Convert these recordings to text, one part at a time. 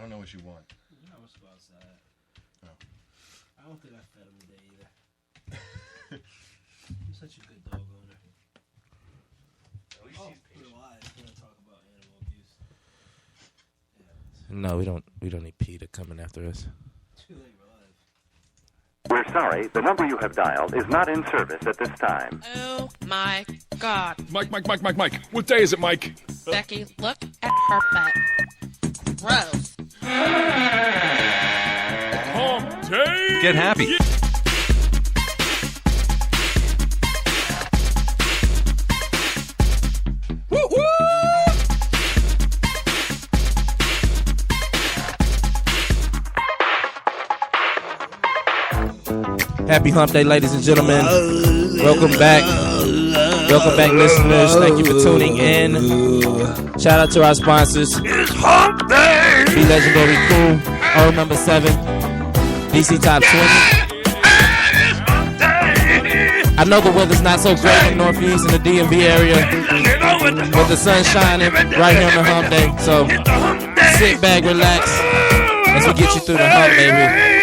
don't know what you want. I was outside. Oh. I don't think I fed him today either. You're such a good dog owner. At least he's patient. We're live. We're gonna talk about animal abuse. No, we don't need PETA coming after us. Too late. We're live. We're sorry, the number you have dialed is not in service at this time. Oh my God. Mike. What day is it, Mike? Becky, look at her butt. Gross. Hump Day. Get happy. Woo woo! Happy Hump Day, ladies and gentlemen. Welcome back. Welcome back, listeners. Thank you for tuning in. Shout out to our sponsors. It's Hump Day! Be Legendary Cool. O number 7. DC Top 20. I know the weather's not so great in the Northeast and the DMV area, but the sun's shining right here on the Hump Day. So sit back, relax, as we get you through the Hump Day.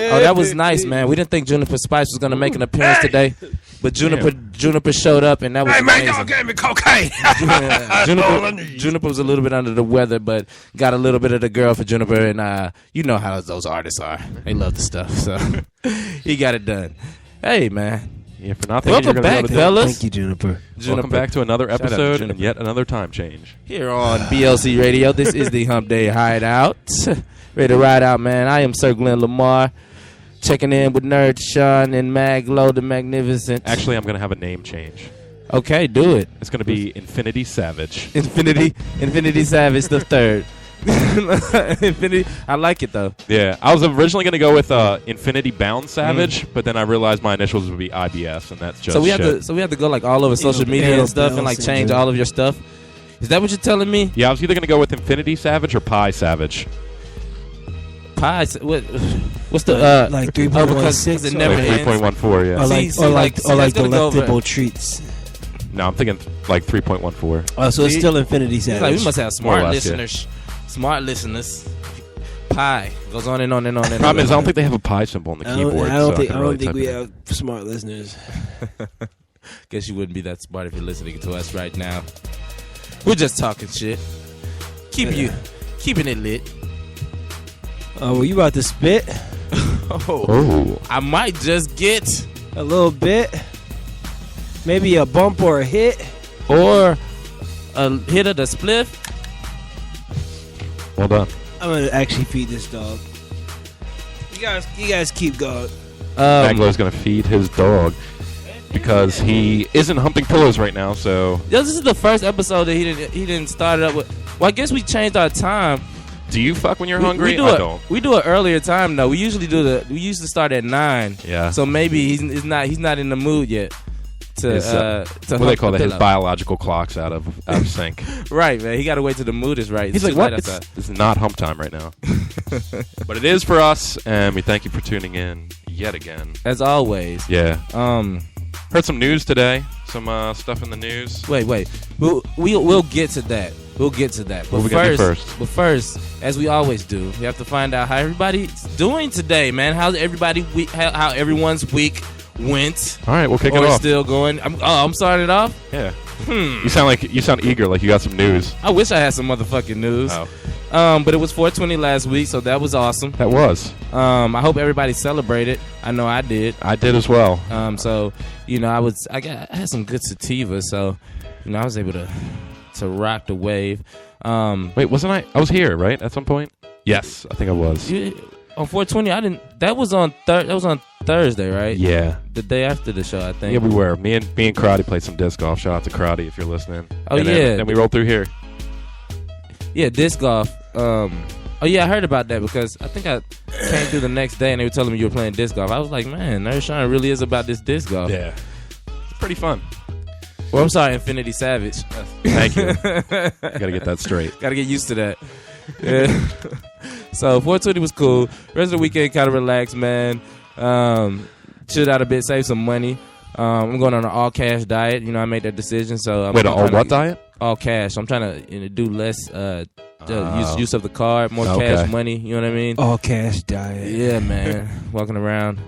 Oh, that was nice, man. We didn't think Juniper Spice was going to make an appearance today, but Juniper showed up, and that was amazing. Hey, man, y'all gave me cocaine. Juniper was a little bit under the weather, but got a little bit of the girl for Juniper, and you know how those artists are. They love the stuff, so he got it done. Hey, man. Yeah, for nothing. Welcome back, fellas. Thank you, Juniper. Welcome back to another episode and yet another time change. Here on BLC Radio, this is the HumpDay HideOut. Ready to ride out, man. I am Sir Glenn Lamar. Checking in with Nerd Sean and Maglo the Magnificent. Actually, I'm going to have a name change. Okay, do it. It's going to be Infinity Savage. Infinity Savage the third. Infinity. I like it though. Yeah, I was originally going to go with Infinity Bound Savage, but then I realized my initials would be IBS, and that's just so we shit. have to go like all over social media and stuff and like change all of your stuff. Is that what you're telling me? Yeah, I was either going to go with Infinity Savage or Pi Savage. Pi. What's the like 3.16? It never like 3.14. Yeah. Or like delectable treats. No, I'm thinking like 3.14. Oh, so it's still Infinity Savage. Like we must have smart More or less, listeners. Yeah. Smart listeners. Pi goes on and on and on. And Problem is, I don't think they have a pi symbol on the keyboard. I don't think we have smart listeners. Guess you wouldn't be that smart if you're listening to us right now. We're just talking shit. Keeping it lit. Oh, were you about to spit? Oh, I might just get a little bit. Maybe a bump or a hit. Or a hit of the spliff. Well done. I'm going to actually feed this dog. You guys keep going. Maglo's going to feed his dog because he isn't humping pillows right now, so... This is the first episode that he didn't start it up with... Well, I guess we changed our time. Do you fuck when you're hungry? I don't. We do an earlier time though. We used to start at 9. Yeah. So maybe he's not in the mood yet to what do they call that? His biological clock's out of sync. Right, man. He got to wait till the mood is right. He's like, what? It's not hump time right now. But it is for us, and we thank you for tuning in yet again. As always. Yeah. Heard some news today. Some stuff in the news. Wait. We'll get to that. We'll get to that. But first, as we always do, we have to find out how everybody's doing today, man. How everyone's week went. All right, we'll kick it off. Still going. I'm starting it off. Yeah. You sound eager, like you got some news. I wish I had some motherfucking news. Oh. But it was 420 last week, so that was awesome. That was. I hope everybody celebrated. I know I did. I did as well. So I had some good sativa, so I was able to rock the wave. Wait, wasn't I? I was here, right? At some point? Yes, I think I was. On 420, I didn't. That was on Thursday, right? Yeah. The day after the show, I think. Yeah, we were. Me and Karate played some disc golf. Shout out to Karate if you're listening. Oh, and yeah. Then we rolled through here. Yeah, disc golf. Oh, yeah, I heard about that because I think I came through the next day and they were telling me you were playing disc golf. I was like, man, Nerd Sean really is about this disc golf. Yeah. It's pretty fun. Well, I'm sorry, Infinity Savage. Thank you. Gotta get that straight. Gotta get used to that. Yeah. So 420 was cool. Rest of the weekend kind of relaxed, man. Chilled out a bit, saved some money. I'm going on an all cash diet. I made that decision. So wait, an all what diet? All cash. I'm trying to do less use of the card, more cash money. You know what I mean? All cash diet. Yeah, man. Walking around,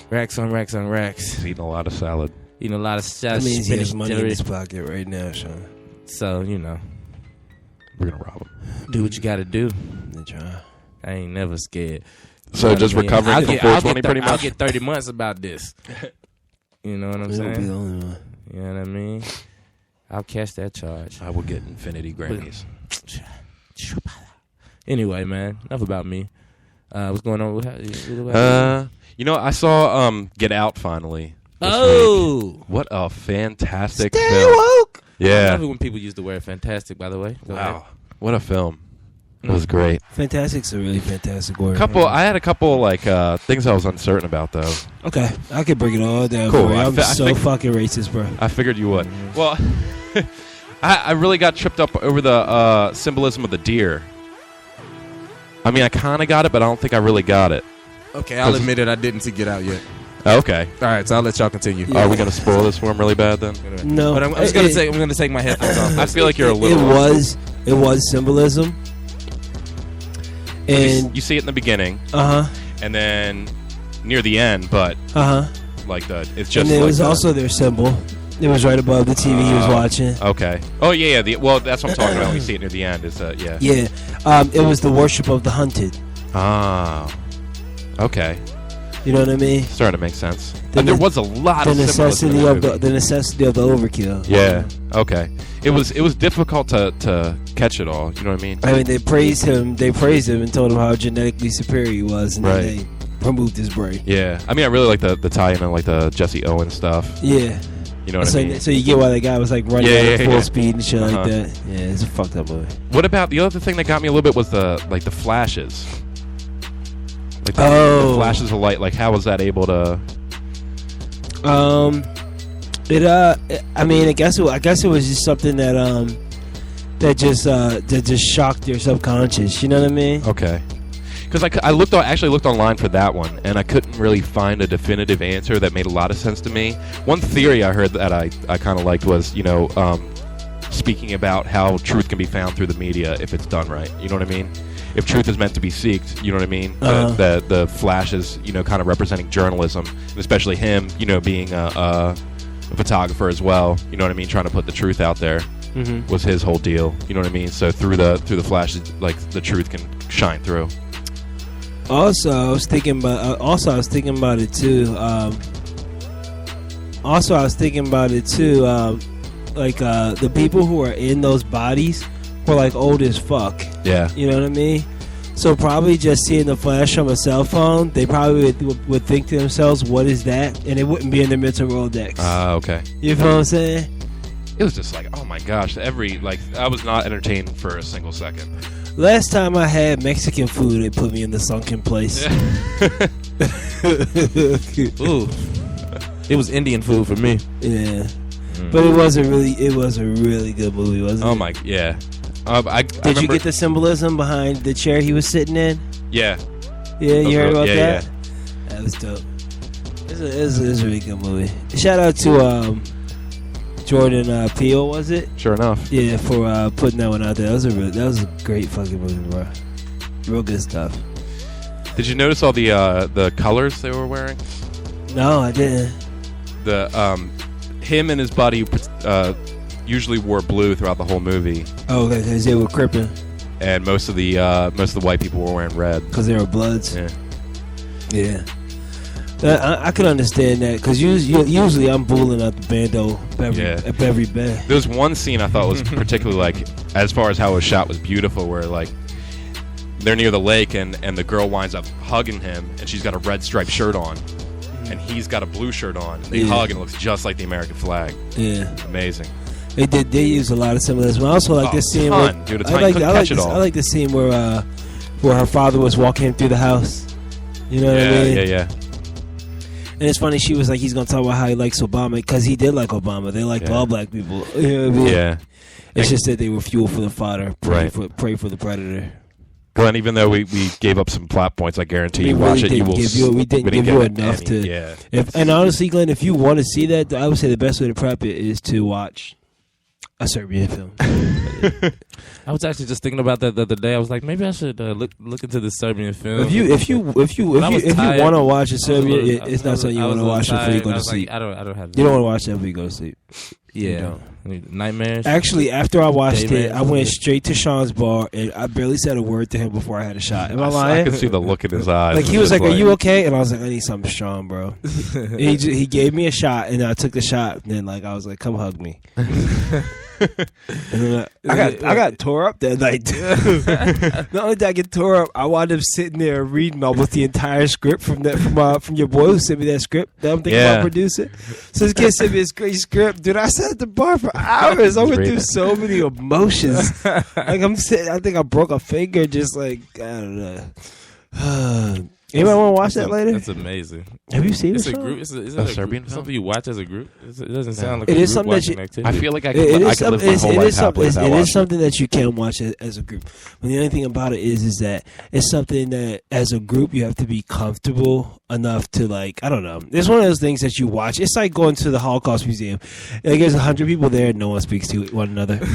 racks on racks on racks. He's eating a lot of salad. Eating a lot of salad. That means he has money in his pocket right now, Sean. So, you know. We're going to rob him. Do what you got to do. Try. I ain't never scared. So just recovering from 420 pretty much? I'll get 30 months about this. You know what I'm saying? Be the only one. You know what I mean? I'll catch that charge. I will get infinity grannies. Anyway, man, enough about me. What's going on? You know, I saw Get Out finally. Oh, what a fantastic Stay film! woke. I Yeah, love it when people use the word fantastic. By the way, Go ahead. what a film! It was great. Fantastic's a really fantastic word. I had a couple like things I was uncertain about though. Okay, I could break it all down Cool. for you. I I'm so fucking racist, bro. I figured you would. Well, I really got tripped up over the symbolism of the deer. I mean, I kind of got it, but I don't think I really got it. Okay, I'll admit it. I didn't see Get Out yet. Okay. All right, so I'll let y'all continue. Yeah. Are we going to spoil this for him really bad then? No, But I'm just gonna say I'm gonna take my headphones off. I feel like you're a little. It was symbolism, and You see it in the beginning, and and then near the end, but like it's just. there like was the- also their symbol. It was right above the TV he was watching. Okay. Oh yeah. Well, that's what I'm talking about. When you see it near the end, is yeah. Yeah, it was the worship of the hunted. Ah. Okay. You know what I mean? Starting to make sense. The And there was a lot The of symbolism in necessity the of movie. the necessity of the overkill. Yeah. Okay. It was difficult to catch it all. You know what I mean? I mean, they praised him. They praised him and told him how genetically superior he was, and Right. then they removed his brain. Yeah. I mean, I really like the tie-in and like the Jesse Owens stuff. Yeah. You know what so, I mean? so you get why that guy was like running Yeah, at yeah, full yeah. speed and shit Uh-huh. like that. Yeah, it's a fucked up movie. What about the other thing that got me a little bit was the flashes. Like the flashes of light. Like, how was that able to? I mean, I guess it was just something that just shocked your subconscious. You know what I mean? Okay. Because I actually looked online for that one, and I couldn't really find a definitive answer that made a lot of sense to me. One theory I heard that I kind of liked was, speaking about how truth can be found through the media if it's done right. You know what I mean? If truth is meant to be seeked, you know what I mean? The flashes, kind of representing journalism, and especially him, being a photographer as well. You know what I mean? Trying to put the truth out there was his whole deal. You know what I mean? So through the flashes, like the truth can shine through. Also, I was thinking about it too. Like the people who are in those bodies were like old as fuck. Yeah. You know what I mean? So probably just seeing the flash from a cell phone, they probably would think to themselves, "What is that?" And it wouldn't be in their mental Rolodex. Okay. You feel what I'm saying? It was just like, oh my gosh, I was not entertained for a single second. Last time I had Mexican food, it put me in the sunken place. Ooh, it was Indian food for me. Yeah, but it was a really good movie, wasn't it? Oh my, yeah. Did you get the symbolism behind the chair he was sitting in? Yeah. Yeah, you heard about that? Yeah. That was dope. It's a really good movie. Shout out to Jordan Peele, was it? Sure enough. Yeah, for putting that one out there. That was a great fucking movie, bro. Real good stuff. Did you notice all the colors they were wearing? No, I didn't. Him and his buddy usually wore blue throughout the whole movie, Oh, because they were cripping. and most of the white people were wearing red. Because they were Bloods. Yeah. Yeah. I could understand that, because usually I'm bullying out the bando at every bed. There was one scene I thought was particularly, like, as far as how it was shot, was beautiful, where, like, they're near the lake, and the girl winds up hugging him, and she's got a red striped shirt on, and he's got a blue shirt on, and they hug, and it looks just like the American flag. Yeah. Amazing. They use a lot of symbolism. I also like this scene where dude, a ton. You couldn't catch it all. I like the scene where her father was walking him through the house. You know what I mean? Yeah. And it's funny, she was like, he's going to talk about how he likes Obama, because he did like Obama. They liked all black people. You know what I mean? Yeah. It's just that they were fuel for the fodder. Pray for the predator. Glenn, even though we gave up some plot points, I guarantee We you really watch it, you didn't will. give you- we didn't give get you any. enough to- Yeah. And honestly, Glenn, if you want to see that, I would say the best way to prep it is to watch A Serbian film. I was actually just thinking about that the other day. I was like, maybe I should look into this Serbian film. If you want to watch a Serbian, it's not something you want to watch before you go to sleep. I don't have. You don't want to watch that before you go to sleep. Yeah, nightmares. Actually, after I watched it, I went straight to Sean's bar and I barely said a word to him before I had a shot. Am I lying? I could see the look in his eyes. Like he was like, "Are you okay?" And I was like, "I need something strong, bro." And he gave me a shot, and I took the shot. And then like I was like, "Come hug me." And then I got tore up that night. Not only did I get tore up, I wound up sitting there reading almost the entire script from your boy who sent me that script that I'm thinking about producing. So this kid sent me this great script, dude. I sat at the bar for hours. I went through so many emotions. Like I'm sitting, I think I broke a finger. Just like I don't know. Anybody want to watch that later? That's amazing. Have you seen it? It's a group. Is it a Serbian film? Something you watch as a group? It doesn't sound like it a is group something that watching activity. I feel like I could live my whole life happily without watching. It is something that you can watch as a group. But the only thing about it is that it's something that as a group you have to be comfortable enough to like, I don't know. It's one of those things that you watch. It's like going to the Holocaust Museum. Like there's 100 people there and no one speaks to one another.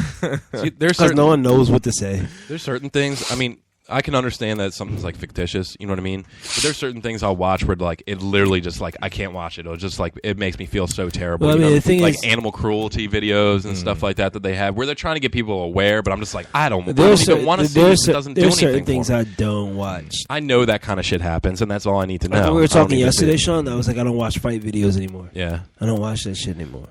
Because no one knows what to say. There's certain things, I mean, I can understand that something's like fictitious, you know what I mean? But there's certain things I'll watch where like it literally just like I can't watch it. Or just like it makes me feel so terrible. Well, I mean, the thing like is, animal cruelty videos and stuff like that they have where they're trying to get people aware, but I'm just like I don't even want to see it. It doesn't do anything. There's certain things I don't watch. I know that kind of shit happens, and that's all I need to know. Like we were talking yesterday, Sean. I was like, I don't watch fight videos anymore. Yeah, I don't watch that shit anymore.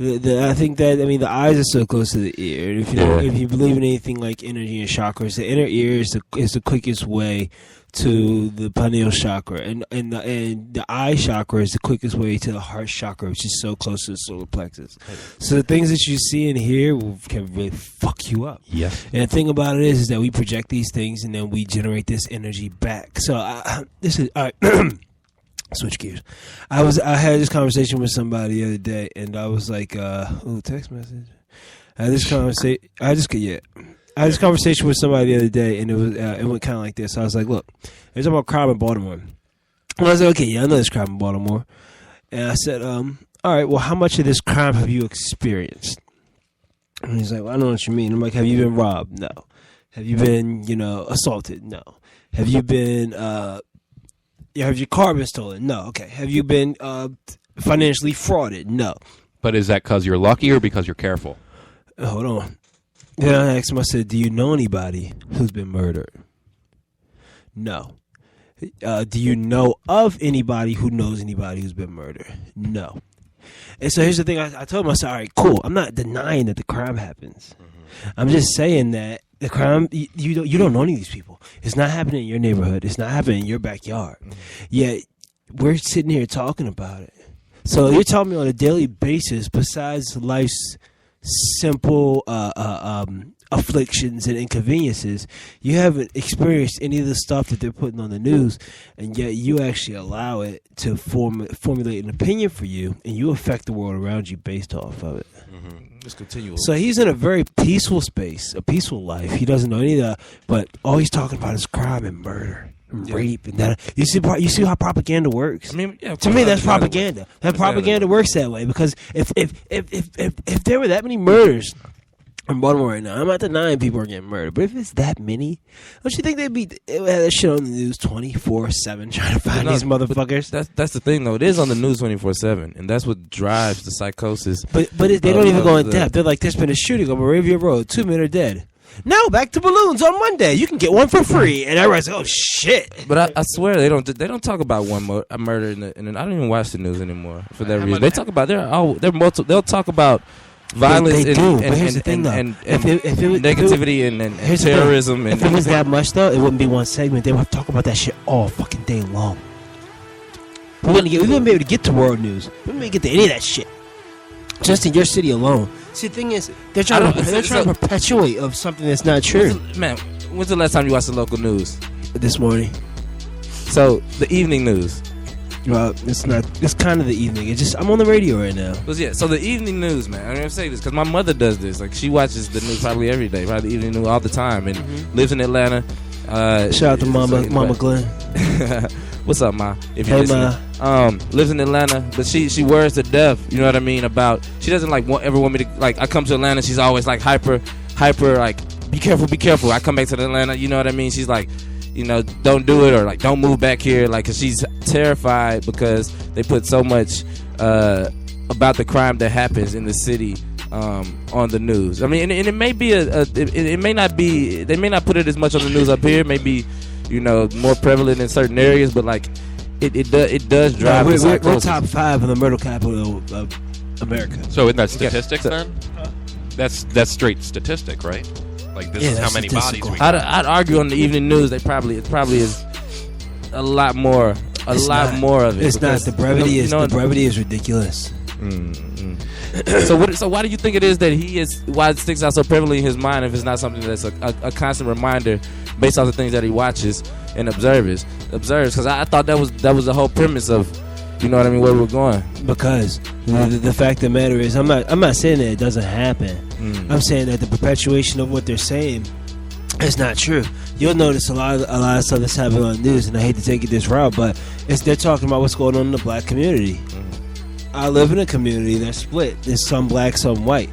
I think that the eyes are so close to the ear. If you believe in anything like energy and chakras, the inner ear is the quickest way to the pineal chakra, and the eye chakra is the quickest way to the heart chakra, which is so close to the solar plexus. So the things that you see and hear can really fuck you up. Yes. And the thing about it is that we project these things and then we generate this energy back. So this is all right. Switch gears. I had this conversation with somebody the other day, and I was like, text message. I had this conversation with somebody the other day, and it went kind of like this. I was like, look, there's about crime in Baltimore. And I was like, okay, yeah, I know there's crime in Baltimore. And I said, all right, well, how much of this crime have you experienced? And he's like, well, I don't know what you mean. I'm like, have you been robbed? No. Have you been, assaulted? No. Have you been, have your car been stolen? No. Okay. Have you been financially frauded? No. But is that because you're lucky or because you're careful? Hold on. Then I asked him, I said, do you know anybody who's been murdered? No. Do you know of anybody who knows anybody who's been murdered? No. And so here's the thing. I told him, I said, all right, cool. I'm not denying that the crime happens. Mm-hmm. I'm just saying that the crime, you don't know any of these people. It's not happening in your neighborhood. It's not happening in your backyard. Mm-hmm. Yet we're sitting here talking about it. So you're telling me on a daily basis, besides life's simple afflictions and inconveniences, you haven't experienced any of the stuff that they're putting on the news, and yet you actually allow it to formulate an opinion for you, and you affect the world around you based off of it. Mm-hmm. Just continue. So he's in a very peaceful space, a peaceful life. He doesn't know any of that, but all he's talking about is crime and murder. Rape and that. You see how propaganda works. I mean, yeah, to me, that's propaganda. That propaganda works that way because if there were that many murders in Baltimore right now, I'm not denying people are getting murdered, but if it's that many, don't you think they would have that shit on the news 24/7 trying to find these motherfuckers? That's the thing though. It is on the news 24/7, and that's what drives the psychosis. But they don't even go in depth. They're like, there's been a shooting on Moravia Road. 2 men are dead. Now back to balloons on Monday. You can get one for free, and everybody's like, "Oh shit!" But I swear they don't talk about a murder, and I don't even watch the news anymore for that reason. They talk about they'll talk about violence and negativity and terrorism. If it was that much though, it wouldn't be one segment. They would talk about that shit all fucking day long. We wouldn't be able to get to world news. We wouldn't be able to get to any of that shit. Just in your city alone. See, the thing is, they're trying to perpetuate of something that's not true. When's the last time you watched the local news? This morning. So the evening news. Well, it's not. It's kind of the evening. It's just I'm on the radio right now. So the evening news, man. I'm gonna say this because my mother does this. Like she watches the news probably every day, probably the evening news all the time, and lives in Atlanta. Shout out to Mama Glenn. What's up, Ma? Hey, Ma. lives in Atlanta, but she worries to death. You know what I mean? About she doesn't ever want me to like. I come to Atlanta, she's always like hyper like be careful. I come back to Atlanta, you know what I mean? She's like, you know, don't do it or like don't move back here, like 'cause she's terrified because they put so much about the crime that happens in the city on the news. I mean, and it may be it may not be, they may not put it as much on the news up here. Maybe, you know, more prevalent in certain areas, but like it does drive. We're top 5 in the murder capital of America. So in that statistics then? That's straight statistic, right? Like this is how many bodies we got. I'd argue on the evening news it probably is a lot more more of it. It's not. The brevity the brevity is ridiculous. So why do you think it is that why it sticks out so prevalently in his mind if it's not something that's a constant reminder based on the things that he watches and observes? Because I thought that was the whole premise of, you know what I mean, where we're going. Because the fact of the matter is, I'm not saying that it doesn't happen. I'm saying that the perpetuation of what they're saying is not true. You'll notice a lot of stuff that's happening on the news, and I hate to take it this route, but they're talking about what's going on in the black community. I live in a community that's split. There's some black, some white.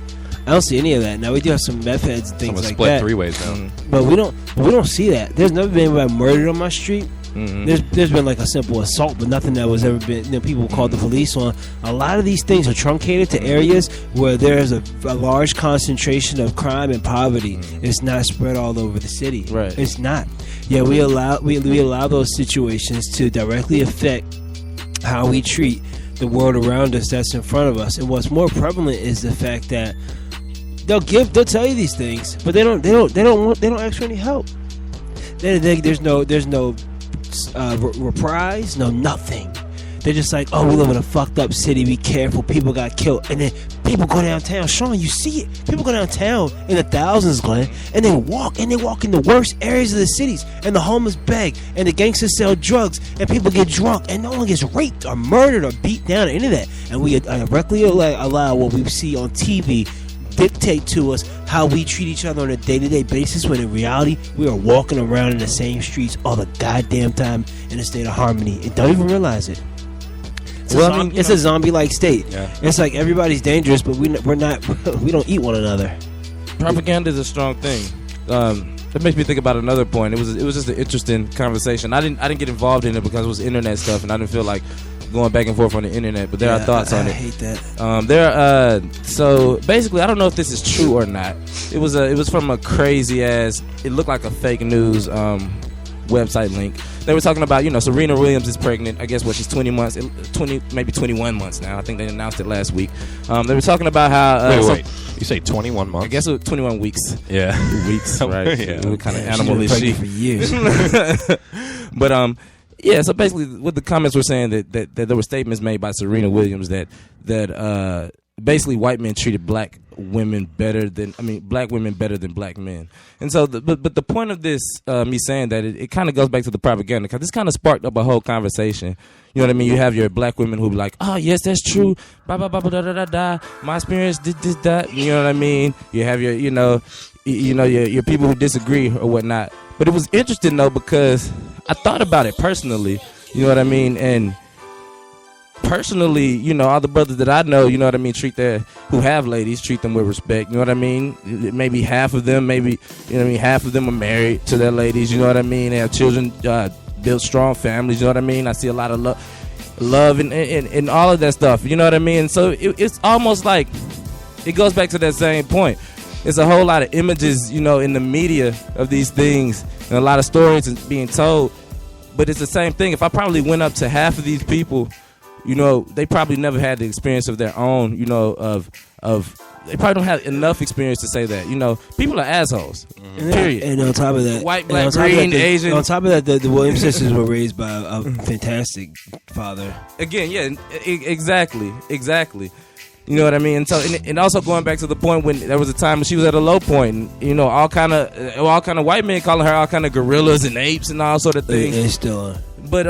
I don't see any of that. Now we do have some meth heads and things like split that. Split 3 ways now. But we don't see that. There's never been anybody murdered on my street. There's been like a simple assault, but nothing that was ever been. You know, people called the police on. A lot of these things are truncated to areas where there's a large concentration of crime and poverty. It's not spread all over the city. Right. It's not. Yeah, we allow those situations to directly affect how we treat the world around us that's in front of us. And what's more prevalent is the fact that they'll tell you these things, but they don't ask for any help. There's no reprise, no nothing. They're just like, oh, we live in a fucked up city, be careful, people got killed. And then people go downtown, Sean, you see it, people go downtown in the thousands, Glenn, and they walk in the worst areas of the cities, and the homeless beg, and the gangsters sell drugs, and people get drunk, and no one gets raped or murdered or beat down or any of that. And we directly allow what we see on TV dictate to us how we treat each other on a day-to-day basis, when in reality we are walking around in the same streets all the goddamn time in a state of harmony and don't even realize it. It's a zombie-like state. Yeah. It's like everybody's dangerous, but we're not. We don't eat one another. Propaganda is a strong thing. That makes me think about another point. It was just an interesting conversation. I didn't get involved in it because it was internet stuff, and I didn't feel like going back and forth on the internet. But there are thoughts on it. I hate that. So basically, I don't know if this is true or not. It was from a crazy ass. It looked like a fake news website link. They were talking about, Serena Williams is pregnant. I guess she's 20 months, maybe 21 months now. I think they announced it last week. They were talking about how. Wait. You say 21 months? I guess it was 21 weeks. Yeah. Weeks, right? Yeah. What kind of animal is she? For years. But yeah. So basically, what the comments were saying that there were statements made by Serena Williams that basically white men treated black women better than black men. And so but the point of this, me saying that, it kind of goes back to the propaganda, because this kind of sparked up a whole conversation. You know what I mean? You have your black women who be like, oh yes, that's true, blah blah blah blah da da da, my experience this that. You know what I mean? You have your your people who disagree or whatnot. But it was interesting though, because I thought about it personally. You know what I mean? And personally, all the brothers that I know, who have ladies, treat them with respect. You know what I mean? Maybe half of them, half of them are married to their ladies. You know what I mean? They have children, build strong families. You know what I mean? I see a lot of love and all of that stuff. You know what I mean? So it's almost like it goes back to that same point. It's a whole lot of images, in the media of these things, and a lot of stories being told. But it's the same thing. If I probably went up to half of these people, they probably never had the experience of their own, they probably don't have enough experience to say that, people are assholes, period. And on top of that, white, black, green, Asian. On top of that, the Williams sisters were raised by a fantastic father. Again, yeah, exactly. You know what I mean? And so, and also going back to the point when there was a time when she was at a low point, and, all kind of white men calling her all kind of gorillas and apes and all sort of things. They still are. But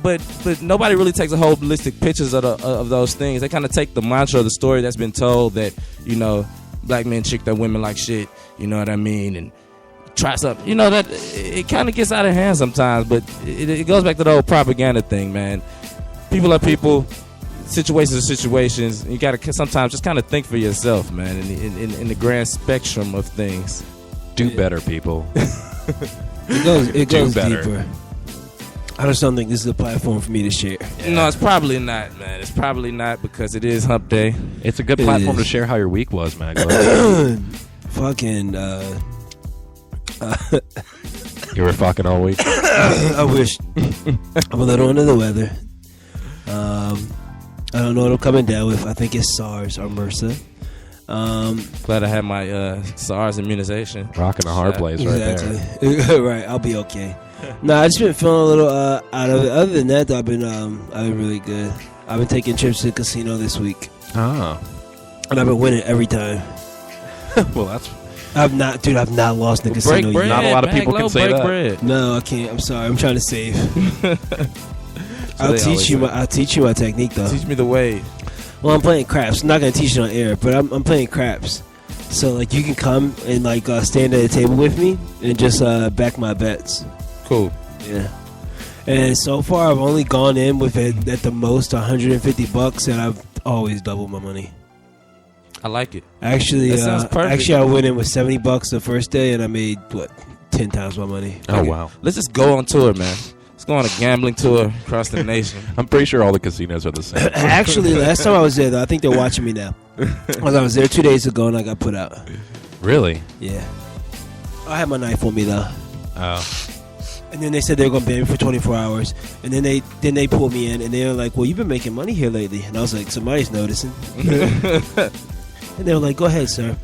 but nobody really takes a holistic pictures of those things. They kind of take the mantra of the story that's been told that black men trick their women like shit. You know what I mean? And try something. That it kind of gets out of hand sometimes. But it goes back to the whole propaganda thing, man. people are people, situations are situations. You gotta sometimes just kind of think for yourself, man. In the grand spectrum of things, Do better, people. It goes better. deeper. I just don't think this is a platform for me to share. No, it's probably not, man. It's probably not because it is Hump Day. It's a good It platform to is. share how your week was, man. Go ahead. Fucking, You were fucking all week. I wish. I'm a little under the weather. I don't know what I'm coming down with. I think it's SARS or MRSA. Glad I had my SARS immunization. Rocking a hard place right there. Exactly. Right, I'll be okay. Nah, I just been feeling a little out of it. Other than that, though, I've been really good. I've been taking trips to the casino this week, Ah. and I've been winning every time. Well, that's... I've not lost in the casino Break bread. yet. Not a lot of bag people can low, say break that. bread. No, I can't. I'm sorry. I'm trying to save. I'll they teach always you. say. I'll teach you my technique, though. Teach me the way. Well, I'm playing craps. I'm not gonna teach it on air, but I'm playing craps. So like, you can come and like stand at a table with me and just back my bets. Cool. Yeah. And so far, I've only gone in with it at the most $150, and I've always doubled my money. I like it. Actually, That sounds perfect. I went in with $70 the first day, and I made 10 times my money. Oh, wow. Let's just go on tour, man. Let's go on a gambling tour across the nation. I'm pretty sure all the casinos are the same. Actually, last time I was there, though, I think they're watching me now. Because I was there 2 days ago, and I got put out. Really? Yeah. I had my knife on me, though. Oh. And then they said they were going to ban me for 24 hours. And then they pulled me in, and they were like, well, you've been making money here lately. And I was like, somebody's noticing. And they were like, go ahead, sir.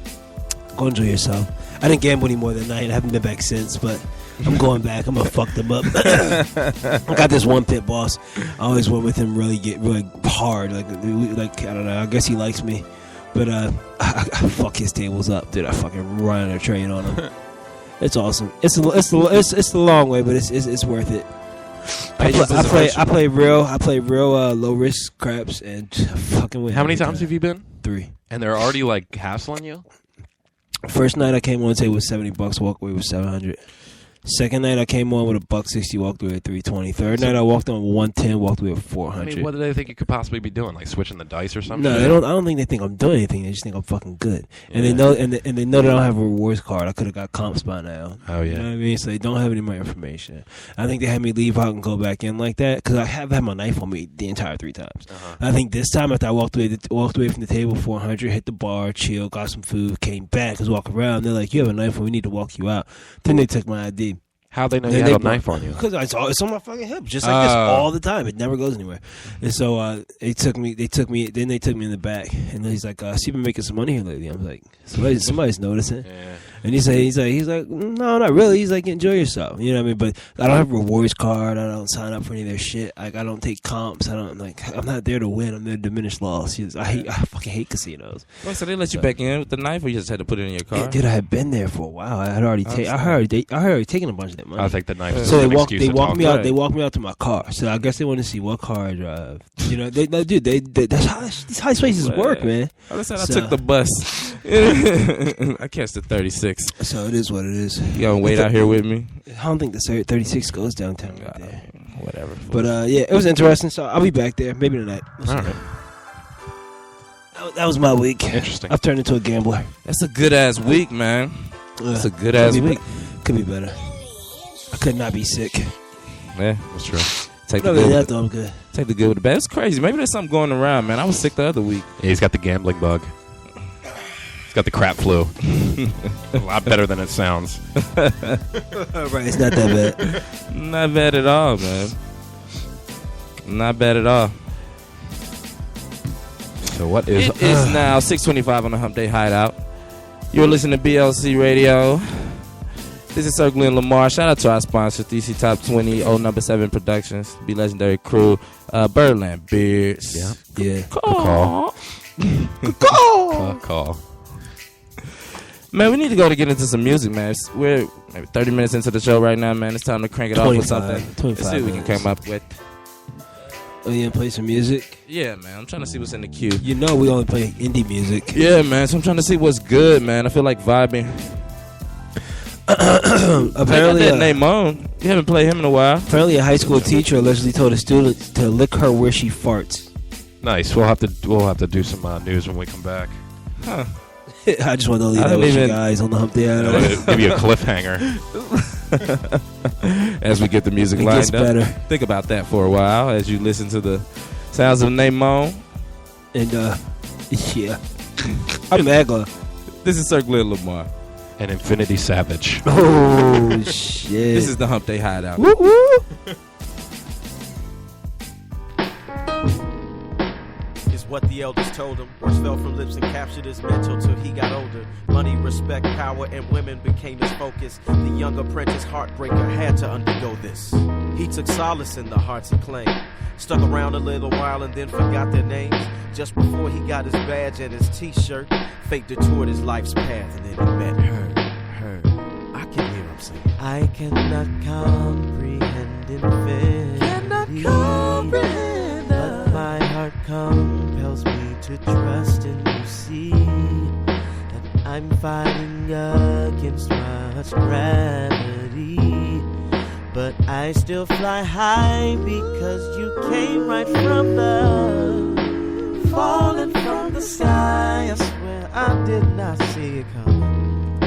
Go enjoy yourself. I didn't gamble anymore that night. I haven't been back since, but I'm going back. I'm going to fuck them up. I got this one pit boss. I always went with him really hard. Like, I don't know. I guess he likes me. But I fuck his tables up, dude. I fucking run a train on him. It's awesome. It's the long way, but it's worth it. I play real low risk craps and fucking win. How many every times time. have you been? 3. And they're already, like, hassling you? First night I came on table with $70, walk away with $700. Second night I came on with $160, walked away with $320. Third night I walked on with $110, walked away with $400. I mean, what do they think you could possibly be doing? Like switching the dice or something? No, they don't. I don't think they think I'm doing anything. They just think I'm fucking good, and they know, and they know that I don't have a rewards card. I could have got comps by now. Oh, yeah. You know what I mean? So they don't have any of my information. I think they had me leave out and go back in like that because I have had my knife on me the entire 3 times. I think this time after I walked away from the table, 400, hit the bar, chill, got some food, came back, was walking around. They're like, "You have a knife, and we need to walk you out." Then they took my ID. How'd they know you had a knife on you? Because it's on my fucking hip, just like this all the time. It never goes anywhere. And so they took me in the back, and he's like, "So you've been making some money here lately?" I'm like, "Somebody's noticing." Yeah. And he's like, "No, not really." He's like, "Enjoy yourself," you know what I mean? But I don't have a rewards card. I don't sign up for any of their shit. Like, I don't take comps. I'm not there to win. I'm there to diminish loss. I fucking hate casinos. Well, so they let you back in with the knife, or you just had to put it in your car? Yeah, dude, I had been there for a while. I had already taken a bunch of that money. I think the knife is So an they walked me out. Right. They walked me out to my car. So I guess they want to see what car I drive. You know, that's how these high spaces work, man. I said I So- took the bus. I catch the 36. So it is what it is. You gonna wait out here with me? I don't think the 36 goes downtown right there. Whatever. But yeah, it was interesting. So I'll be back there maybe tonight. All right. That was my week. Interesting. I've turned into a gambler. That's a good ass week, man. That's a good ass week. Could be better. I could not be sick. Yeah, That's true. take the Other than good. that, though, I'm good. Take the good with the bad. It's crazy. Maybe there's something going around, man. I was sick the other week. Yeah, he's got the gambling bug. He's got the crap flu. A lot better than it sounds. Right, it's not that bad. Not bad at all, man. Not bad at all. So what is... It is now 6:25 on the Hump Day Hideout. You're listening to BLC Radio. This is Circling Lamar. Shout out to our sponsor, DC Top 20, Old Number 7 Productions, Be Legendary Crew, Birdland Beards. Yeah. Yeah. Call. Call. Man, we need to go to get into some music, man. We're maybe 30 minutes into the show right now, man. It's time to crank it off with 25, something. 25 Let's see what we can minutes. come up with. Oh, you gonna play some music? Yeah, man. I'm trying to see what's in the queue. You know we only play indie music. Yeah, man. So I'm trying to see what's good, man. I feel like vibing. Apparently, that name on. You haven't played him in a while. apparently, a high school teacher allegedly told a student to lick her where she farts. Nice. We'll have to do some news when we come back. Huh. I just want to leave I that didn't with you even- guys on the Hump Day Hideout. Give you a cliffhanger. As we get the music It lined gets up. better. Think about that for a while as you listen to the sounds of Name On. And yeah, I'm mad glad. This is Circular Lamar. And Infinity Savage. Oh shit! This is the Hump Day Hideout. Woo woo. Is what the elders told him. Words fell from lips and captured his mental till he got older. Money, respect, power, and women became his focus. The young apprentice heartbreaker had to undergo this. He took solace in the hearts he claimed. Stuck around a little while and then forgot their names. Just before he got his badge and his t-shirt, fate detoured his life's path and then he met her. I can hear him saying, I cannot comprehend infinity. Cannot comprehend. But my heart compels me to trust in you. See that I'm fighting against much gravity. But I still fly high because you came right from love. Falling from the sky, I swear I did not see it coming.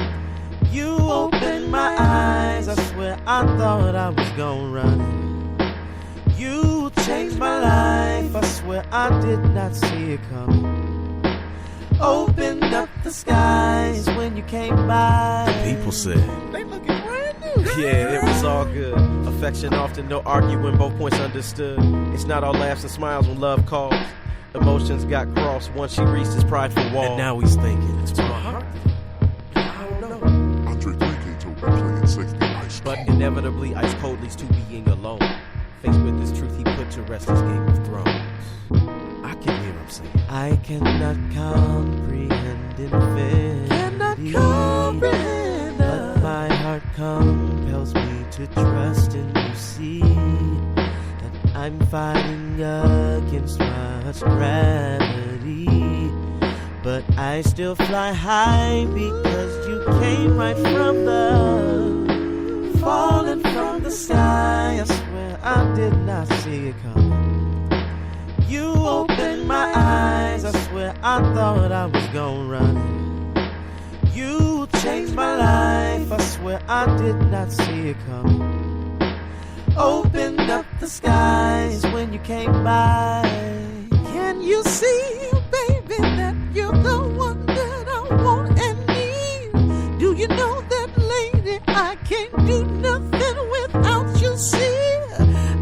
You opened my eyes, I swear I thought I was gonna run. You changed my life, I swear I did not see it coming. Opened up the skies when you came by. People said, they looking brand new. Yeah, it was all good. Affection often, no arguing, both points understood. It's not all laughs and smiles when love calls. Emotions got crossed once she reached his prideful wall. And now he's thinking, it's my heart. I don't know. Andre 3K told me playing safety ice. But inevitably, ice cold leads to being alone. Faced with this truth, he put to rest his Game of Thrones. I can hear him saying, I cannot comprehend infinity. Cannot comprehend. But my heart compels me to trust in you. See that I'm fighting against much gravity. But I still fly high because you came right from love. Falling from the sky, I swear I did not see it coming. You opened my eyes, I swear I thought I was gonna run. You changed my life, I swear I did not see it coming. Opened up the skies when you came by. Can you see, baby, that you're the one that I want and need? Do you know that, lady, I can't do nothing without you, see?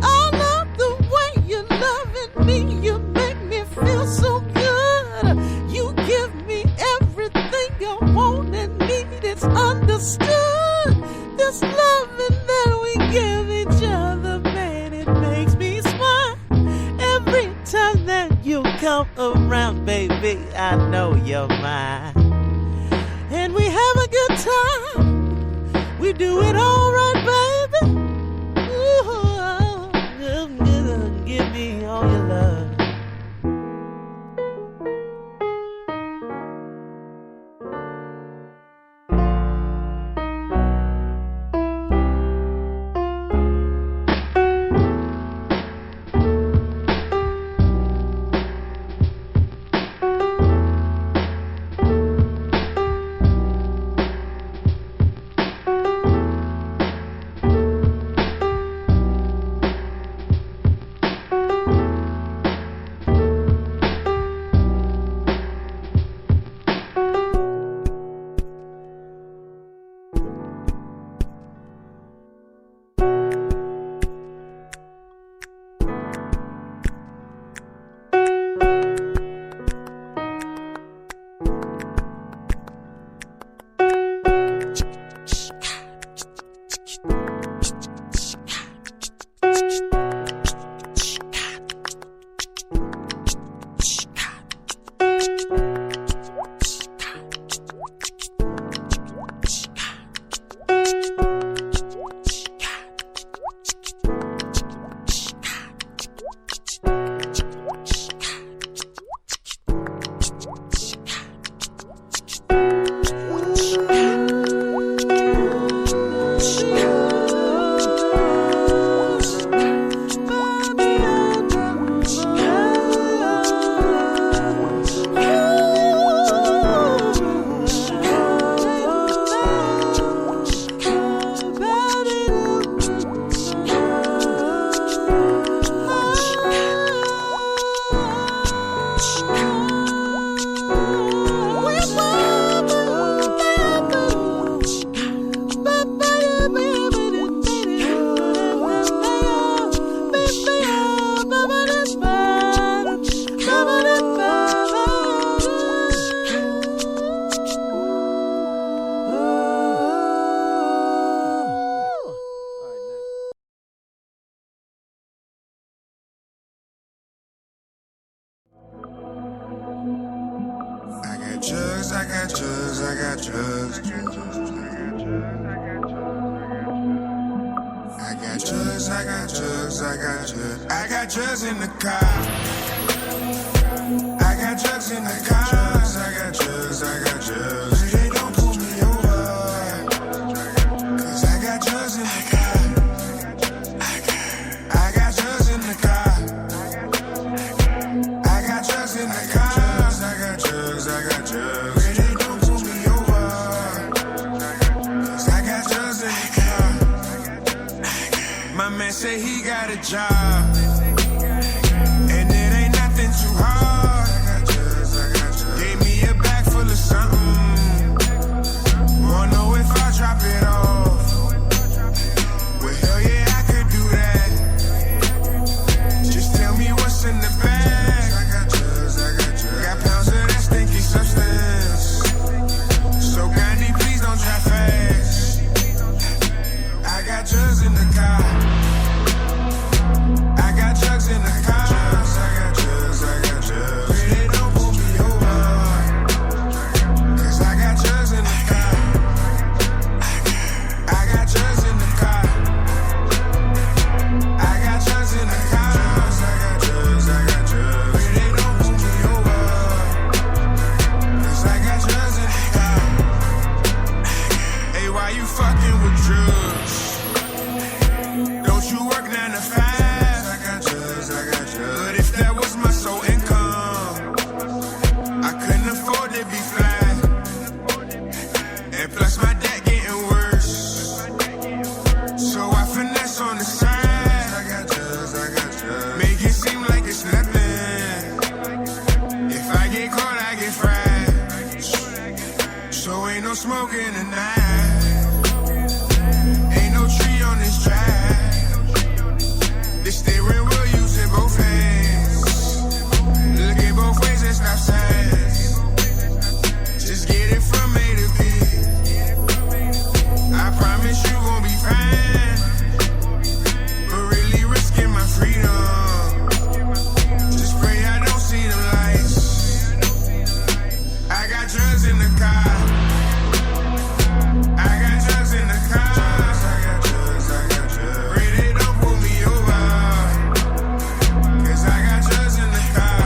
I love the way you're loving me, you make me feel so good. You give me everything I want and need, it's understood. This loving that we give each other, man, it makes me smile. Every time that you come around, baby, I know you're mine. And we have a good time, we do it all right, baby. Ooh, give me all your love. got drugs, I got drugs. I got drugs, I got drugs, I got drugs. I got drugs in the car. I got drugs in the car. I got drugs, I got drugs. But they don't pull me over, 'cause I got drugs in the car. I got drugs in the car. I got drugs in the car. I got drugs, I got drugs. But they don't pull me over, 'cause I got drugs in the car. My man say he got a job, and it ain't nothing too hard. Gave me a bag full of something. Wanna know if I drop it off? Well, hell yeah, I could do that. Just tell me what's in the bag. I got drugs, I got drugs. Got pounds of that stinky substance. So kindly, please don't drive fast. I got drugs in the car. I got drugs in the car. I got drugs, I got drugs. But they don't pull me over, 'cause I got drugs in the car. I got drugs in the car. I got drugs in the car. I got drugs, I got drugs. But they don't pull me over, 'cause I got drugs in the car. Hey, why you fucking with drugs? Don't you work 9 to 5? I got drugs, I got drugs. But if that was my sole income, I couldn't afford to be fly. And plus my debt getting worse, so I finesse on the side. I got drugs, I got drugs. Make it seem like it's nothing. If I get caught, I get fried. So ain't no smoking tonight. Ain't no tree on this track. The steering wheel using both hands. Looking both ways and stop signs. Just get it from A to B. I promise you gon' be fine. But really risking my freedom. Just pray I don't see the lights. I got drugs in the car. I got drugs in the car. I got drugs, I got drugs. Pray they don't pull me over, 'cause I got drugs in the car.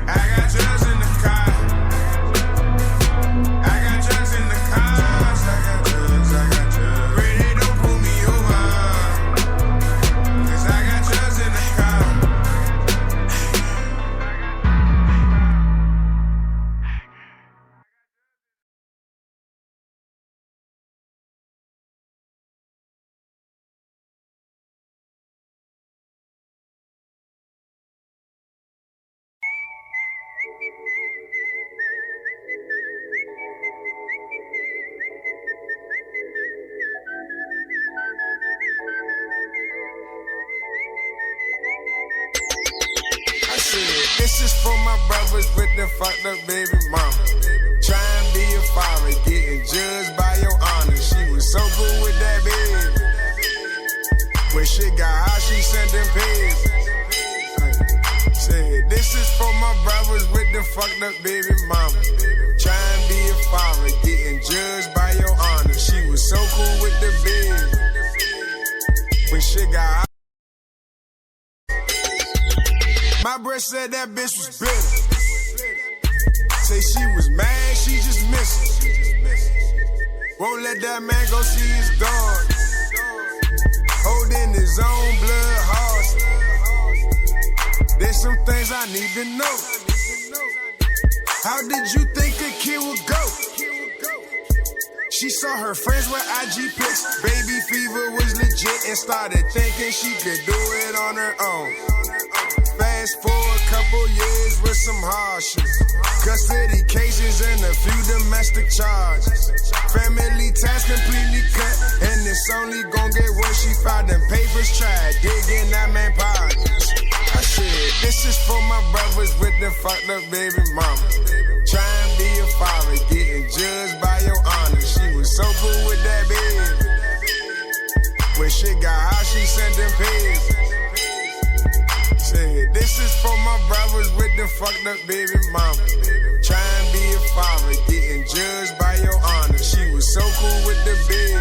I got drugs in the car. I got drugs in the car. I got drugs, I got drugs. Pray they don't pull me over, 'cause I got drugs in the car. I said, this is for my brothers with the fucked up baby mama. Trying to be a father, getting judged by your honor. She was so cool with that baby. When shit got hot, she sent them pigs. Said, this is for my brothers with the fucked up baby mama. Trying to be a father, getting judged by your honor. She was so cool with the baby. When shit got hot. My breath said that bitch was bitter. Say she was mad, she just missing. Won't let that man go see his dog. Holding his own blood hard. There's some things I need to know. How did you think a kid would go? She saw her friends with IG pics. Baby fever was legit and started thinking she could do it on her own. Fast forward a couple years with some hardships. Custody cases and a few domestic charges. Family ties completely cut, and it's only gon' get worse. She filed them papers, tried digging that man pockets. I said, this is for my brothers with the fucked up baby mama. Trying to be a father, getting judged by your honor. She was so cool with that baby. When shit got hot, she sent them pigs. Said, this This is for my brothers with the fucked up baby mama. Try and be a father, getting judged by your honor. She was so cool with the big.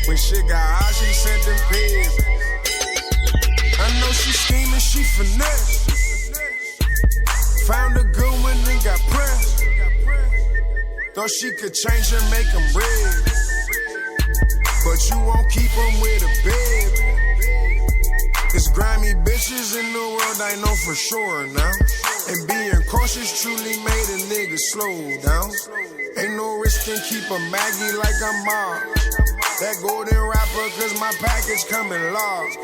When shit got hot, she sent them pigs. I know she scheming, she finesse. Found a good one and got pressed. Thought she could change and make them red. But you won't keep them with a bed. There's grimy bitches in the world, I know for sure now. And being cautious truly made a nigga slow down. Ain't no risk in keep a Maggie like I'm mob. That golden rapper cause my package coming large.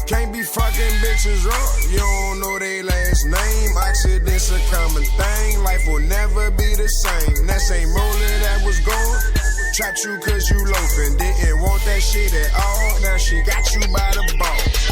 Can't be fucking bitches up, you don't know they last name. Accidents a common thing, life will never be the same. That same roller that was going, trapped you cause you loafing. Didn't want that shit at all, now she got you by the balls.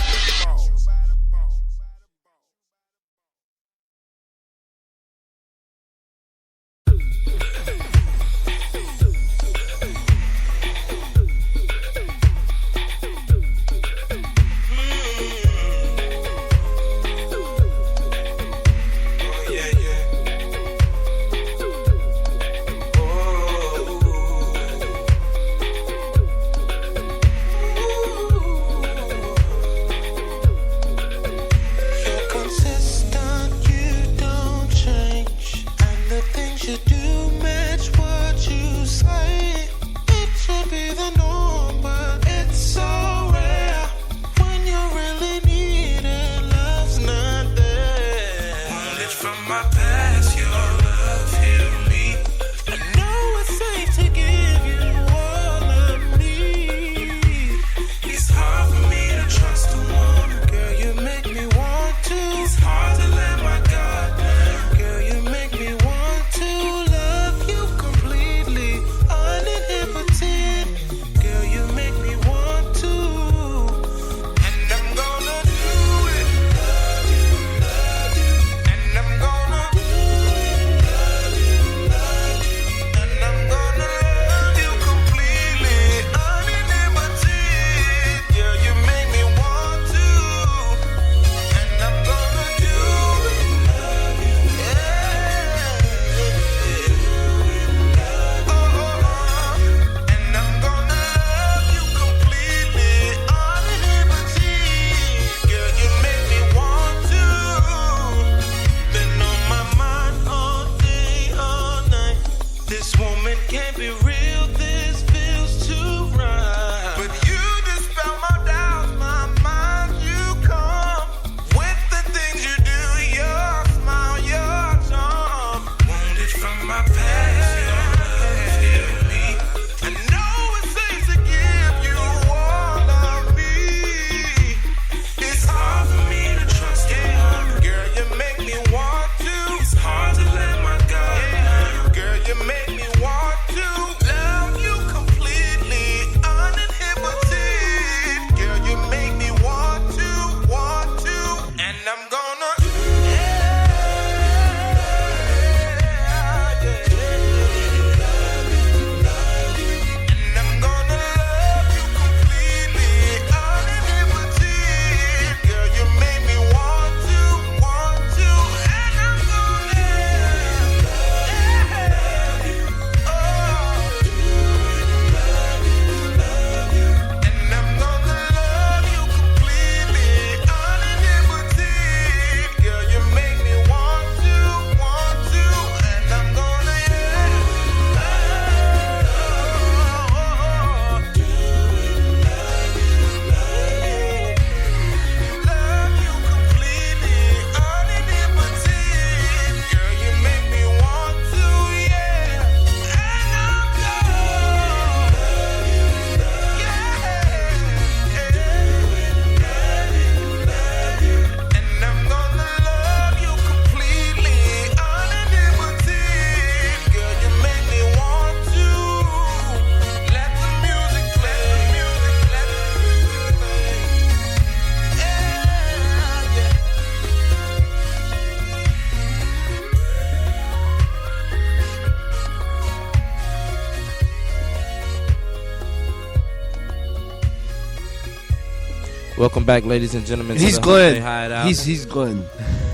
Welcome back, ladies and gentlemen. He's to the Glenn. HumpDay Hideout. He's Glenn.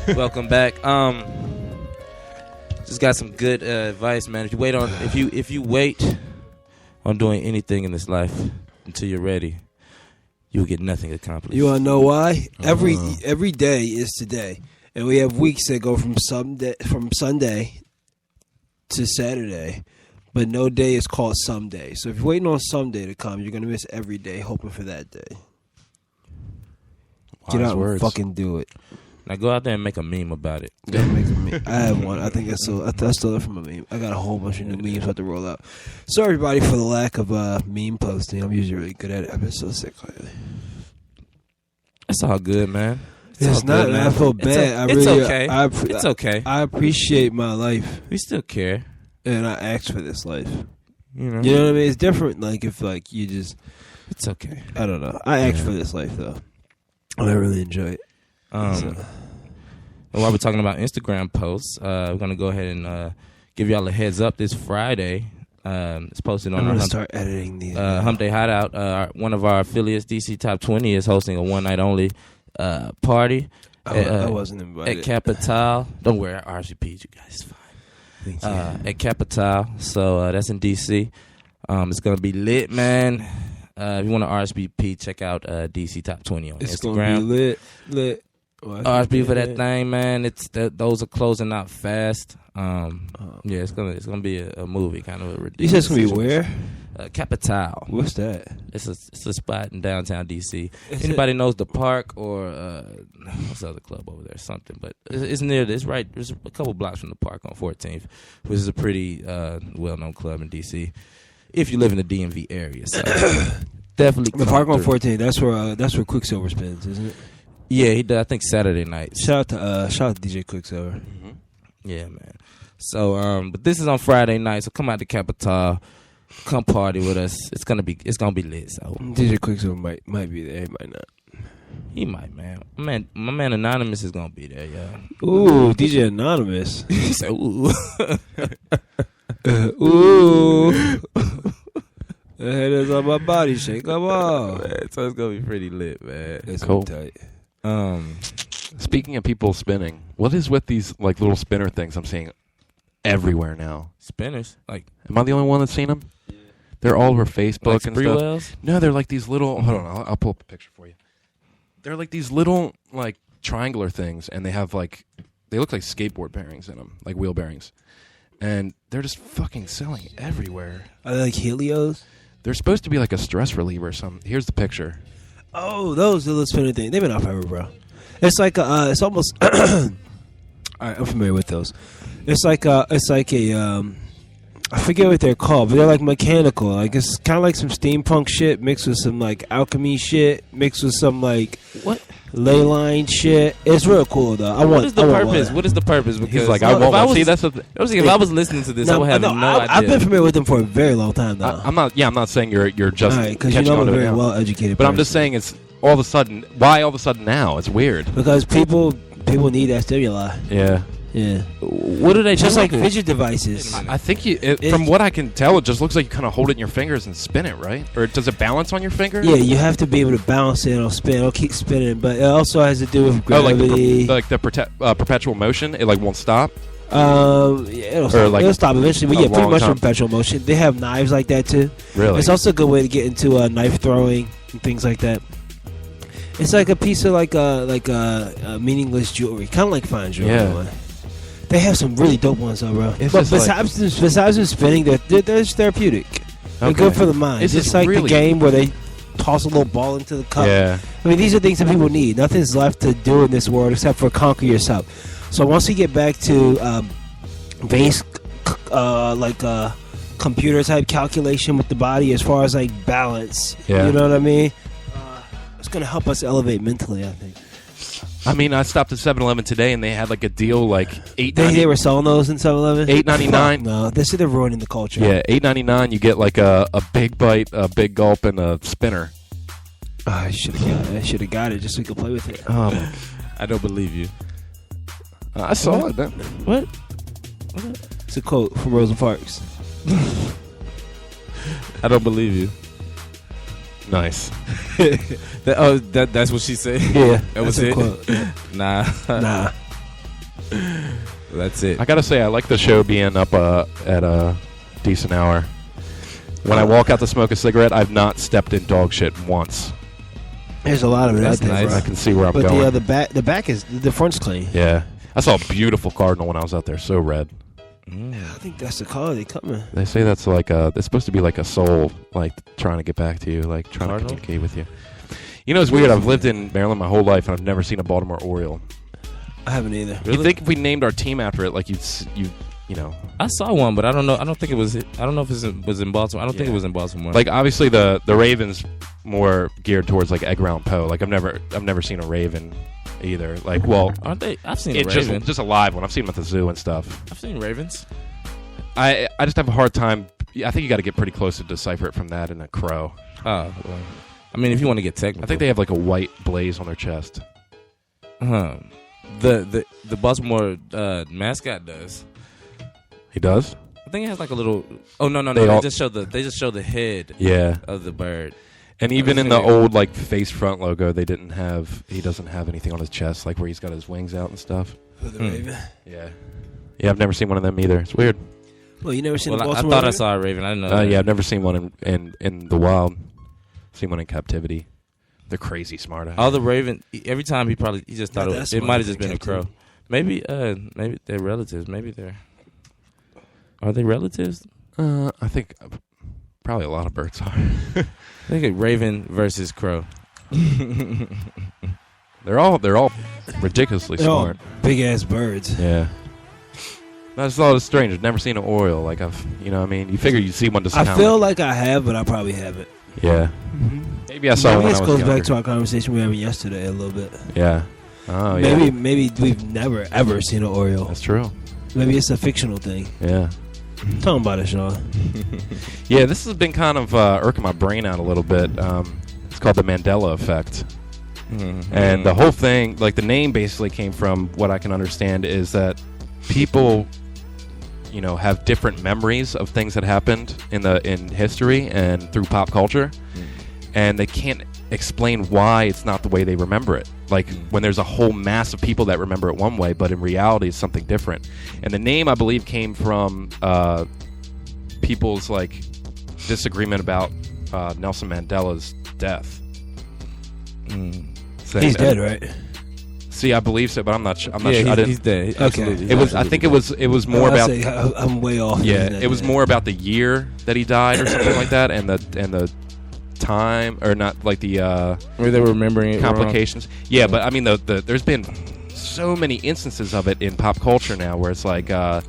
Welcome back. Just got some good advice, man. If you wait on doing anything in this life until you're ready, you'll get nothing accomplished. You want to know why? Every day is today, and we have weeks that go from Sunday to Saturday, but no day is called someday. So if you're waiting on someday to come, you're gonna miss every day hoping for that day. Get out and fucking do it. Now go out there and make a meme about it. Make a meme. I have one. I think I stole it from a meme. I got a whole bunch of new memes I have to roll out. Sorry, everybody, for the lack of meme posting. I'm usually really good at it. I've been so sick lately. It's all good, man. It's not. Man. I feel bad. It's okay. It's okay. I appreciate my life. We still care, and I asked for this life. You know what I mean? It's different. Like if you just. It's okay. I don't know. I asked for this life though, and I really enjoy it. While we're talking about Instagram posts, we're gonna go ahead and give y'all a heads up. This Friday, it's posted on. I'm gonna start editing these. HumpDay Hideout. One of our affiliates, DC Top 20, is hosting a one night only party. I wasn't invited at Capital. Don't worry, I RSVP'd you guys. It's fine. At Capital, so that's in DC. It's gonna be lit, man. If you want to RSVP, check out DC Top 20 on Instagram. It's gonna be lit. RSVP for that thing, man. Those are closing out fast. Yeah, it's gonna be a movie, kind of a ridiculous. You said it's gonna be where? Capital. What's that? It's a spot in downtown DC. Anybody knows the park or what's the other club over there? Something, but it's near. It's right. There's a couple blocks from the park on 14th, which is a pretty well-known club in DC. If you live in the DMV area, so definitely the park on 14th. That's where Quicksilver spins, isn't it? Yeah, he does. I think Saturday nights. Shout out to DJ Quicksilver. Mm-hmm. Yeah, man. So, but this is on Friday night, so come out to Capital, come party with us. It's gonna be lit. So DJ Quicksilver might be there. He might not. He might, man. My man Anonymous is gonna be there, yeah. Ooh, DJ Anonymous. He said, ooh. Ooh. The head is on my body, shake them off. Man, so it's gonna be pretty lit, man. It's cool. Tight. Speaking of people spinning, what is with these like little spinner things I'm seeing everywhere now? Spinners? Like, am I the only one that's seen them? Yeah. They're all over Facebook like and stuff. Wells? No, they're like these little. Hold on, I'll pull up a picture for you. They're like these little like triangular things, and they have they look like skateboard bearings in them, like wheel bearings, and they're just fucking selling everywhere. Are they like Helios? They're supposed to be like a stress reliever or something. Here's the picture. Oh, those little spinner things. They've been out forever, bro. It's like it's almost. All right, I'm familiar with those. It's like a. I forget what they're called, but they're like mechanical. Like it's kind of like some steampunk shit mixed with some like alchemy shit mixed with some like ley line shit. It's real cool though. What is the purpose? What is the purpose? Because he's like, I won't. See, that's what. If I was listening to this, I would have no idea. I've been familiar with them for a very long time now. I'm not saying you're just because you know I'm a very well educated. But I'm just saying it's all of a sudden. Why all of a sudden now? It's weird. Because people need that stimuli. Yeah. Yeah. What do they just like fidget devices? I think from what I can tell, it just looks like you kind of hold it in your fingers and spin it, right? Or does it balance on your finger? Yeah, you have to be able to balance it. It'll spin. It'll keep spinning, but it also has to do with gravity. Like the perpetual motion. It like won't stop. Yeah, it'll stop eventually. But yeah, pretty much perpetual motion. They have knives like that too. Really? It's also a good way to get into knife throwing and things like that. It's like a piece of like meaningless jewelry, kind of like fine jewelry. Yeah. They have some really dope ones though, bro. But besides them spinning, they're therapeutic. They're good for the mind. It's just like the game where they toss a little ball into the cup. Yeah. I mean, these are things that people need. Nothing's left to do in this world except for conquer yourself. So once we get back to base, computer type calculation with the body as far as like balance, you know what I mean? It's gonna help us elevate mentally, I think. I mean, I stopped at 7-Eleven today, and they had like a deal, like $8.99. They were selling those in 7-Eleven. $8.99. No, they're ruining the culture. Yeah, $8.99. You get like a big bite, a big gulp, and a spinner. I should have got it just so we could play with it. I don't believe you. I saw it. What? It's a quote from Rosa Parks. I don't believe you. Nice. That's what she said. Yeah, that was that's it. a quote. Nah. That's it. I gotta say, I like the show being up at a decent hour. When I walk out to smoke a cigarette, I've not stepped in dog shit once. There's a lot of it. That's out there, nice. bro. I can see where I'm But going. the back is the front's clean. Yeah. I saw a beautiful cardinal when I was out there, so red. I think that's the color they coming. They say that's like it's supposed to be like a soul, like trying to get back to you, like trying Cardinal? to communicate with you. You know, it's weird. I've lived in Maryland my whole life, and I've never seen a Baltimore Oriole. I haven't either. You think if we named our team after it, like you know, I saw one, but I don't know. I don't think it was. I don't know if it was in Baltimore. I don't think it was in Baltimore. like obviously the Ravens more geared towards like Edgar Allan Poe. Like I've never seen a raven either. Like, well, aren't they? I've seen a it's raven. just a live one. I've seen them at the zoo and stuff. I've seen ravens. I just have a hard time. I think you got to get pretty close to decipher it from that and a crow. Oh, well, I mean, if you want to get technical, I think they have like a white blaze on their chest. The Baltimore mascot does. He does? I think it has like a little. Oh no! They all- They just show the head. Yeah. Of the bird. And even in the old like face front logo, he doesn't have anything on his chest, like where he's got his wings out and stuff. For the Raven. Yeah. Yeah, I've never seen one of them either. It's weird. Well, you never seen Well, the I Baltimore thought I Raven? saw a raven. I didn't know. Yeah, I've never seen one in the wild. Seen one in captivity. They're crazy smart. All the raven. Every time he just thought Not that it might have smart just in been a crow. captivity. Maybe they're relatives. Are they relatives? I think probably a lot of birds are. I think a raven versus crow. They're all ridiculously They're all smart. big ass birds. Yeah. I just thought it was strange. I've never seen an Oriole. Like you know what I mean? You figure you'd see one just I kinda feel like I have, but I probably haven't. Yeah. Maybe I saw Maybe one this when I was goes back younger. to our conversation we were having yesterday a little bit. Yeah. Oh, yeah. Maybe we've never ever seen an Oriole. That's true. Maybe it's a fictional thing. Yeah. Tell them about it, Sean. Yeah, this has been kind of irking my brain out a little bit. It's called the Mandela effect. And the whole thing, like the name basically came from what I can understand is that people, you know, have different memories of things that happened in history and through pop culture, and they can't explain why it's not the way they remember it. Like when there's a whole mass of people that remember it one way, but in reality it's something different. And the name, I believe, came from people's like disagreement about Nelson Mandela's death. He's dead, right? See, I believe so, but I'm not sure. I'm not Yeah, sure. I didn't. he's dead. Okay. Absolutely. It was. I think it was more about. I'm way off. Yeah, it was more about the year that he died or something like that, and the time, or not like the Were they remembering it complications. Yeah, but I mean there's been so many instances of it in pop culture now where it's like the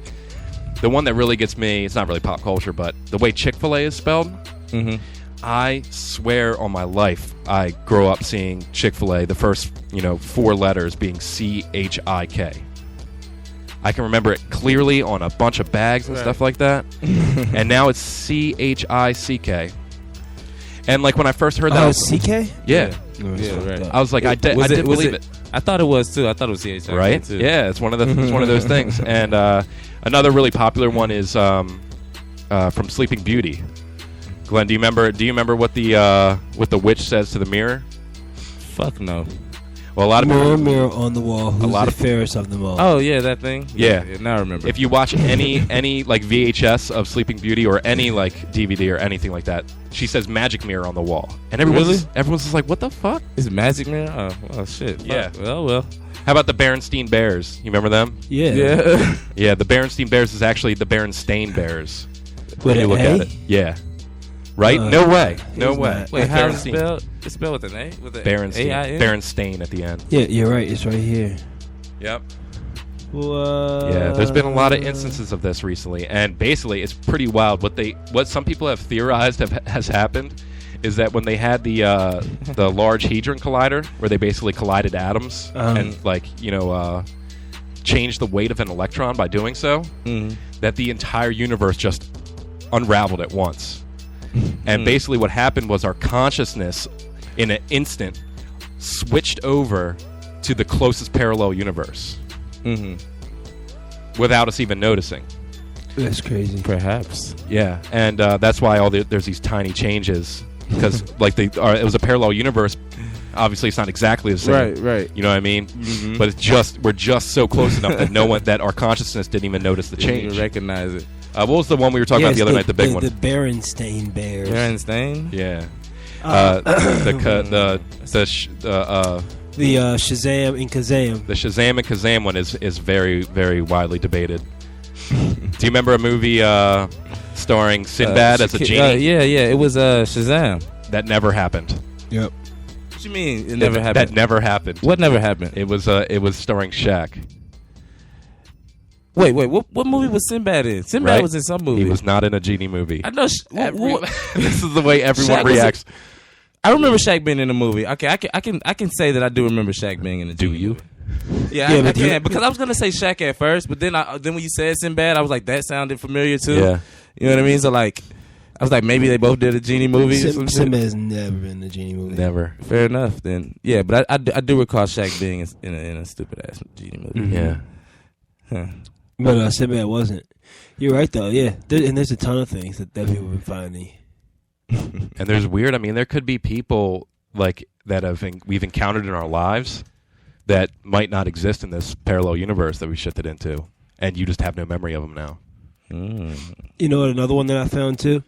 one that really gets me. It's not really pop culture, but the way Chick-fil-A is spelled. Mm-hmm. I swear on my life, I grew up seeing Chick-fil-A, the first, 4 letters being C-H-I-K. I can remember it clearly on a bunch of bags and stuff like that. And now it's C-H-I-C-K. And like when I first heard that, I was, CK? yeah. Yeah, right. I was like, I didn't believe it. I thought it was too. I thought it was CHI. Right? Too. Yeah, it's one of those things. And another really popular one is from Sleeping Beauty. Glenn, do you remember what the witch says to the mirror? Fuck no. Well, a lot of people, Mirror on the wall. Who's lot the of- fairest of them all? Oh yeah, that thing. Yeah. Now I remember. if you watch any like VHS of Sleeping Beauty or any like DVD or anything like that, she says magic mirror on the wall, and everyone's just like, what the fuck? It's Magic Mirror. Oh well, shit. Yeah. Fuck. Well. How about the Berenstein Bears? You remember them? Yeah. Yeah. Yeah, the Berenstein Bears is actually the Berenstain Bears. With When you an look A? at it, yeah. Right? Uh, No way. No he's way. not. Wait, how is it Berenstein. spelled? It's spelled with an A. With an Berenstain. A-I-N? Berenstain at the end. Yeah, you're right. It's right here. Yep. What? Yeah, there's been a lot of instances of this recently, and basically it's pretty wild. What some people have theorized has happened is that when they had the Large Hadron Collider, where they basically collided atoms and changed the weight of an electron by doing so, that the entire universe just unraveled at once. And basically what happened was our consciousness in an instant switched over to the closest parallel universe without us even noticing. That's crazy. Perhaps. Yeah, and that's why there's these tiny changes because like it was a parallel universe. Obviously, it's not exactly the same. Right. You know what I mean? Mm-hmm. But we're just so close enough that that our consciousness didn't even notice the change. Didn't even recognize it. What was the one we were talking about the other night? The big one. The Berenstain Bears. Berenstain? Yeah. The Shazam and Kazam. The Shazam and Kazam one is very, very widely debated. Do you remember a movie starring Sinbad as a genie? Yeah. It was Shazam. That never happened. Yep. What you mean? It never happened. That never happened. What never happened? It was starring Shaq. Wait. What movie was Sinbad in? Sinbad was in some movie. He was not in a genie movie. I know. This is the way everyone reacts. I remember Shaq being in a movie. Okay, I can say that I do remember Shaq being in a genie. Do you? Movie. Yeah, I can because I was gonna say Shaq at first, but then when you said Sinbad, I was like, that sounded familiar too. Yeah. You know what I mean? So like, I was like, maybe they both did a genie movie. Sinbad has never been in a genie movie. Never. Fair enough. Then yeah, but I do recall Shaq being in a stupid ass genie movie. Mm-hmm. Yeah. Huh. But Sinbad wasn't. You're right though. Yeah, and there's a ton of things that people have been finding. And there's weird. I mean, there could be people like that we've encountered in our lives that might not exist in this parallel universe that we shifted into, and you just have no memory of them now. You know what? Another one that I found too.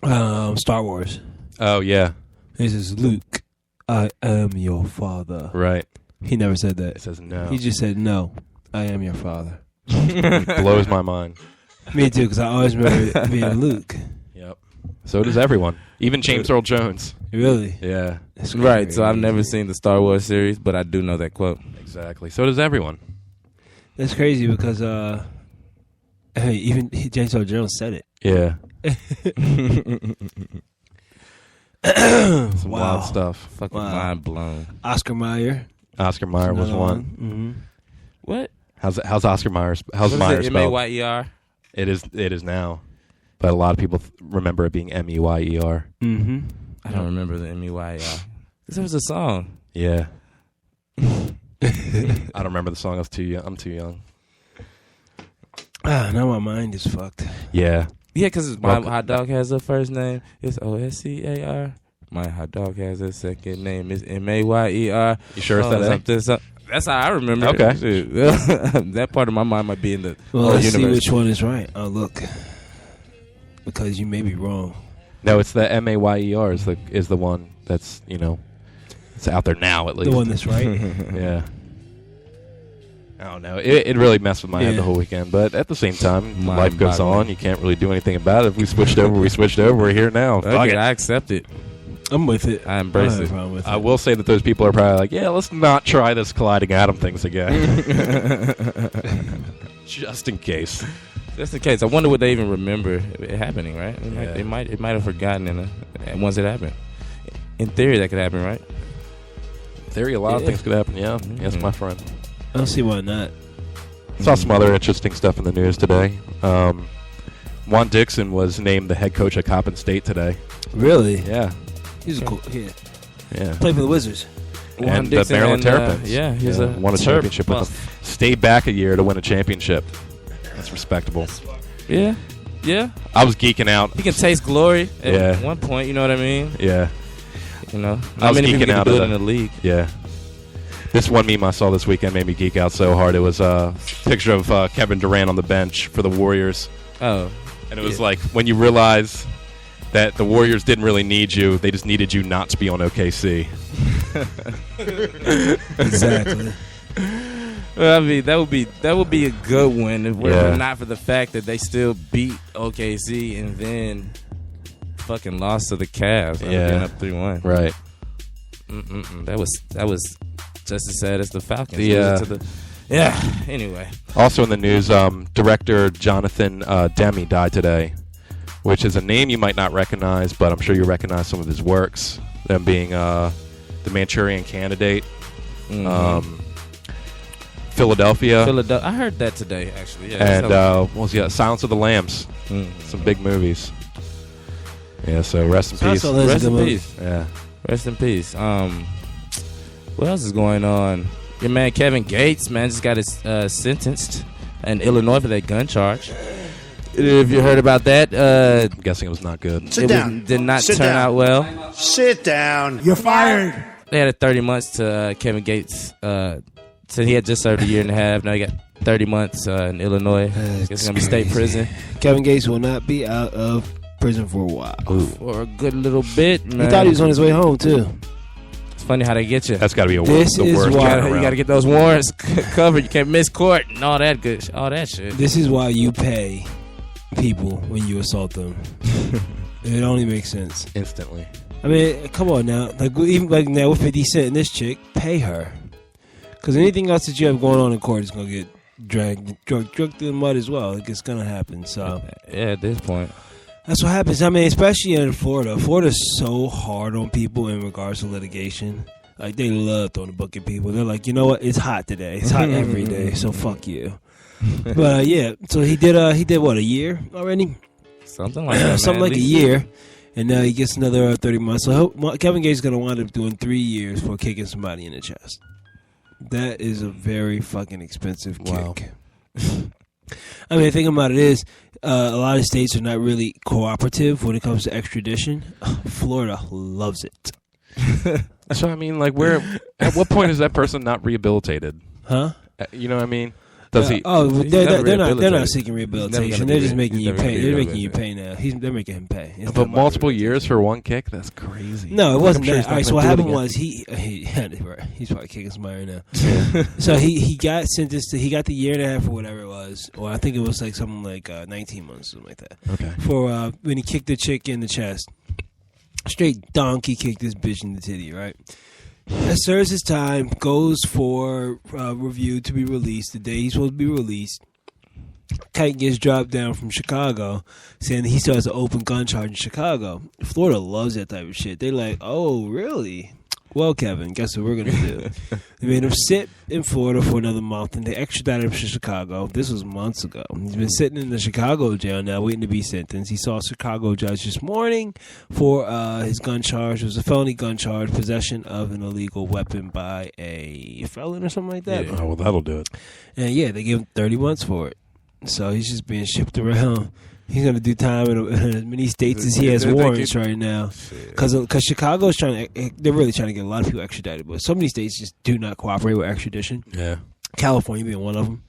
Star Wars. Oh yeah. This is Luke. I am your father. Right. He never said that. It says no. He just said no. I am your father. Blows my mind. Me too, because I always remember it being Luke. Yep. So does everyone. Even James Earl Jones. Really? Yeah. Right. So I've never seen the Star Wars series, but I do know that quote. Exactly. So does everyone. That's crazy because even James Earl Jones said it. Yeah. Some wild stuff. Fucking mind blown. Oscar Mayer. Oscar Mayer was one. Mm-hmm. What? How's Oscar Myers? How's Myers spelled? M-A-Y-E-R? It is now, but a lot of people remember it being M-E-Y-E-R. Mm-hmm. I don't remember the M-E-Y-E-R. There was a song. Yeah. I don't remember the song. I'm too young. Now my mind is fucked. Yeah. Yeah, because my hot dog has a first name. It's O-S-C-A-R. My hot dog has a second name. It's M-A-Y-E-R. You sure it's that? That's how I remember it. Okay. That part of my mind might be in the let's universe. see which one is right. Oh, look. Because you may be wrong. No, it's the M-A-Y-E-R is the one that's, it's out there now at least. The one that's right? Yeah. I don't know. It really messed with my head the whole weekend. But at the same time, life goes on. You can't really do anything about it. If we switched over, we switched over. We're here now. Okay, I accept it. I'm with it. I embrace it. I will say that those people are probably like, yeah, let's not try this colliding atom things again. Just in case. Just in case. I wonder would they even remember it happening, right? They might have forgotten once it happened. In theory, that could happen, right? In theory, a lot of things could happen, yeah. Mm-hmm. Yes, my friend. I don't see why not. Saw some other interesting stuff in the news today. Juan Dixon was named the head coach at Coppin State today. Really? Yeah. He's a cool. Yeah. Play for the Wizards. And the Maryland Terrapins. He's won a championship with them. Stayed back a year to win a championship. That's respectable. Yeah. I was geeking out. He can taste glory at one point. You know what I mean? Yeah. Not many people can do it in the league. Yeah. This one meme I saw this weekend made me geek out so hard. It was a picture of Kevin Durant on the bench for the Warriors. Oh. And it was like when you realize that the Warriors didn't really need you, they just needed you not to be on OKC. Exactly. Well, I mean, that would be a good win if were not for the fact that they still beat OKC and then fucking lost to the Cavs. Being up 3-1. Right. That was just as sad as the Falcons. Anyway. Also in the news, director Jonathan Demme died today, which is a name you might not recognize, but I'm sure you recognize some of his works. Them being The Manchurian Candidate, Philadelphia. I heard that today, actually. And what was Silence of the Lambs. Some big movies. Yeah, so rest in peace. Rest in peace. Yeah. Rest in peace. What else is going on? Your man Kevin Gates, man, just got sentenced in Illinois for that gun charge. If you heard about that, I'm guessing it was not good. Sit down. Did not Sit turn down. out well. Sit down. You're fired. They had 30 months to Kevin Gates. So he had just served a year and a half. Now he got 30 months in Illinois. It's going to be state prison. Kevin Gates will not be out of prison for a while. For a good little bit, man. He thought he was on his way home, too. It's funny how they get you. That's got to be the This is worst. why- You got to get those warrants covered. You can't miss court and all that shit. This is why you pay people when you assault them. It only makes sense. Instantly. I mean, come on now. Like even like now with 50 Cent and this chick, pay her. Because anything else that you have going on in court is going to get dragged through the mud as well. Like, it's going to happen. So Yeah, at this point. that's what happens. I mean, especially in Florida. Florida's so hard on people in regards to litigation. Like, they love throwing the book at people. They're like, you know what? It's hot today. It's hot every day. So fuck you. But yeah, so he did what, a year already? Something like that. Something man. like a year. And now he gets another 30 months. So Kevin Gates is going to wind up doing 3 years for kicking somebody in the chest. That is a very fucking expensive kick. Wow. I mean, the thing about it is, a lot of states are not really cooperative when it comes to extradition. Florida loves it. So I mean, like, where? At what point is that person not rehabilitated? Huh? You know what I mean? Does he? Oh, He's they're never not rehabilitated. seeking He's never rehabilitation. gonna They're be just re- making he's you never pay. gonna be They're making you pay rehabilitated. now. They're making him pay. It's But not multiple rehabilitation. years for one kick? That's crazy. No, it Like, wasn't I'm sure that. he's not All right, so gonna what do it happened again. was he's probably kicking somebody right now. So he got sentenced to, he got the year and a half or whatever it was, or I think it was like something like 19 months, something like that. Okay. For when he kicked the chick in the chest, straight donkey kicked this bitch in the titty, right? Serves his time, goes for review to be released the day he's supposed to be released. Kite gets dropped down from Chicago, saying that he still has an open gun charge in Chicago. Florida loves that type of shit. They're like, oh, really? Well, Kevin, guess what we're going to do? They made him sit in Florida for another month, and they extradited him to Chicago. This was months ago. He's been sitting in the Chicago jail now, waiting to be sentenced. He saw a Chicago judge this morning for his gun charge. It was a felony gun charge, possession of an illegal weapon by a felon or something like that. Yeah. Oh, well, that'll do it. And yeah, they gave him 30 months for it. So he's just being shipped around. He's going to do time in as many states as he has warrants right now. Because Chicago's they're really trying to get a lot of people extradited. But so many states just do not cooperate with extradition. Yeah. California being one of them.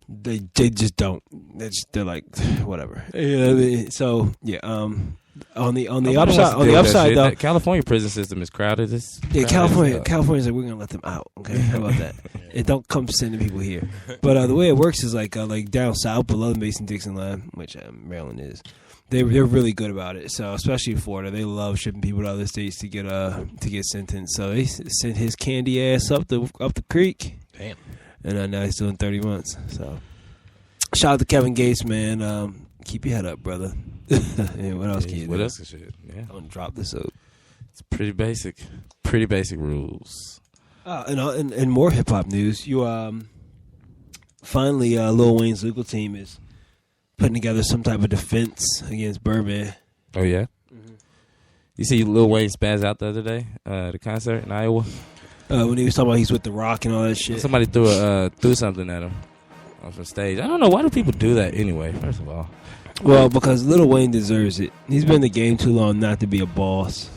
They just don't. They're like, whatever. You know what I mean? So, yeah. On the upside though, California prison system is crowded. California's like, we're gonna let them out. Okay, how about that? It don't come sending people here. But the way it works is like down south below the Mason-Dixon line, which Maryland is. They're really good about it. So especially Florida, they love shipping people to other states to get sentenced. So they sent his candy ass up the creek. Damn. And now he's doing 30 months. So shout out to Kevin Gates, man. Keep your head up, brother. Yeah, what else can you do? What else can shit? Yeah. I'm gonna drop this up. It's pretty basic. Pretty basic rules. And more hip hop news. You finally Lil Wayne's legal team is putting together some type of defense against Birdman. Oh yeah. Mm-hmm. You see Lil Wayne spaz out the other day, the concert in Iowa. When he was talking about he's with The Rock and all that shit. Somebody threw something at him off the stage. I don't know, why do people do that anyway? First of all. Well, because Lil Wayne deserves it. He's been in the game too long not to be a boss.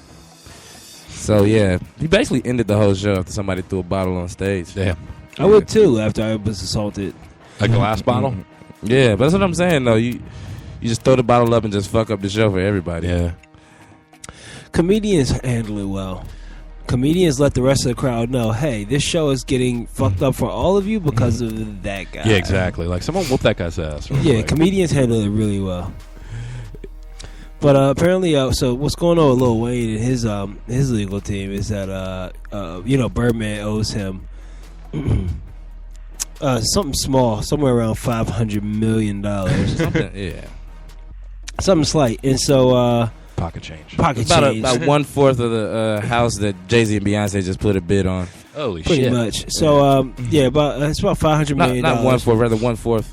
So yeah, he basically ended the whole show after somebody threw a bottle on stage. Damn. I would too after I was assaulted. A glass bottle? Yeah, but that's what I'm saying though. You just throw the bottle up and just fuck up the show for everybody. Yeah. Comedians handle it well. Comedians let the rest of the crowd know, hey, this show is getting fucked up for all of you because of that guy. Yeah, exactly. Like, someone whoop that guy's ass. Yeah, comedians handle it really well. But apparently, so what's going on with Lil Wayne and his legal team is that Birdman owes him something small, somewhere around $500 million. Something, yeah, something slight, and so pocket change. About 1/4 of the house that Jay-Z and Beyonce just put a bid on. Holy pretty shit! Much. So it's about $500 million. Not 1/4, rather 1/4.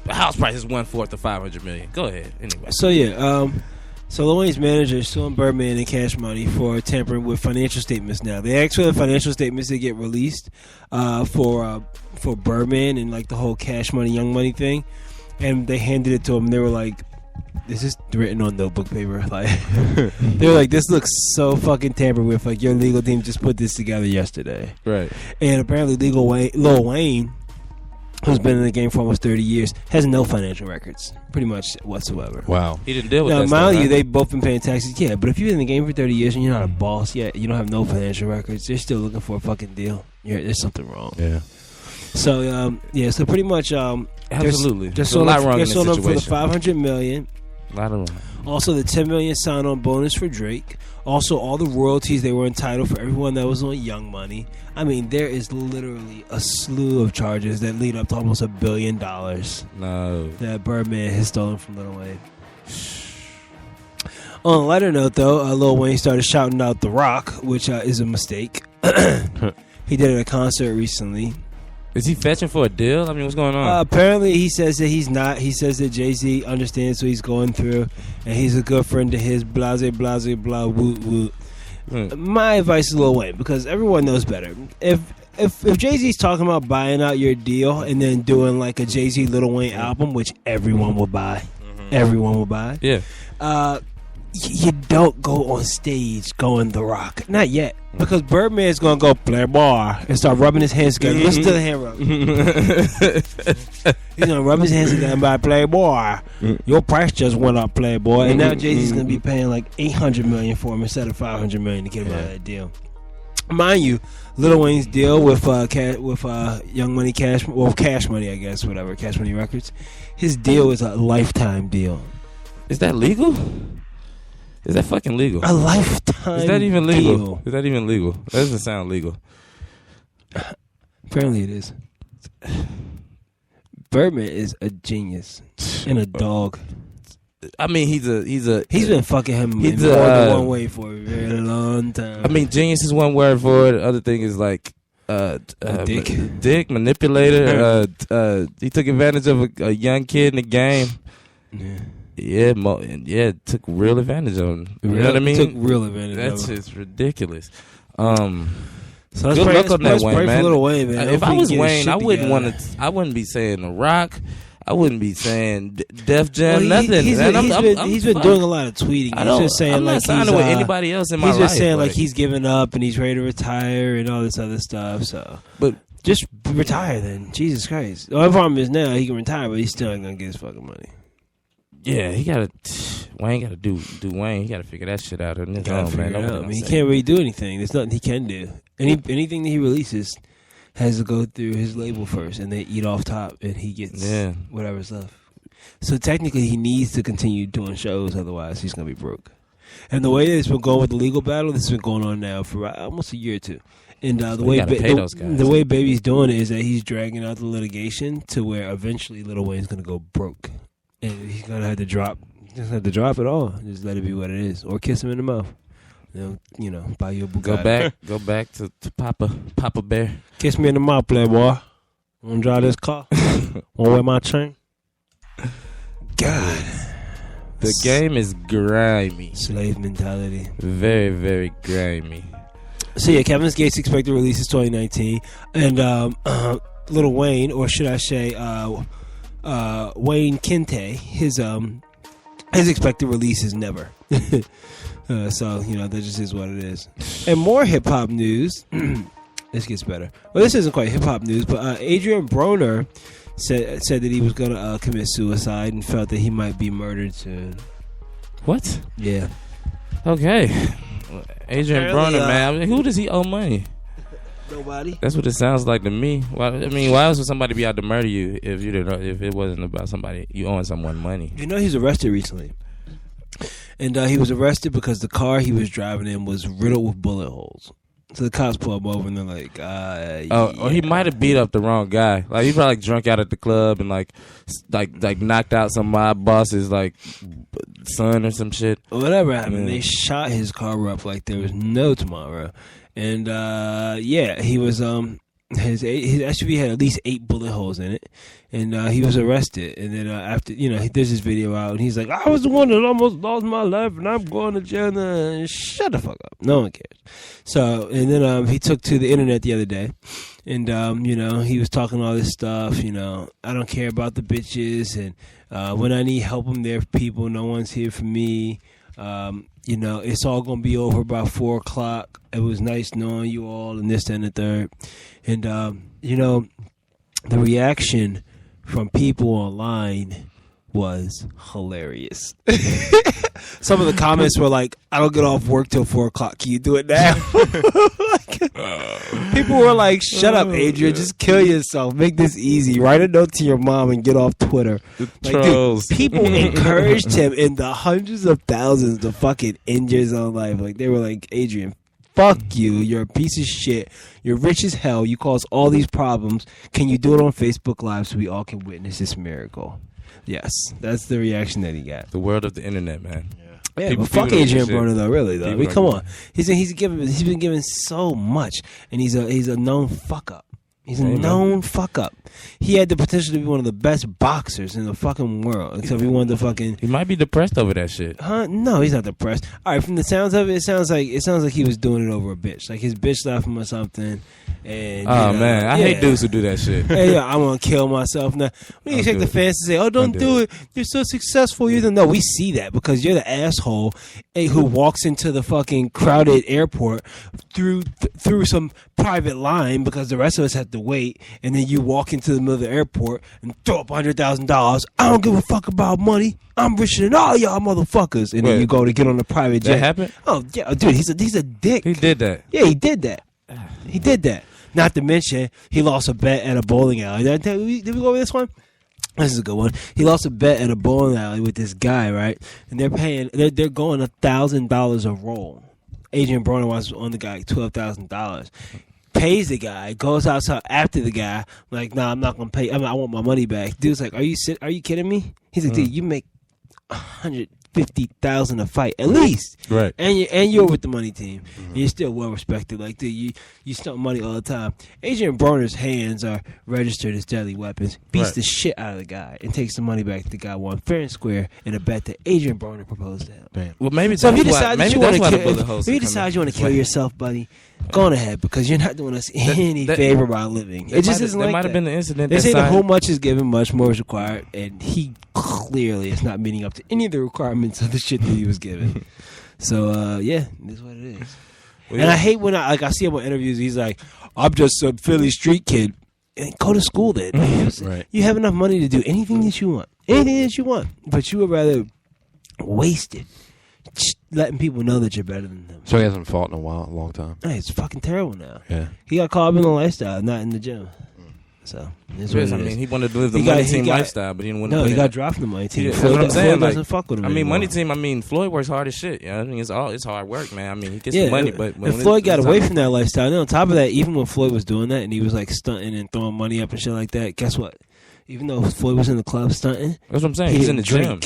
The house price is 1/4 of $500 million. Go ahead, anyway. So yeah, so Lil Wayne's manager is suing Birdman and Cash Money for tampering with financial statements. Now they asked for the financial statements to get released for Birdman and like the whole Cash Money, Young Money thing. and they handed it to him. And they were like, "This is written on notebook paper." Like they were like, "This looks so fucking tampered with. Like your legal team just put this together yesterday." Right. And apparently, Lil Wayne, who's been in the game for almost 30 years, has no financial records, pretty much whatsoever. Wow. He didn't deal with Now, that mind stuff, you, right? they've both been paying taxes. Yeah, but if you've been in the game for 30 years and you're not a boss yet, you don't have no financial records, they're still looking for a fucking deal. There's something wrong. Yeah. So, so pretty much, Absolutely. They're There's a lot wrong in this for the situation. $500 million. A lot of wrong. Also, the $10 million sign-on bonus for Drake. Also, all the royalties they were entitled for everyone that was on Young Money. I mean, there is literally a slew of charges that lead up to almost $1 billion No. that Birdman has stolen from Lil Wayne. On a lighter note, though, Lil Wayne started shouting out The Rock, which is a mistake. He did it at a concert recently. Is he fetching for a deal? I mean, what's going on? Apparently, he says that he's not. He says that Jay-Z understands what he's going through, and he's a good friend to his blase, blah, woot, woot. My advice is Lil Wayne, because everyone knows better. If Jay-Z's talking about buying out your deal and then doing like a Jay-Z Lil Wayne album, which everyone will buy, Yeah. you don't go on stage going The Rock. Not yet. Because Birdman's going to go Playboy and start rubbing his hands together. Listen to the hand rub. He's going to rub his hands together and buy Playboy. Your price just went up, Playboy. And now Jay-Z's going to be paying like $800 million for him instead of $500 million to get him out of that deal. Mind you, Lil Wayne's deal with Young Money Cash Money, I guess, whatever, Cash Money Records. His deal is a lifetime deal. Is that legal? Is that fucking legal? A lifetime Is that even legal? deal. Is that even legal? That doesn't sound legal. Apparently it is. Birdman is a genius and a dog. I mean, he's been fucking him in more than one way for a very long time. I mean, genius is one word for it. The other thing is like dick manipulator. He took advantage of a young kid in the game. Yeah, took real advantage of him. You know what I mean? Took real advantage. That's of him. just ridiculous. So good luck on that, Wayne, man. Little Wayne, man. If I was Wayne, I wouldn't want to. I wouldn't be saying The Rock. I wouldn't be saying Def Jam. Nothing. He's been doing a lot of tweeting. He's just saying I'm like not signing with anybody else in my life. He's just saying like he's giving up and he's ready to retire and all this other stuff. So, but just retire then. Jesus Christ. The only problem is now he can retire, but he's still not gonna get his fucking money. Yeah, Wayne gotta do Wayne. He gotta figure that shit out. Man. I mean, he can't really do anything. There's nothing he can do. Anything that he releases has to go through his label first, and they eat off top, and he gets whatever's left. So technically, he needs to continue doing shows, otherwise he's gonna be broke. And the way that it's been going with the legal battle, this has been going on now for almost a year or two. And the way Baby's doing it is that he's dragging out the litigation to where eventually Lil Wayne's gonna go broke. And he's gonna have to drop. Just have to drop it all. Just let it be what it is, or kiss him in the mouth. You know, buy you a Bugatti. Go back to Papa Bear. Kiss me in the mouth, playboy. Wanna drive this car? Wanna wear my chain? God, the game is grimy. Slave mentality. Very, very grimy. So yeah, Kevin Gates expected to release in 2019, and Lil Wayne, or should I say, Wayne Kente, his expected release is never. So that just is what it is. And more hip hop news. This gets better. Well, this isn't quite hip hop news, but Adrian Broner said that he was gonna commit suicide and felt that he might be murdered soon. What? Yeah. Okay. Adrian Broner, man. I mean, who does he owe money? Nobody. That's what it sounds like to me. Why else would somebody be out to murder you if it wasn't about somebody you owing someone money? He was arrested recently, and he was arrested because the car he was driving in was riddled with bullet holes. So the cops pull him over and they're like, or he might have beat up the wrong guy. Like he probably drunk out at the club and like knocked out some mob boss's like son or some shit. Whatever happened, they shot his car up like there was no tomorrow. And he was His SUV had at least 8 bullet holes in it, and he was arrested. And then after, there's this video out, and he's like, "I was the one that almost lost my life, and I'm going to jail." Shut the fuck up. No one cares. So, and then he took to the internet the other day, and he was talking all this stuff. I don't care about the bitches, and when I need help, I'm there for people. No one's here for me. It's all gonna be over by 4 o'clock. It was nice knowing you all, and this, that, and the third. And the reaction from people online was hilarious. Some of the comments were like, "I don't get off work till 4 o'clock. Can you do it now?" People were like, "Shut up, Adrian. Just kill yourself. Make this easy. Write a note to your mom and get off Twitter." Trolls. Dude, people encouraged him in the hundreds of thousands to fucking end his own life. Like, they were like, "Adrian, fuck you. You're a piece of shit. You're rich as hell. You cause all these problems. Can you do it on Facebook Live so we all can witness this miracle?" Yes, that's the reaction that he got. The world of the internet, man. Yeah, but fuck Adrian Broner though, really though. I mean, come on. He's been given so much, and he's a known fuck up. He's a known fuck up. He had the potential to be one of the best boxers in the fucking world, except he wanted to fucking. He might be depressed over that shit. Huh? No, he's not depressed. All right, from the sounds of it, it sounds like he was doing it over a bitch. Like his bitch left him or something. And man, I hate dudes who do that shit. Hey, I'm gonna kill myself now. We expect the fans to say, "Oh, don't do it. You're so successful." No, we see that because you're the asshole who walks into the fucking crowded airport through some private line because the rest of us have to wait, and then you walk into the middle of the airport and throw up $100,000. I don't give a fuck about money. I'm richer than all y'all motherfuckers. And then you go to get on the private jet. That happened? Oh yeah, dude, he's a dick. He did that. Yeah, he did that. He did that. Not to mention, he lost a bet at a bowling alley. Did we go over this one? This is a good one. He lost a bet at a bowling alley with this guy, right? And they're going $1,000 a roll. Adrian Broner was on the guy $12,000. Pays the guy, goes outside after the guy, like, "Nah, I'm not gonna pay. I want my money back." Dude's like, "Are you kidding me?" He's like, "Dude, you make $150,000 a fight at least, right? And you're with the money team. And you're still well respected. Like, dude, you stump money all the time." Adrian Broner's hands are registered as deadly weapons. Beats the shit out of the guy and takes the money back. The guy won fair and square in a bet that Adrian Broner proposed to him. Damn. Well, maybe so if you decide you want to kill yourself, buddy, go on ahead because you're not doing us any favor by living. It just isn't like that. There might have been an incident. They say the whole much is given, much more is required, and he clearly is not meeting up to any of the requirements of the shit that he was given. So yeah, that's what it is. Well, and I hate when I see him on interviews. He's like, "I'm just a Philly street kid." And go to school then. Right. You have enough money to do anything that you want, but you would rather waste it letting people know that you're better than them. So he hasn't fought in a long time. Hey, it's fucking terrible now. Yeah, he got caught up in the lifestyle, not in the gym. So he wanted to live the money team lifestyle, but he didn't want to. No, he got dropped from the money team. That's what I'm saying. Floyd doesn't fuck with him anymore. Money team. Floyd works hard as shit. Yeah, I mean, it's hard work, man. He gets some money, but when Floyd got away from that lifestyle. And on top of that, even when Floyd was doing that and he was like stunting and throwing money up and shit like that, guess what? Even though Floyd was in the club stunting, that's what I'm saying. He's in the gym.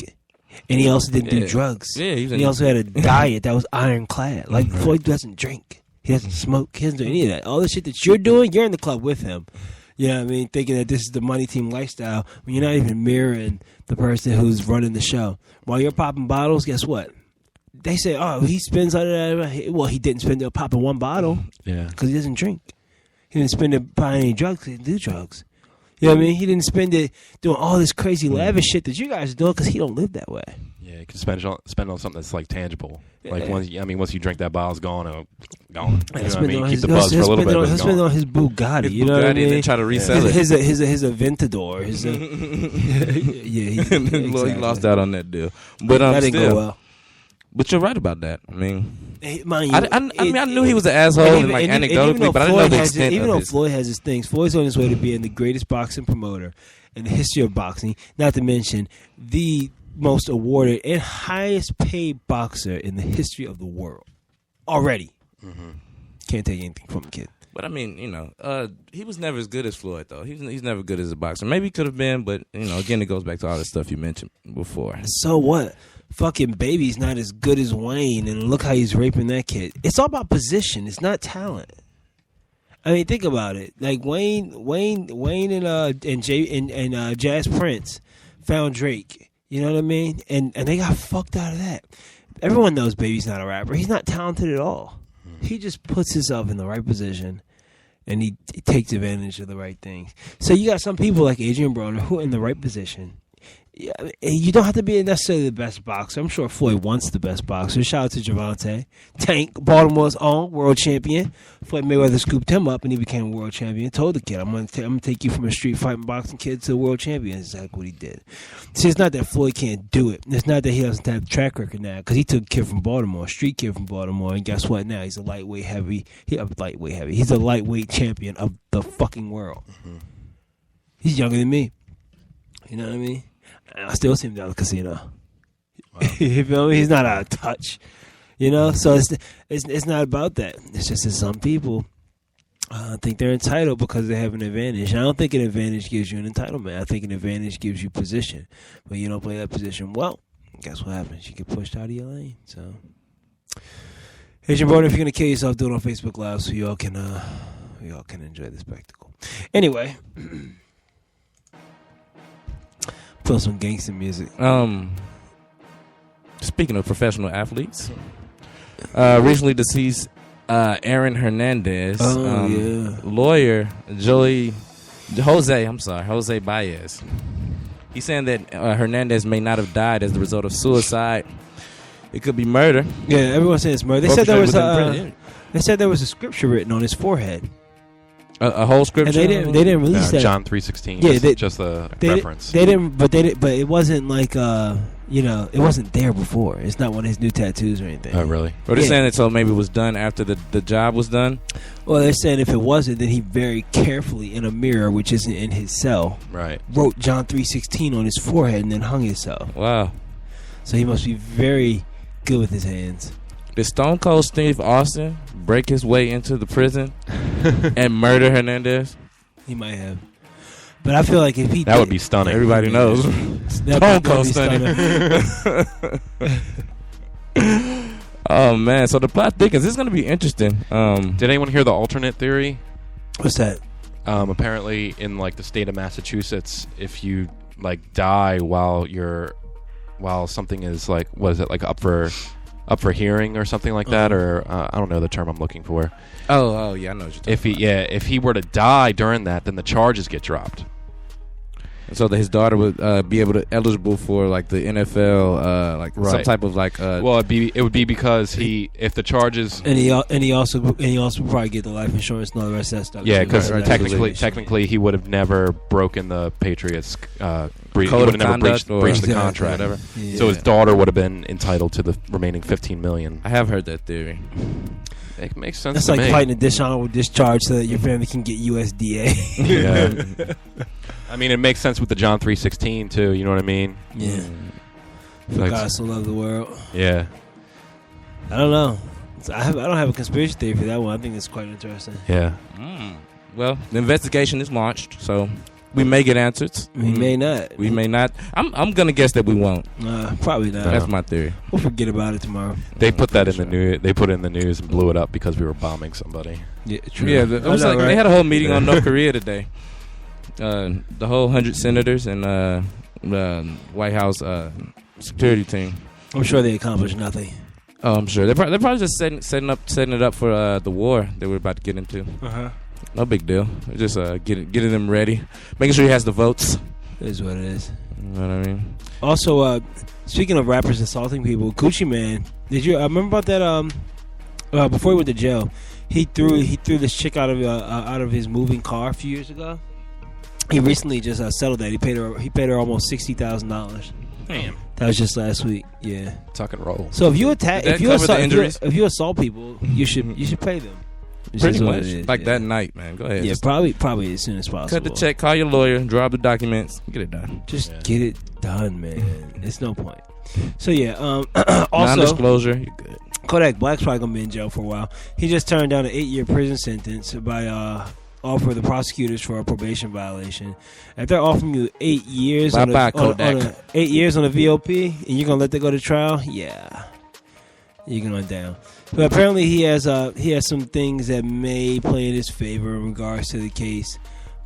And he also didn't do drugs. Yeah, he also had a diet that was ironclad. Like, Floyd doesn't drink. He doesn't smoke. He doesn't do any of that. All the shit that you're doing, you're in the club with him. You know what I mean? Thinking that this is the money team lifestyle when you're not even mirroring the person who's running the show. While you're popping bottles, guess what? They say, "Oh, he spends on that." Well, he didn't spend it popping one bottle. Yeah. Because he doesn't drink. He didn't spend it buying any drugs. He didn't do drugs. You know what I mean? He didn't spend it doing all this crazy lavish shit that you guys are doing because he don't live that way. Yeah, you can spend on something that's like tangible. Like once you drink that bottle, it's gone. Gone. You know what I mean? Keep the buzz for a little bit. He'll spend it on his Bugatti. You know what I mean? And then try to resell it. His Aventador. Exactly. He lost out on that deal. But that didn't go well. But you're right about that. I mean, I knew he was an asshole and anecdotally, but I didn't know the extent even of though this. Floyd has his things, Floyd's on his way to being the greatest boxing promoter in the history of boxing. Not to mention the most awarded and highest paid boxer in the history of the world. Already. Mm-hmm. Can't take anything from the kid. But I mean, he was never as good as Floyd, though. He's never good as a boxer. Maybe he could have been, but again, it goes back to all the stuff you mentioned before. So what? Fucking Baby's not as good as Wayne, and look how he's raping that kid. It's all about position. It's not talent. I mean, think about it. Like Wayne, and Jazz Prince found Drake. You know what I mean? And they got fucked out of that. Everyone knows Baby's not a rapper. He's not talented at all. He just puts himself in the right position, and he takes advantage of the right things. So you got some people like Adrian Broner who are in the right position. Yeah, you don't have to be necessarily the best boxer. I'm sure Floyd wants the best boxer. Shout out to Gervonta. Tank, Baltimore's own world champion. Floyd Mayweather scooped him up and he became a world champion. Told the kid, I'm gonna take you from a street fighting boxing kid to a world champion. That's exactly what he did. See, it's not that Floyd can't do it. It's not that he doesn't have a track record now, because he took a kid from Baltimore, a street kid from Baltimore, and guess what? Now he's a lightweight heavy. He's a lightweight champion of the fucking world. Mm-hmm. He's younger than me. You know what I mean? I still see him down at the casino. Wow. You feel me? He's not out of touch. You know? So it's not about that. It's just that some people think they're entitled because they have an advantage. And I don't think an advantage gives you an entitlement. I think an advantage gives you position. But you don't play that position well, guess what happens? You get pushed out of your lane. So, Agent Broder, if you're going to kill yourself, do it on Facebook Live so you all can enjoy the spectacle. Anyway. Play some gangster music. Speaking of professional athletes, recently deceased Aaron Hernandez, lawyer Jose Baez. He's saying that Hernandez may not have died as the result of suicide. It could be murder. Yeah, everyone says it's murder. They said there was a scripture written on his forehead. A whole scripture. And they didn't release that. John 3:16. Yeah, just a reference. They didn't, but it wasn't like it wasn't there before. It's not one of his new tattoos or anything. Oh, really? But they're saying that so maybe it was done after the job was done. Well, they're saying if it wasn't, then he very carefully in a mirror, which isn't in his cell, right, wrote John 3:16 on his forehead and then hung himself. Wow. So he must be very good with his hands. Did Stone Cold Steve Austin break his way into the prison and murder Hernandez? He might have. But I feel like if he that would be stunning. Everybody knows. Stone Cold stunning. Oh, man. So the plot thickens. This is going to be interesting. Did anyone hear the alternate theory? What's that? Apparently in like the state of Massachusetts, if you like die while something is like, what is it, like up for hearing or something like that, or I don't know the term I'm looking for. Oh yeah, I know what you're talking about. If he were to die during that, then the charges get dropped. And so that his daughter would be able to eligible for like the NFL, some type of like. Well, it would be because if the charges and he also would probably get the life insurance and all the rest of that stuff. Yeah, because technically he would have never broken the Patriots. He would have never breached the contract. Whatever. Yeah. So his daughter would have been entitled to the remaining $15 million. I have heard that theory. It makes sense. That's to like me. fighting a dishonorable discharge so that your family can get USDA. Yeah. I mean, it makes sense with the John 3:16 too. You know what I mean? Yeah. For God so loved the world. Yeah. I don't know. I don't have a conspiracy theory for that one. I think it's quite interesting. Yeah. Well, the investigation is launched, so we may get answers. We may not. We may not. I'm gonna guess that we won't. Probably not. That's my theory. We'll forget about it tomorrow. They put that in the news. They put it in the news and blew it up because we were bombing somebody. Yeah, true. Yeah, they had a whole meeting on North Korea today. The whole 100 senators and the White House security team. I'm sure they accomplished nothing. Oh, I'm sure they're probably just setting it up for the war that we're about to get into. No big deal. Just getting them ready, making sure he has the votes. It is what it is. You know what I mean? Also, speaking of rappers insulting people, Gucci Mane. Did you remember about that? Before he went to jail, he threw this chick out of his moving car a few years ago. He recently just settled that. He paid her almost $60,000. Damn. That was just last week. Yeah. Tuck and roll. So if you assault people, you should pay them. Pretty much that night, man. Go ahead. Yeah, probably as soon as possible. Cut the check, call your lawyer, drop the documents, get it done. Just get it done, man. It's no point. So yeah. Also, non-disclosure, you're good. Kodak Black's probably gonna be in jail for a while. He just turned down an 8-year prison sentence by offer the prosecutors for a probation violation. If they're offering you 8 years on a VOP, and you're gonna let that go to trial, yeah, You're going down. But apparently he has some things that may play in his favor in regards to the case.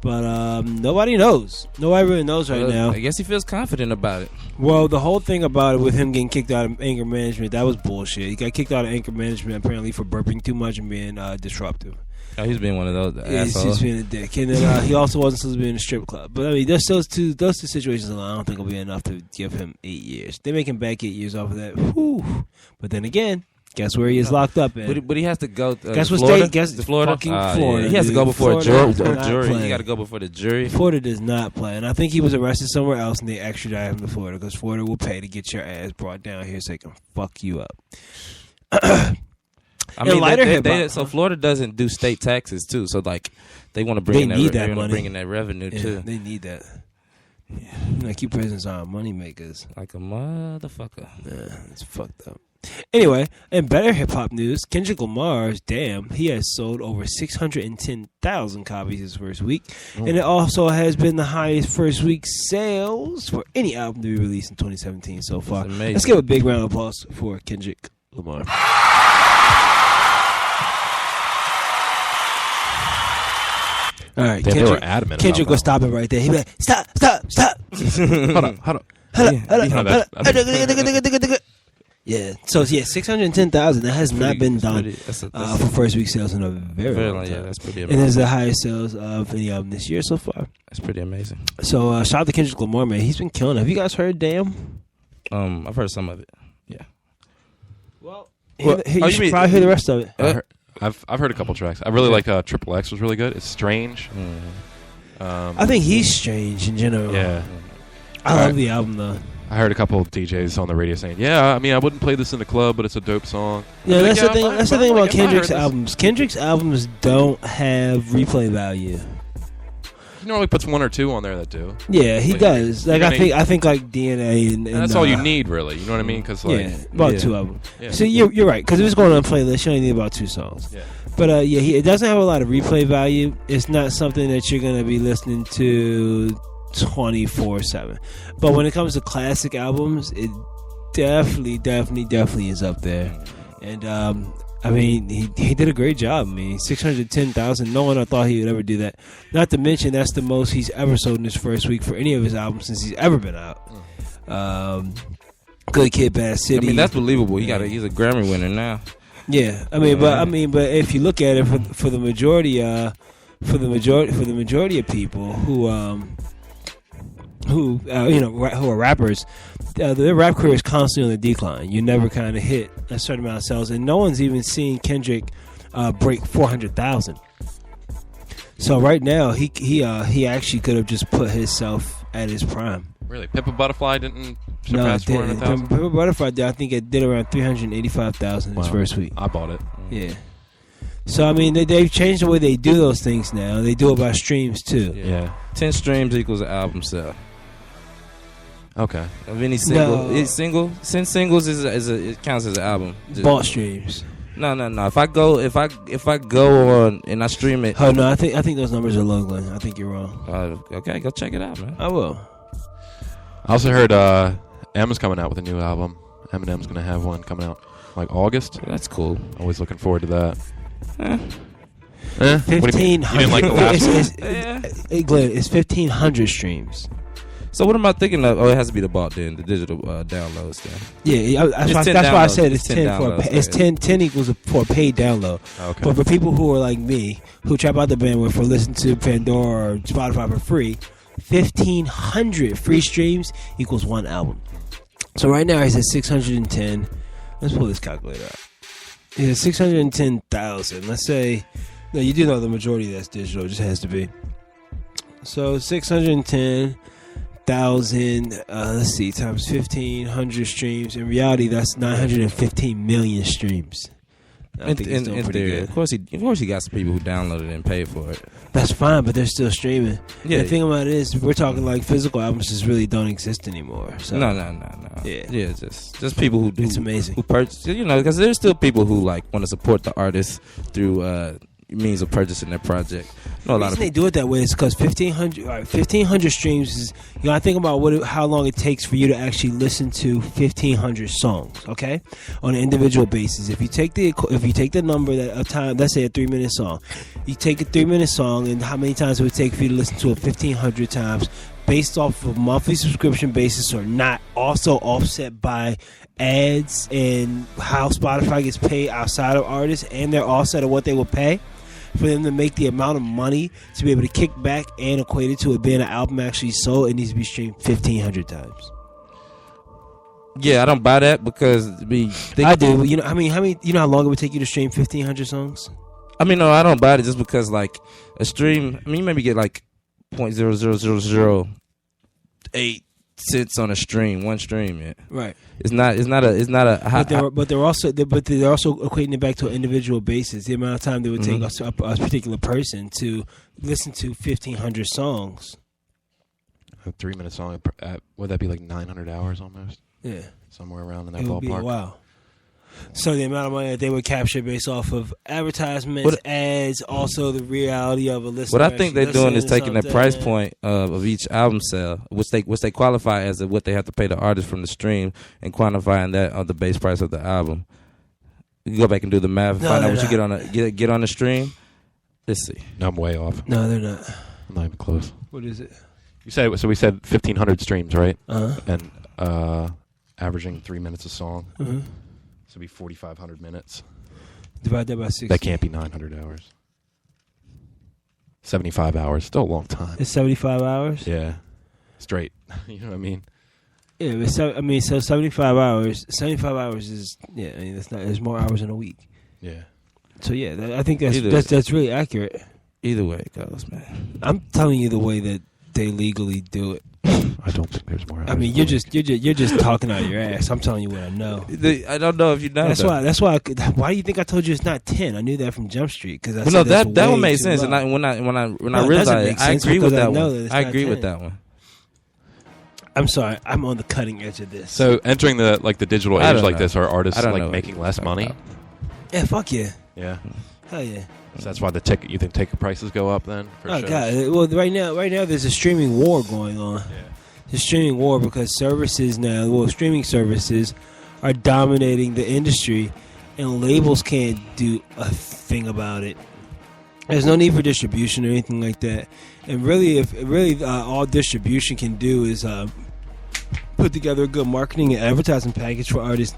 But nobody knows. Nobody really knows right now. I guess he feels confident about it. Well, the whole thing about it with him getting kicked out of anger management, that was bullshit. He got kicked out of anger management apparently for burping too much and being disruptive. Oh, he's being one of those assholes. He's being a dick. And then he also wasn't supposed to be in a strip club. But I mean, those two situations alone, I don't think will be enough to give him 8 years. They make him back 8 years off of that. Whew. But then again, guess where he is locked up in? But he has to go. Guess what Florida? state? Guess Florida. Fucking Florida. Yeah. He has to go before a jury. He He got to go before the jury. Florida does not play, and I think he was arrested somewhere else, and they extradited him to Florida because Florida will pay to get your ass brought down here so they can fuck you up. I mean, so Florida doesn't do state taxes too, so like they want to bring in that revenue too. They need that. Yeah. Like you prisons are money makers, like a motherfucker. Yeah, it's fucked up. Anyway, in better hip hop news, Kendrick Lamar's "Damn" he has sold over 610,000 copies his first week, and it also has been the highest first week sales for any album to be released in 2017 so far. Let's give a big round of applause for Kendrick Lamar. All right, They were adamant. Kendrick was stopping right there. He'd be like, "Stop! Hold on. Yeah. So 610,000. That has not been done for first week sales in a very long time. Yeah, that's pretty amazing. And it's the highest sales of any album this year so far. That's pretty amazing. So shout out to Kendrick Lamar, man. He's been killing it. Have you guys heard "Damn"? I've heard some of it. Yeah. Well, you should probably hear the rest of it. I've heard a couple tracks. I really like Triple X was really good. It's strange. I think he's strange in general. Yeah. I love the album though. I heard a couple of DJs on the radio saying, "Yeah, I mean, I wouldn't play this in the club, but it's a dope song." Yeah, that's the thing. That's the thing about Kendrick's albums. Kendrick's albums don't have replay value. He normally puts one or two on there that do. Yeah, he does. Like I think like DNA and that's all you need, really. You know what I mean? Because about two of them. Yeah. So you're right. Because if it's going on a playlist, you only need about two songs. Yeah. But it doesn't have a lot of replay value. It's not something that you're gonna be listening to 24/7. But when it comes to classic albums, it definitely is up there. And I mean, he did a great job. I mean, 610,000. No one thought he would ever do that. Not to mention, that's the most he's ever sold in his first week for any of his albums since he's ever been out. Good Kid, Bad City. I mean, that's believable. He's a Grammy winner now. Yeah, but if you look at it for the majority of people who are rappers, their rap career is constantly on the decline. You never kind of hit a certain amount of sales, and no one's even seen Kendrick break 400,000. So right now, he actually could have just put himself at his prime. Really, Pimp a Butterfly didn't surpass 400,000. Pimp a Butterfly did. I think it did around 385,000 his first week. I bought it. Yeah. So I mean, they've changed the way they do those things now. They do it by streams too. Yeah. 10 streams equals an album sale. Okay. Of any single, it's single. Since singles it counts as an album. Bought streams. No. If I go on and I stream it. Oh no, I think those numbers are low, Glenn. I think you're wrong. Okay, go check it out, man. I will. I also heard M's coming out with a new album. Eminem's gonna have one coming out like August. That's cool. Always looking forward to that. 1,500. You didn't like the last one? Glenn, it's 1,500 streams. So what am I thinking of? Oh, it has to be the bought then, the digital downloads then. Yeah, that's why I said it's 10 10 equals for a paid download. Okay. But for people who are like me, who trap out the bandwidth or listen to Pandora or Spotify for free, 1,500 free streams equals one album. So right now he's at 610. Let's pull this calculator out. He's at 610,000. Let's say, no, you do know the majority of that's digital. It just has to be. So 610,000, let's see, times 1,500 streams. In reality, that's 915 million streams. I think he's doing pretty good. Of course, he got some people who downloaded it and paid for it. That's fine, but they're still streaming. Yeah. The thing about it is, we're talking like physical albums just really don't exist anymore. So. No. Yeah, just people who do. It's amazing. Who purchase, because there's still people who like want to support the artist through means of purchasing their project. The reason they do it that way is because 1,500 streams is, you know, I think about how long it takes for you to actually listen to 1,500 songs, okay, on an individual basis. If you take the number that of time, let's say a 3-minute song, you take a 3-minute song, and how many times it would take for you to listen to it 1,500 times, based off of monthly subscription basis or not, also offset by ads and how Spotify gets paid outside of artists, and their offset of what they will pay for them to make the amount of money to be able to kick back and equate it to it being an album actually sold. It needs to be streamed 1,500 times. Yeah, I don't buy that because I do. You know, how many? You know how long it would take you to stream 1,500 songs? I mean, no, I don't buy it just because like a stream. I mean, you maybe get like 0.00008 cents on a stream, one stream. Yeah. Right. It's not a. But they're also equating it back to an individual basis. The amount of time they would take a particular person to listen to 1,500 songs. A 3-minute song, would that be like 900 hours almost? Yeah, somewhere around in that it ballpark. Would be a while. So the amount of money that they would capture based off of advertisements, ads, also the reality of a listener. What I think they're doing is taking the price point of each album sale, which they qualify as what they have to pay the artist from the stream, and quantifying that on the base price of the album. You go back and do the math, and find out what you get on the stream. Let's see. No, I'm way off. No, they're not. I'm not even close. What is it? We said 1,500 streams, right? Uh-huh. And averaging 3 minutes a song. Mm-hmm. So it'd be 4,500 minutes. Divide that by 60. That can't be 900 hours. 75 hours. Still a long time. It's 75 hours? Yeah. Straight. You know what I mean? Yeah, but so 75 hours. 75 hours is, yeah, I mean, there's more hours in a week. Yeah. So, yeah, I think that's really accurate. Either way it goes, man. I'm telling you the way that they legally do it. I don't think there's more hours. I mean, you're just talking out of your ass. I'm telling you what I know. I don't know if you know. That's why. Why do you think I told you it's not 10? I knew that from Jump Street because that one made sense. And when I realized it, I agree with that one. I agree with that one. I'm sorry, I'm on the cutting edge of this. So entering the digital age like this, are artists making less money? About. Yeah, fuck yeah. Yeah. Hell yeah. So that's why you think ticket prices go up then? For shows? God! Well, right now there's a streaming war going on. Yeah. There's a streaming war because streaming services are dominating the industry, and labels can't do a thing about it. There's no need for distribution or anything like that. And really, all distribution can do is put together a good marketing and advertising package for artists.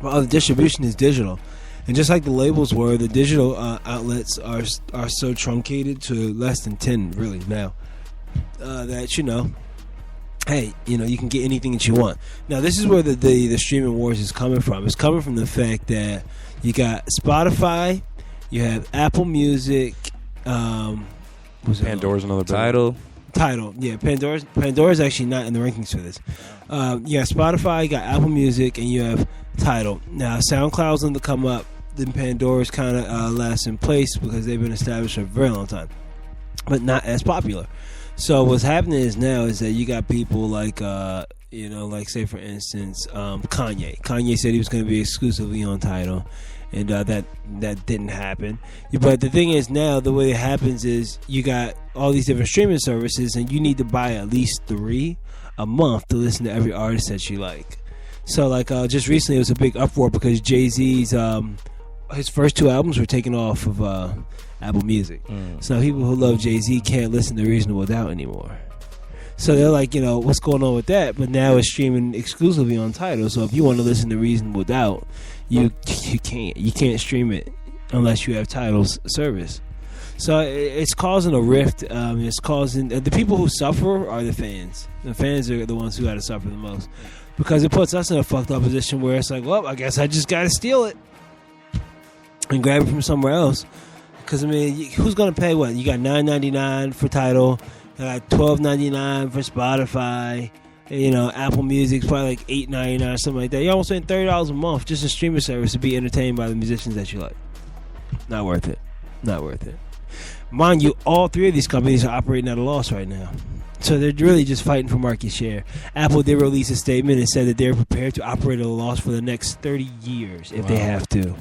Well, the distribution is digital. And just like the labels were, the digital outlets are so truncated to less than 10 really now that hey, you can get anything that you want. Now this is where the streaming wars is coming from. It's coming from the fact that you got Spotify, you have Apple Music, Pandora's another Tidal. Yeah, Pandora's actually not in the rankings for this. You got Spotify, you got Apple Music, and you have Tidal. Now SoundCloud's going to come up. Then Pandora's kind of last in place because they've been established for a very long time, but not as popular. So what's happening is that you got people like like say for instance Kanye. Kanye said he was going to be exclusively on Tidal, and that didn't happen. But the thing is now the way it happens is you got all these different streaming services, and you need to buy at least 3 a month to listen to every artist that you like. So like just recently it was a big uproar because Jay-Z's his first 2 albums were taken off of Apple Music. So people who love Jay-Z can't listen to Reasonable Doubt anymore. So they're like, what's going on with that? But now it's streaming exclusively on Tidal. So if you want to listen to Reasonable Doubt, you can't stream it unless you have Tidal's service. So it's causing a rift. It's causing the people who suffer are the fans. The fans are the ones who got to suffer the most because it puts us in a fucked up position where it's like, well, I guess I just got to steal it and grab it from somewhere else. Because I mean, who's gonna pay what? You got $9.99 for Tidal, you got $12.99 for Spotify. Apple Music's probably like $8.99 or something like that. You're almost paying $30 a month just a streaming service to be entertained by the musicians that you like. Not worth it. Not worth it. Mind you, all 3 of these companies are operating at a loss right now. So they're really just fighting for market share. Apple did release a statement and said that they're prepared to operate at a loss for the next 30 years if they have to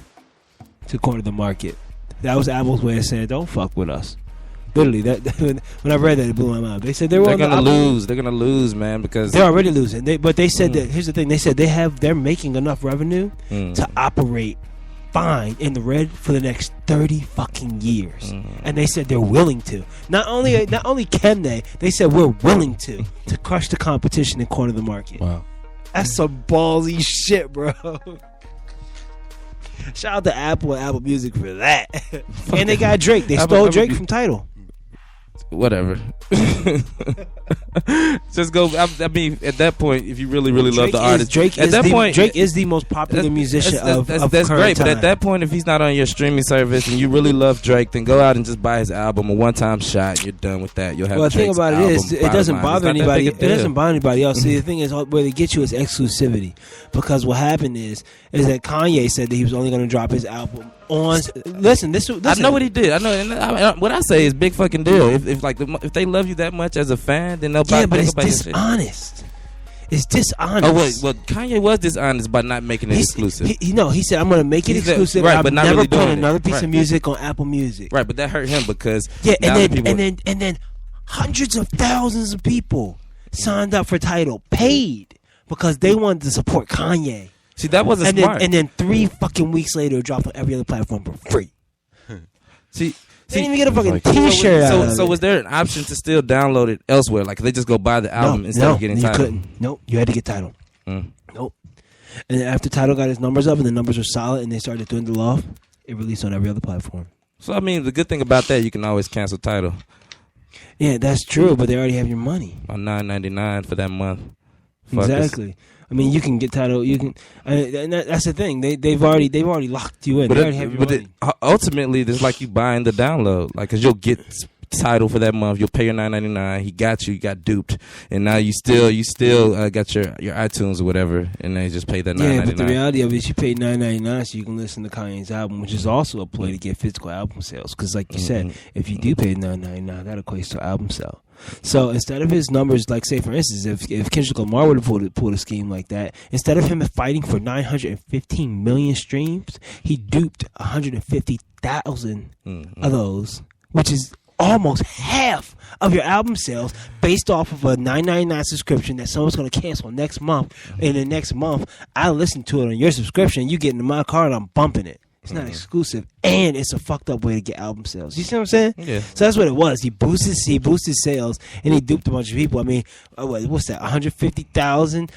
corner the market. That was Apple's way of saying, don't fuck with us. Literally, that when I read that, it blew my mind. They said they're gonna lose. They're gonna lose, man, because they're already losing. But they said that here's the thing. They said they're making enough revenue to operate fine in the red for the next 30 fucking years, and they said they're willing to. Not only can they said we're willing to crush the competition and corner the market. Wow, that's some ballsy shit, bro. Shout out to Apple and Apple Music for that. And they got Drake. They stole Drake from Tidal. Whatever. Just go. I mean, at that point, if you really love the artist, Drake is the most popular musician of that's current great. time. But at that point, if he's not on your streaming service and you really love Drake, then go out and just buy his album, a one-time shot. You're done with that. You'll have. Well, the thing about it is, it doesn't bother anybody. It doesn't bother anybody else. See, the thing is, where they get you is exclusivity, because what happened is that Kanye said that he was only going to drop his album on. Listen. I know what he did. I know. And what I say is big fucking deal. If they love you that much as a fan, then they'll buy. Yeah, but it's dishonest. It's dishonest. Oh wait, well Kanye was dishonest by not making it exclusive. He said I'm going to make it exclusive. Right, but not never really put doing another it. piece of music on Apple Music. Right, but that hurt him because and then hundreds of thousands of people signed up for Tidal, paid because they wanted to support Kanye. See, that wasn't smart. And then 3 fucking weeks later, it dropped on every other platform for free. See, they didn't even get a fucking T-shirt out of it. So was there an option to still download it elsewhere? Like, they just go buy the album instead of getting Tidal? You couldn't. Nope. You had to get Tidal. Nope. And then after Tidal got his numbers up and the numbers were solid and they started to dwindle off, it released on every other platform. So, I mean, the good thing about that, you can always cancel Tidal. Yeah, that's true, but they already have your money. On $9.99 for that month. Exactly. I mean, you can get Tidal. You can, and that's the thing. They've already locked you in. They already have your money. Ultimately, it's like you buying the download, like, because you'll get Tidal for that month. You'll pay your $9.99. He got you. You got duped, and now you still got your iTunes or whatever, and then you just pay that $9.99. Yeah, but the reality of it is, you pay $9.99 so you can listen to Kanye's album, which is also a play to get physical album sales. Because, like you said, if you do pay $9.99, that equates to album sale. So instead of his numbers, like say for instance, if Kendrick Lamar would have pulled a scheme like that, instead of him fighting for 915 million streams, he duped 150,000 of those, which is almost half of your album sales, based off of a $9.99 subscription that someone's going to cancel next month. And the next month, I listen to it on your subscription. You get into my car and I'm bumping it. It's not exclusive, and it's a fucked up way to get album sales. You see what I'm saying? Yeah. So that's what it was. He boosted sales, and he duped a bunch of people. I mean, what's that? 150,000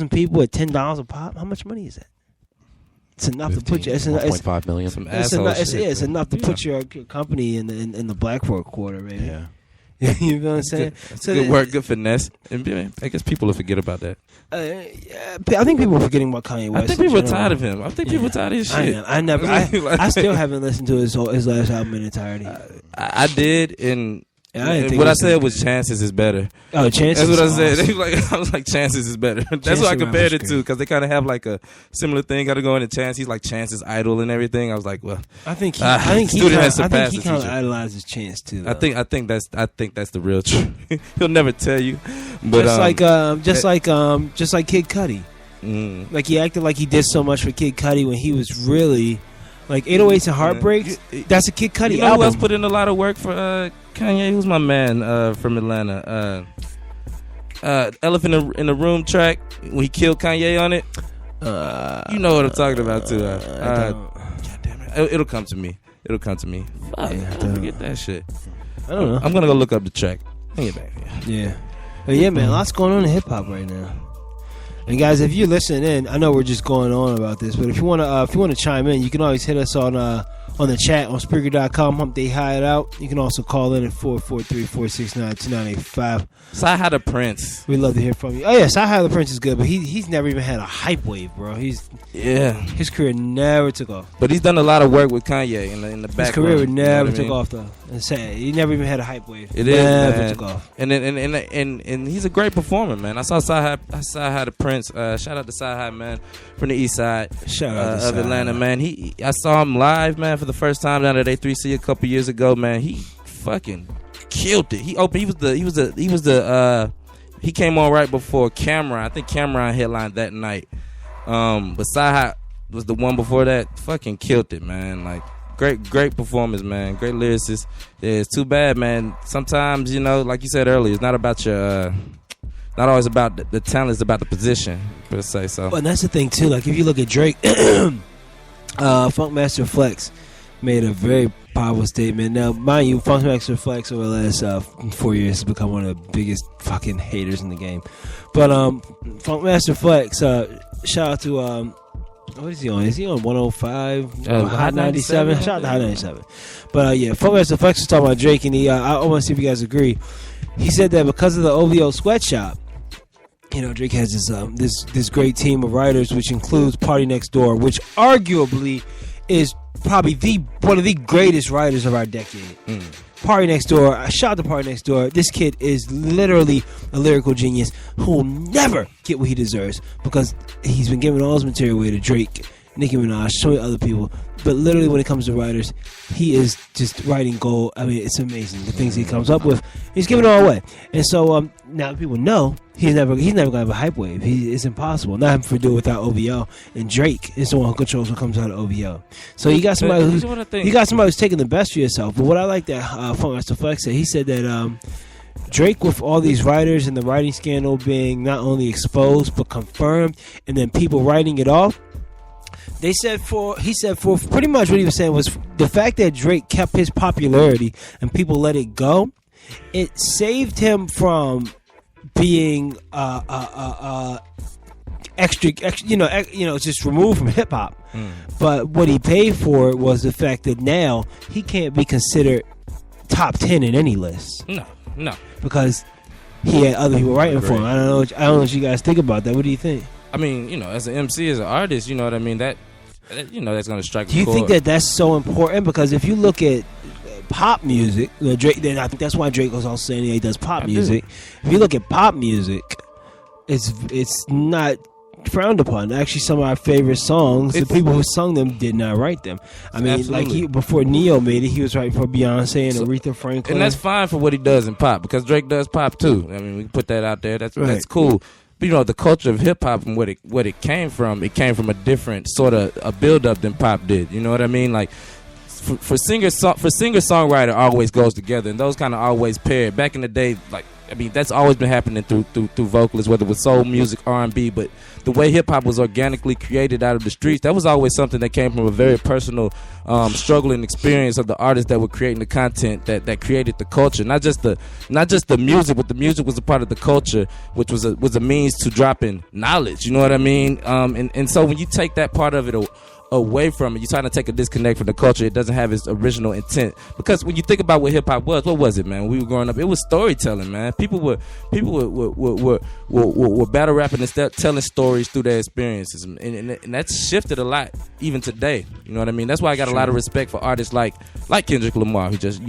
people at $10 a pop. How much money is that? It's enough to put you. It's 1.5 million. It's enough to put your company in the black for a quarter, man. Yeah. You know what I'm saying? Good work, good finesse. And I guess people will forget about that. I think people are forgetting about Kanye West. I think people are tired of him. I think people are tired of his shit. I still haven't listened to his last album in entirety. I did, and Yeah, what I said was Chances is better. Oh, Chances. That's what I said. Awesome. I was like, Chances is better. That's what I compared it to, because they kind of have like a similar thing. Got to go into Chance. He's like Chance's idol and everything. I was like, well, I think he kind of idolizes Chance too. Though. I think that's the real truth. He'll never tell you, but just like Kid Cudi. Like he acted like he did so much for Kid Cudi when he was really. Like 808s and Heartbreaks, that's a Kid Cudi album. Who else put in a lot of work for Kanye? Who's my man from Atlanta? Elephant in the Room track, when he killed Kanye on it. You know what I'm talking about too. God damn it. It'll come to me. Fuck, I don't forget that shit. I don't know. I'm gonna go look up the track. Bring it back. Yeah. But yeah, man, lots going on in hip hop right now. And guys, if you're listening in, I know we're just going on about this, but if you want to chime in, you can always hit us on the chat on Spreaker.com, HumpDay HideOut. You can also call in at 443-469-2985. Sci-Hi the Prince. We'd love to hear from you. Oh yeah, Sci-Hi the Prince is good, but he's never even had a hype wave, bro. His career never took off. But he's done a lot of work with Kanye in the background. His career never took off though. It's sad. He never even had a hype wave. It never is took off. And he's a great performer, man. I saw Sci-Hi the Prince. Shout out to Sci-Hi, man, from the east side of Atlanta, man. I saw him live, man, for the first time down at A3C a couple years ago, man. He fucking killed it. He came on right before Cameron. I think Cameron headlined that night. But Sci-Hi was the one before that. Fucking killed it, man. Like, great performance, man. Great lyricist. Yeah, it's too bad, man. Sometimes, like you said earlier, it's not about your, not always about the talent. It's about the position, per se. So, well, and that's the thing too. Like if you look at Drake, Funkmaster Flex made a very powerful statement. Now, mind you, Funkmaster Flex over the last 4 years has become one of the biggest fucking haters in the game. But Funkmaster Flex, shout out to what is he on? Is he on 105? Hot 97? Shout out to Hot 97. But yeah, Funkmaster Flex was talking about Drake, and I want to see if you guys agree. He said that because of the OVO sweatshop, Drake has this great team of writers, which includes Party Next Door, which arguably is probably one of the greatest writers of our decade. Party Next Door, shout out to Party Next Door. This kid is literally a lyrical genius who will never get what he deserves because he's been giving all his material away to Drake, Nicki Minaj, so many other people. But literally, when it comes to writers, he is just writing gold. I mean, it's amazing the things he comes up with. He's giving it all away, and so now people know he's never gonna have a hype wave. It's impossible. Not having to do it without OVO, and Drake is the one who controls what comes out of OVO. So you got somebody who's taking the best for yourself. But what I like that Funkmaster Flex said, he said that Drake, with all these writers and the writing scandal being not only exposed but confirmed, and then people writing it off. He said for pretty much what he was saying was the fact that Drake kept his popularity and people let it go, it saved him from being extra, just removed from hip hop. But what he paid for was the fact that now he can't be considered top 10 in any list. No, because he had other people writing for him. I don't know what you guys think about that. What do you think? I mean, as an MC, as an artist, you know what I mean. That's going to strike. Do you think that that's so important? Because if you look at pop music, Drake, then I think that's why Drake was also saying he does pop music. If you look at pop music, it's not frowned upon. Actually, some of our favorite songs, the people who sung them did not write them. I mean, absolutely. Like before Neo made it, he was writing for Beyonce and Aretha Franklin, and that's fine for what he does in pop because Drake does pop too. I mean, we can put that out there. That's cool. But, the culture of hip hop and what it came from a different sort of a build up than pop did. You know what I mean? Like for singer songwriter always goes together, and those kind of always paired. Back in the day, that's always been happening through vocalists, whether it was soul music, R&B, but the way hip hop was organically created out of the streets, that was always something that came from a very personal struggle and experience of the artists that were creating the content that created the culture. Not just the music, but the music was a part of the culture, which was a means to dropping knowledge. You know what I mean? And so when you take that part of it away from it, you're trying to take a disconnect from the culture. It doesn't have its original intent. Because when you think about what hip hop was, what was it, man? When we were growing up, it was storytelling, man. People were battle rapping and telling stories through their experiences, and that's shifted a lot even today. You know what I mean? That's why I got a lot of respect for artists like Kendrick Lamar, who just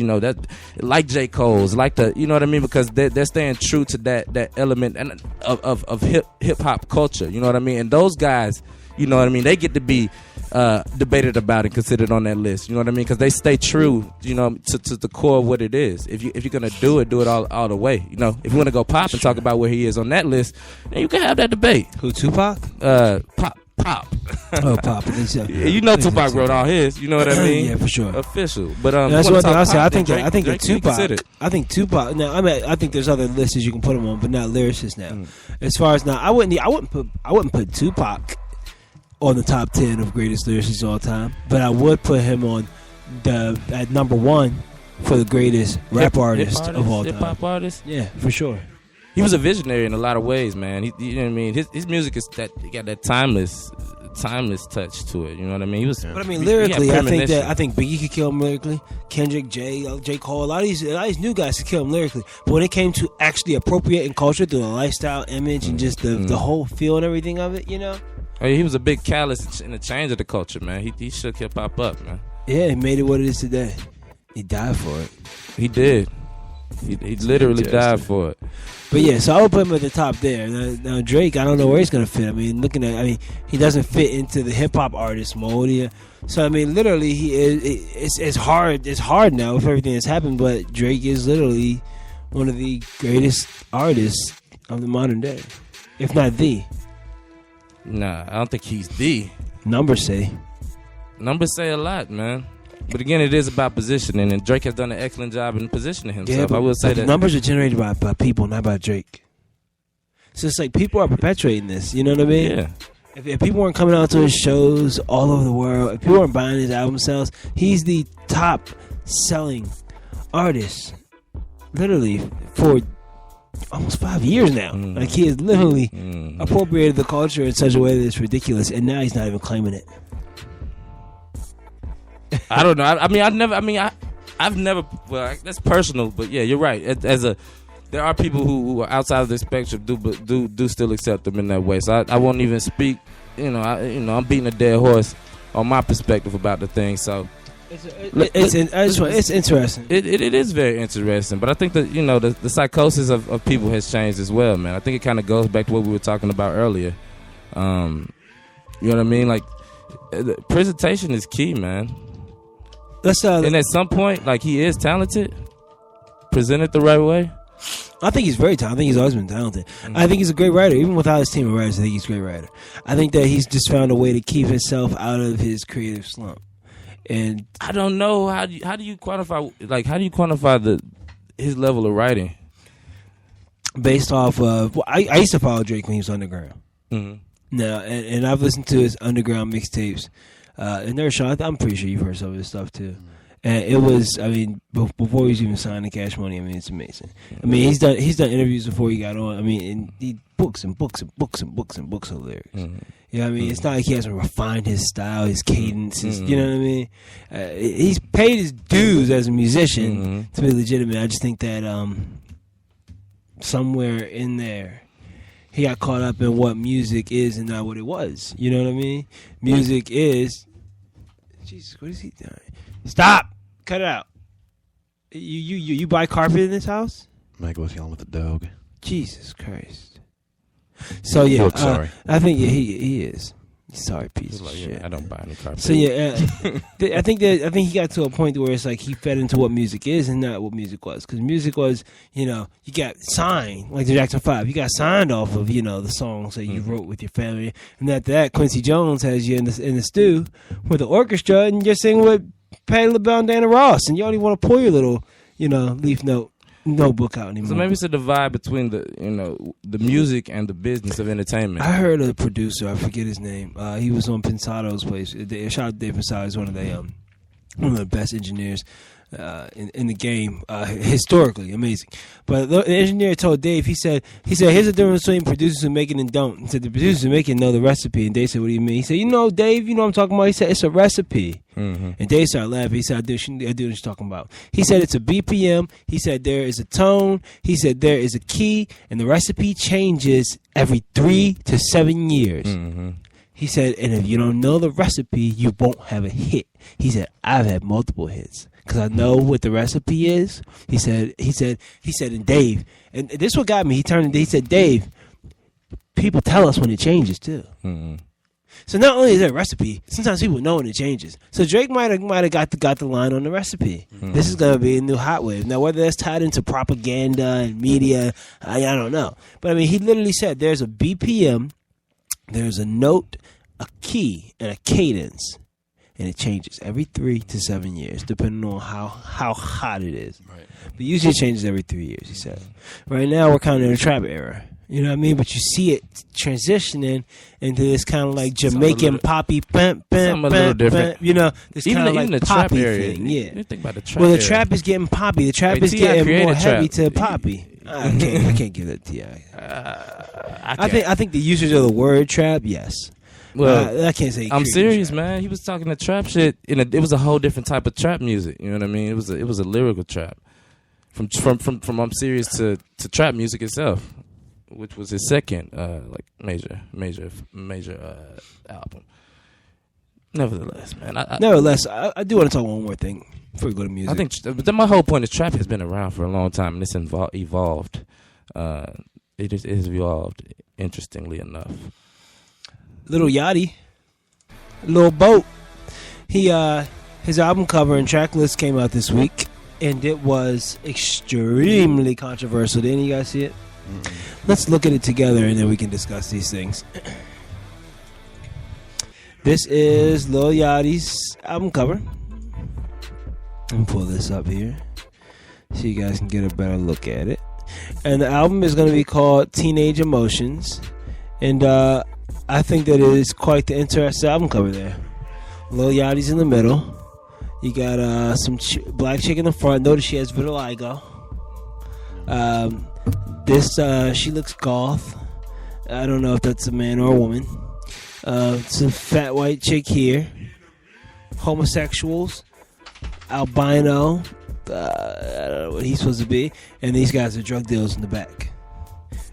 like J. Cole's, like you know what I mean? Because they're staying true to that element of hip hop culture. You know what I mean? And those guys, you know what I mean, they get to be debated about and considered on that list. You know what I mean? Because they stay true, to the core of what it is. If you're gonna do it all the way. If you want to go pop and talk about where he is on that list, then you can have that debate. Who, Tupac? Pop. Oh, Pop. Yeah, Tupac wrote all his. You know what I mean? Yeah, for sure. Official. But that's one thing I say. I think Drake Tupac. Now, I think there's other lists you can put him on, but not lyricists now. As far as now, I wouldn't put Tupac on the top 10 of greatest lyricists of all time, but I would put him on at number 1 for the greatest rap artist of all time. Hip-hop artist? Yeah, for sure. He was a visionary in a lot of ways, man. You know what I mean? His music is he got that timeless touch to it. You know what I mean? But I mean, lyrically, I think Biggie could kill him lyrically. Kendrick, J. Cole, a lot of these new guys could kill him lyrically. But when it came to actually appropriating culture through the lifestyle, image, and just the whole feel and everything of it, He was a big catalyst in the change of the culture, man. He shook hip hop up, man. Yeah, he made it what it is today. He died for it. He did. He literally died for it. But yeah, so I would put him at the top there. Now Drake, I don't know where he's gonna fit. I mean, he doesn't fit into the hip hop artist mold. Yeah. So I mean, literally, he is. It's hard. It's hard now with everything that's happened. But Drake is literally one of the greatest artists of the modern day, if not the. Nah, I don't think he's the. Numbers say a lot, man. But again, it is about positioning, and Drake has done an excellent job in positioning himself. but, I will say but that the numbers are generated by people, not by Drake. So it's like people are perpetuating this. You know what I mean? Yeah. If people weren't coming out to his shows all over the world, if people weren't buying his album sales, he's the top selling artist, literally for almost 5 years now. Like he has literally appropriated the culture in such a way that it's ridiculous, and now he's not even claiming it. I don't know. I've never. Well, that's personal, but yeah, you're right. There are people who are outside of the spectrum do still accept them in that way. So I won't even speak. I'm beating a dead horse on my perspective about the thing. So it's interesting. It is very interesting, but I think that the psychosis of people has changed as well, man. I think it kind of goes back to what we were talking about earlier. You know what I mean? Like the presentation is key, man. And at some point, like he is talented, presented the right way. I think he's very talented. I think he's always been talented. I think he's a great writer. Even without his team of writers, I think he's a great writer. I think that he's just found a way to keep himself out of his creative slump. And I don't know how do you quantify his level of writing based off of I used to follow Drake when he was underground. Now and I've listened to his underground mixtapes. And there's Sean, I'm pretty sure you've heard some of his stuff too. And it was, before he was even signed to Cash Money, it's amazing. He's done interviews before he got on. And he books and books and books and books and books of lyrics. You know what I mean? It's not like he hasn't refined his style, his cadence, you know what I mean? He's paid his dues as a musician to be legitimate. I just think that somewhere in there, he got caught up in what music is and not what it was. You know what I mean? Music is... Jesus, what is he doing? Stop! Cut it out. You buy carpet in this house? Mike was yelling with the dog. Jesus Christ. So yeah, sorry. I think he is. Sorry, piece of shit. Yeah, I don't buy any carpet. So yeah, I think he got to a point where it's like he fed into what music is and not what music was. Because music was, you got signed like the Jackson 5. You got signed off of the songs that you wrote with your family, and after that, Quincy Jones has you in the stew with the orchestra, and you're singing with Patti LaBelle and Diana Ross, and you don't even want to pull your little leaf notebook out anymore. So maybe it's a divide between the music and the business of entertainment. I heard a producer, I forget his name. He was on Pensado's place. Shout out to Dave Pensado. He's one of the best engineers in the game, historically amazing. But the engineer told Dave, he said, here's the difference between producers who make it and don't. He said the producers who make it know the recipe, and Dave said, what do you mean? He said, Dave, you know what I'm talking about? He said, it's a recipe. And Dave started laughing. He said, I do what you're talking about. He said, it's a BPM. He said, there is a tone. He said, there is a key, and the recipe changes every 3 to 7 years. He said, and if you don't know the recipe, you won't have a hit. He said, I've had multiple hits because I know what the recipe is. He said, and Dave, and this what got me. He said, Dave, people tell us when it changes too. So not only is there a recipe, sometimes people know when it changes. So Drake might have got the line on the recipe. This is gonna be a new hot wave. Now whether that's tied into propaganda and media, I don't know. But he literally said there's a BPM, there's a note, a key, and a cadence. And it changes every 3 to 7 years, depending on how hot it is. Right. But usually it changes every 3 years, he said. Right now, we're kind of in a trap era. You know what I mean? But you see it transitioning into this kind of like Jamaican poppy, something a little different. This kind of like the poppy trap area thing. Yeah. You think about the trap the area. trap is getting poppy. The trap is getting more heavy to poppy. I can't give that to you. I think the usage of the word trap, yes. Well, I can't say. I'm serious, man. He was talking the trap shit. It was a whole different type of trap music. You know what I mean? It was a lyrical trap. From I'm serious to trap music itself, which was his second major album. Nevertheless, man. I do want to talk one more thing before we go to music. I think, but my whole point is trap has been around for a long time, and it's evolved. It has evolved, interestingly enough. Little Yachty, Lil Boat. His album cover and track list came out this week, and it was extremely controversial. Didn't you guys see it? Let's look at it together, and then we can discuss these things. This is Lil Yachty's album cover. Let me pull this up here so you guys can get a better look at it. And the album is going to be called Teenage Emotions. And I think that it is quite the interesting album cover there. Lil Yachty's in the middle. You got some black chick in the front. Notice she has vitiligo. She looks goth. I don't know if that's a man or a woman. Some fat white chick here. Homosexuals. Albino. I don't know what he's supposed to be. And these guys are drug dealers in the back.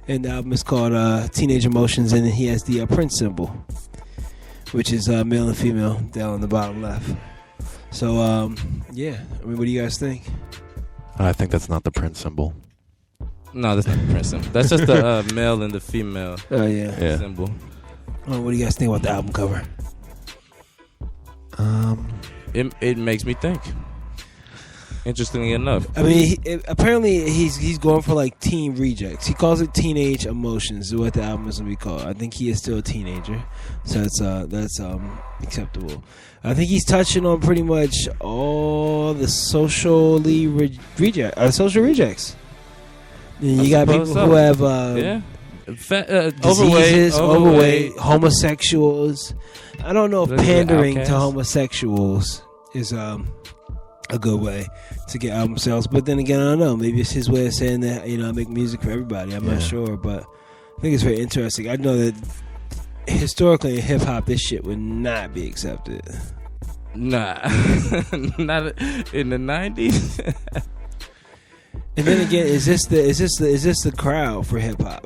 And the album is called Teenage Emotions, and he has the Prince symbol, which is male and female down on the bottom left. So, yeah. I mean, what do you guys think? I think that's not the Prince symbol. No, that's not the Prince symbol. That's just the male and the female symbol. What do you guys think about the album cover? It makes me think. Interestingly enough, I mean, apparently he's going for like teen rejects. He calls it Teenage Emotions, is what the album is gonna be called. I think he is still a teenager, so that's acceptable. I think he's touching on pretty much all the social rejects. You got people who have overweight, homosexuals. I don't know if pandering to homosexuals is a good way to get album sales, but then again, I don't know. Maybe it's his way of saying that, I make music for everybody. I'm not sure, but I think it's very interesting. I know that historically in hip hop, this shit would not be accepted. Nah, not in the 90s. And then again, is this the crowd for hip hop?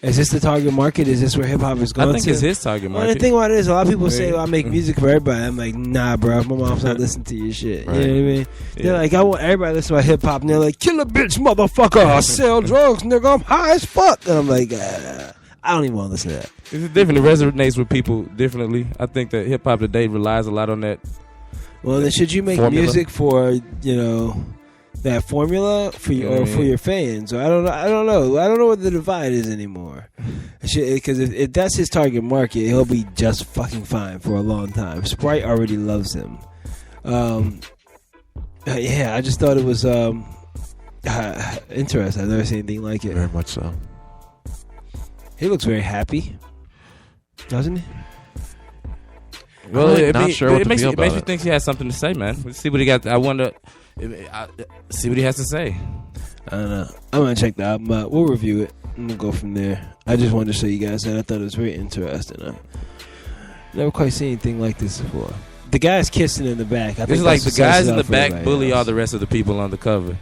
Is this the target market? Is this where hip hop is going to? I think it's his target market. Well, the thing about it is, a lot of people say, I make music for everybody. I'm like, nah, bro. My mom's not listening to your shit. Right. You know what I mean? Yeah. They're like, I want everybody to listen to hip hop. And they're like, kill a bitch, motherfucker. I sell drugs, nigga. I'm high as fuck. And I'm like, I don't even want to listen to that. It's different. It resonates with people differently. I think that hip hop today relies a lot on that. Well, then should you make music for, that formula for your fans? Or I don't know what the divide is anymore. Because if that's his target market, he'll be just fucking fine for a long time. Sprite already loves him. I just thought it was interesting. I've never seen anything like it. Very much so. He looks very happy, doesn't he? Well, I'm not sure what to feel about it makes me think he has something to say, man. Let's see what he got. I wonder. See what he has to say. I don't know. I'm gonna check the album out. We'll review it and we'll go from there. I just wanted to show you guys that. I thought it was very interesting. I never quite seen anything like this before. The guy's kissing in the back. It's like the guys in the back bully all the rest of the people on the cover.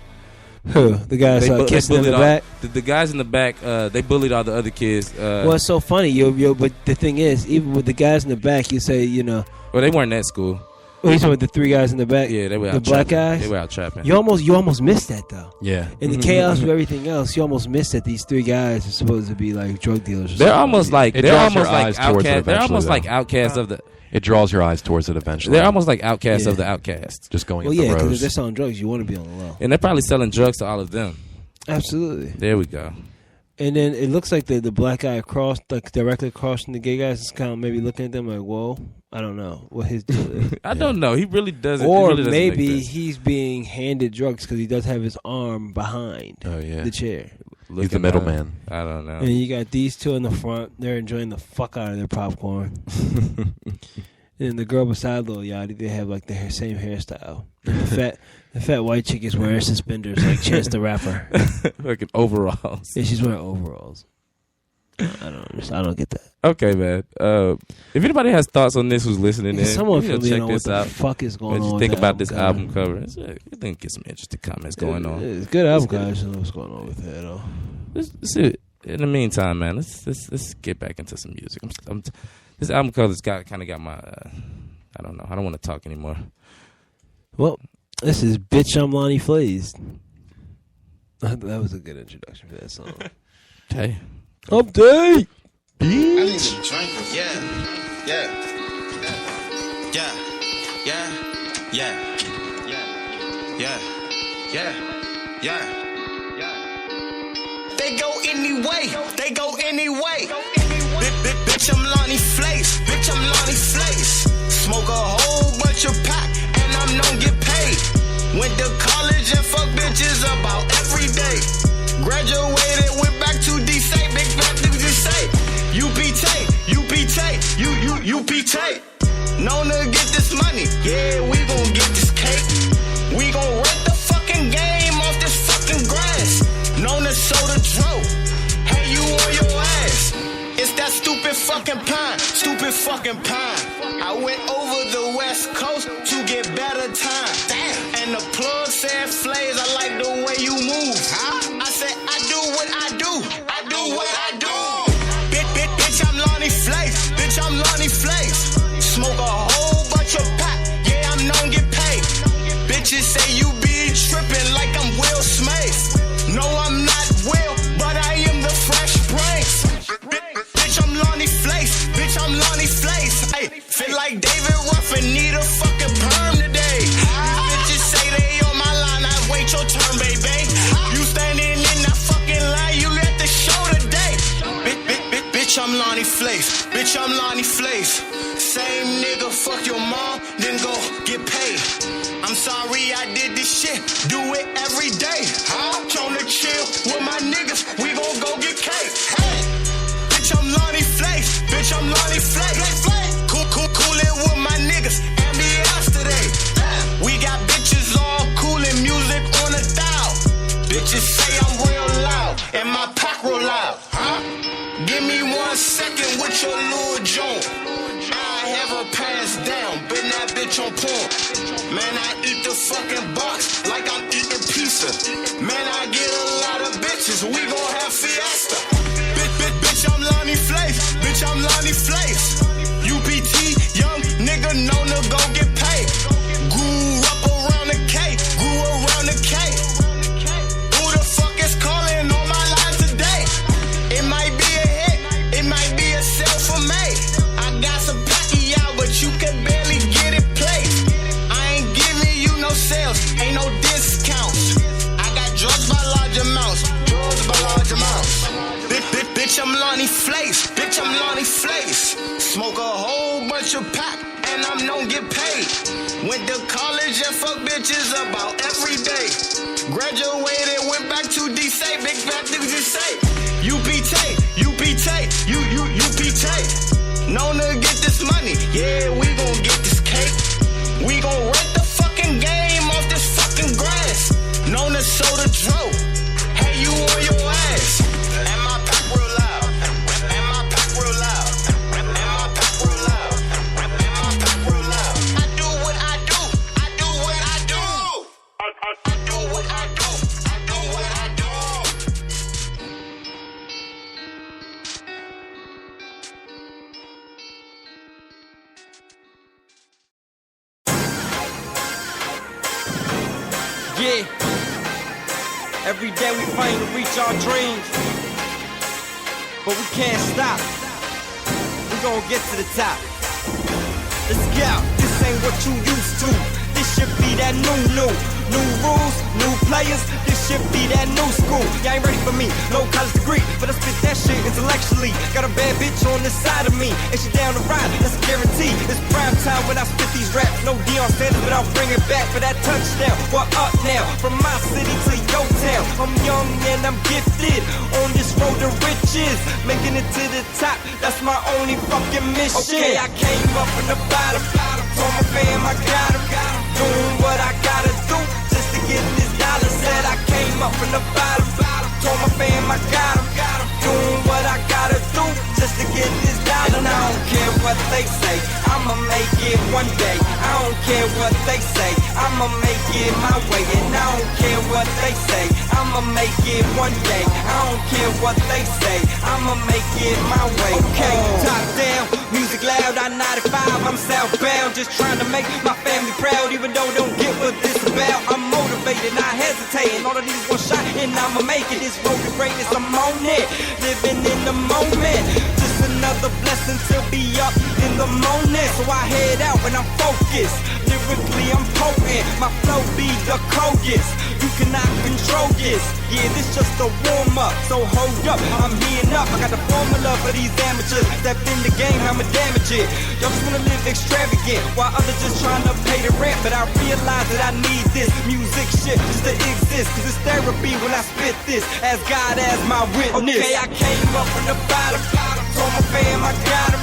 Who? The guys kissing in the back? The guys in the back, they bullied all the other kids. Well, it's so funny, but the thing is, even with the guys in the back, you say, Well, they weren't at school. Oh, you talking about the three guys in the back? Yeah, they were out the black trapping. guys? They were out trapping. You almost missed that, though. Yeah. In the chaos of everything else, you almost missed that these three guys are supposed to be like drug dealers. Or they're almost like outcasts. They're almost like outcasts of the. It draws your eyes towards it eventually. They're almost like outcasts of the outcasts. Just going. Well, at the because rows. if they're selling drugs, you want to be on the low. And they're probably selling drugs to all of them. Absolutely. There we go. And then it looks like the black guy across, like directly across from the gay guys, is kind of maybe looking at them like, whoa, I don't know what his deal is. I don't know. He really doesn't. Or really doesn't maybe he's being handed drugs because he does have his arm behind the chair. He's the middleman. I don't know. And you got these two in the front. They're enjoying the fuck out of their popcorn. And the girl beside Lil Yachty, they have like the same hairstyle. The fat white chick is wearing suspenders like Chance the Rapper. Fucking overalls. Yeah, she's wearing overalls. I don't get that. Okay, man. If anybody has thoughts on this, who's listening, someone check this out. What the fuck is going on? What you think about this album cover? I think get some interesting comments going on. It's good album cover. I don't know what's going on with that though. Let's see. In the meantime, man, let's get back into some music. This album cover's kind of got my. I don't know. I don't want to talk anymore. Well, this is Bitch I'm Lonnie Flays. That was a good introduction for that song. Hey. HumpDay! I need some drink. Yeah. They go anyway. Bitch, I'm Lonnie Flays. Smoke a whole bunch of pack, and I'm known get paid. paid. Went to college and fuck bitches about every day. Graduated, went back to DC, big fat niggas just say, UPT. Known to get this money, yeah, we gon' get this cake. We gon' rent the fucking game off this fucking grass. Known to sow the dro, hey, you on your ass. It's that stupid fucking pine. I went over the west coast to get better time. And the plug said, Flays, I like the way you move. I said, I do what I do. Bitch, I'm Lonnie Flays. Smoke a whole bunch of pot, yeah, I'm known get paid. Bitches say you be trippin' like I'm Will Smith. No, I'm not Will, but I am the Fresh Prince. Bitch, I'm Lonnie Flays. Hey, feel like David Ruffin, need a fucking perm today. These bitches say they on my line, I wait your turn, baby. You standing in that fucking line, you let the show today. Bitch, I'm Lonnie Flays. Same nigga, fuck your mom, then go get paid. I'm sorry I did this shit, do it every day. Tryna chill with my niggas, we gon' go get cake. Hey, bitch, I'm Lonnie Flays. Cool it with my niggas, and me yesterday. We got bitches all coolin' music on a dial. Bitches say I'm real loud, and my pack real loud. Give me 1 second with your little joint. I have her passed down, been that bitch on porn. Man, I eat the fucking box like I'm eating pizza. Man, I get a lot of bitches, we gon' have fiesta. Bitch, I'm Lonnie Flays. UPT, young nigga known to go get paid. Grew around the K. Who the fuck is calling on my line today? It might be a hit, it might be a sell for me. I got some Pacquiao, but you can barely get it played. I ain't giving you no sales, ain't no discounts. I got drugs by large amounts. Bitch, I'm Lonnie Flays. Smoke a whole bunch of pack, and I'm known get paid. Went to college and fuck bitches about every day. Graduated, went back to DC, big fat niggas just say, UPT. Known to get this money, yeah, we gon' get this cake. We gon' rent the fucking game off this fucking grass. Known to sow the dro, hey, you on your ass. And my pack real loud. I do what I do. Yeah. Every day we fight to reach our dreams, but we can't stop. We gon' get to the top. Let's go. This ain't what you used to. This should be that new. New rules, new players. This should be that new school. You ain't ready for me, no college degree, but I spit that shit intellectually. Got a bad bitch on the side of me, and she down to ride, that's a guarantee. It's prime time when I spit these raps. No Deion Sanders, but I'll bring it back for that touchdown. We're up now, from my city to your town. I'm young and I'm gifted, on this road to riches. Making it to the top, that's my only fucking mission. Okay, I came up from the bottom, told my fam I got him. Doing what I gotta do, just to get this dollar. Said I came up from the bottom, told my fam I got him. Doing what I gotta do, just to get this dollar. And I don't care what they say, I'ma make it one day. I don't care what they say, I'ma make it my way. And I don't care what they say, I'ma make it one day. I don't care what they say, I'ma make it my way. Okay, top down, music loud, I 95, I'm southbound. Just trying to make my family proud, even though don't get what this about. I'm motivated, not hesitating. All I need is one shot and I'ma make it. This road to greatness, I'm on it. Living in the moment, just another blessing to be up in the moment. So I head out and I'm focused. lyrically I'm potent. My flow be the coldest. You cannot control this. Yeah, this just a warm up. So hold up, I'm heating up. I got the formula for these amateurs. Step in the game, I'ma damage it. Y'all just wanna live extravagant while others just trying to pay the rent. But I realize that I need this music shit just to exist. Cause it's therapy when I spit this. As God as my witness. Okay, I came up from the bottom. Told my fam I got him.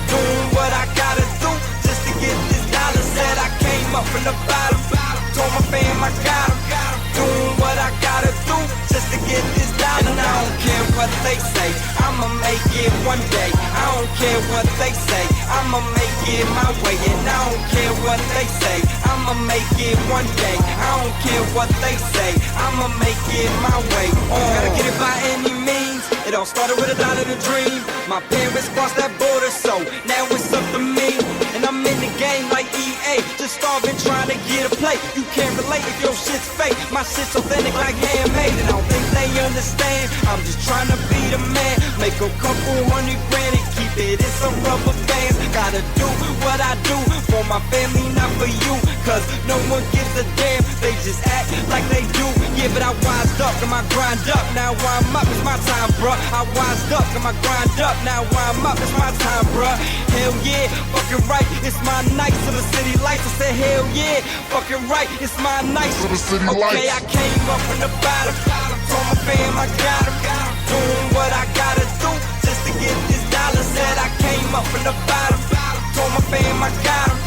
Doing what I gotta do just to get this dollar. Said I came up from the bottom. Told my fam I got him. Doing what I gotta do just to get this dollar. And I don't care what they say, I'ma make it one day. I don't care what they say, I'ma make it my way. And I don't care what they say, I'ma make it one day. I don't care what they say, I'ma make it my way. Gotta get it by any means. It all started with $1 to dream. My parents crossed that border, so now it's up to me. And I'm in the game like EA, just starving trying to get a plate. You can't relate if your shit's fake. My shit's authentic like handmade, and I don't think they understand. I'm just trying to be the man, make a couple $100 grand and keep it in some rubber bands. Gotta do what I do for my family, not for you. Cause no one gives a damn, they just act like they do. Yeah, but I wised up, and my grind up. Now I'm up, it's my time, bruh. I wised up, and my grind up. Now I'm up, it's my time, bruh. Hell yeah, fucking right, it's my night to the city lights. I said hell yeah, fucking right, it's my night to the city lights. Okay, I came up from the bottom. Told my fam I got him. Doing what I gotta do just to get this dollar. Said I came up from the bottom. Told my fam I got him.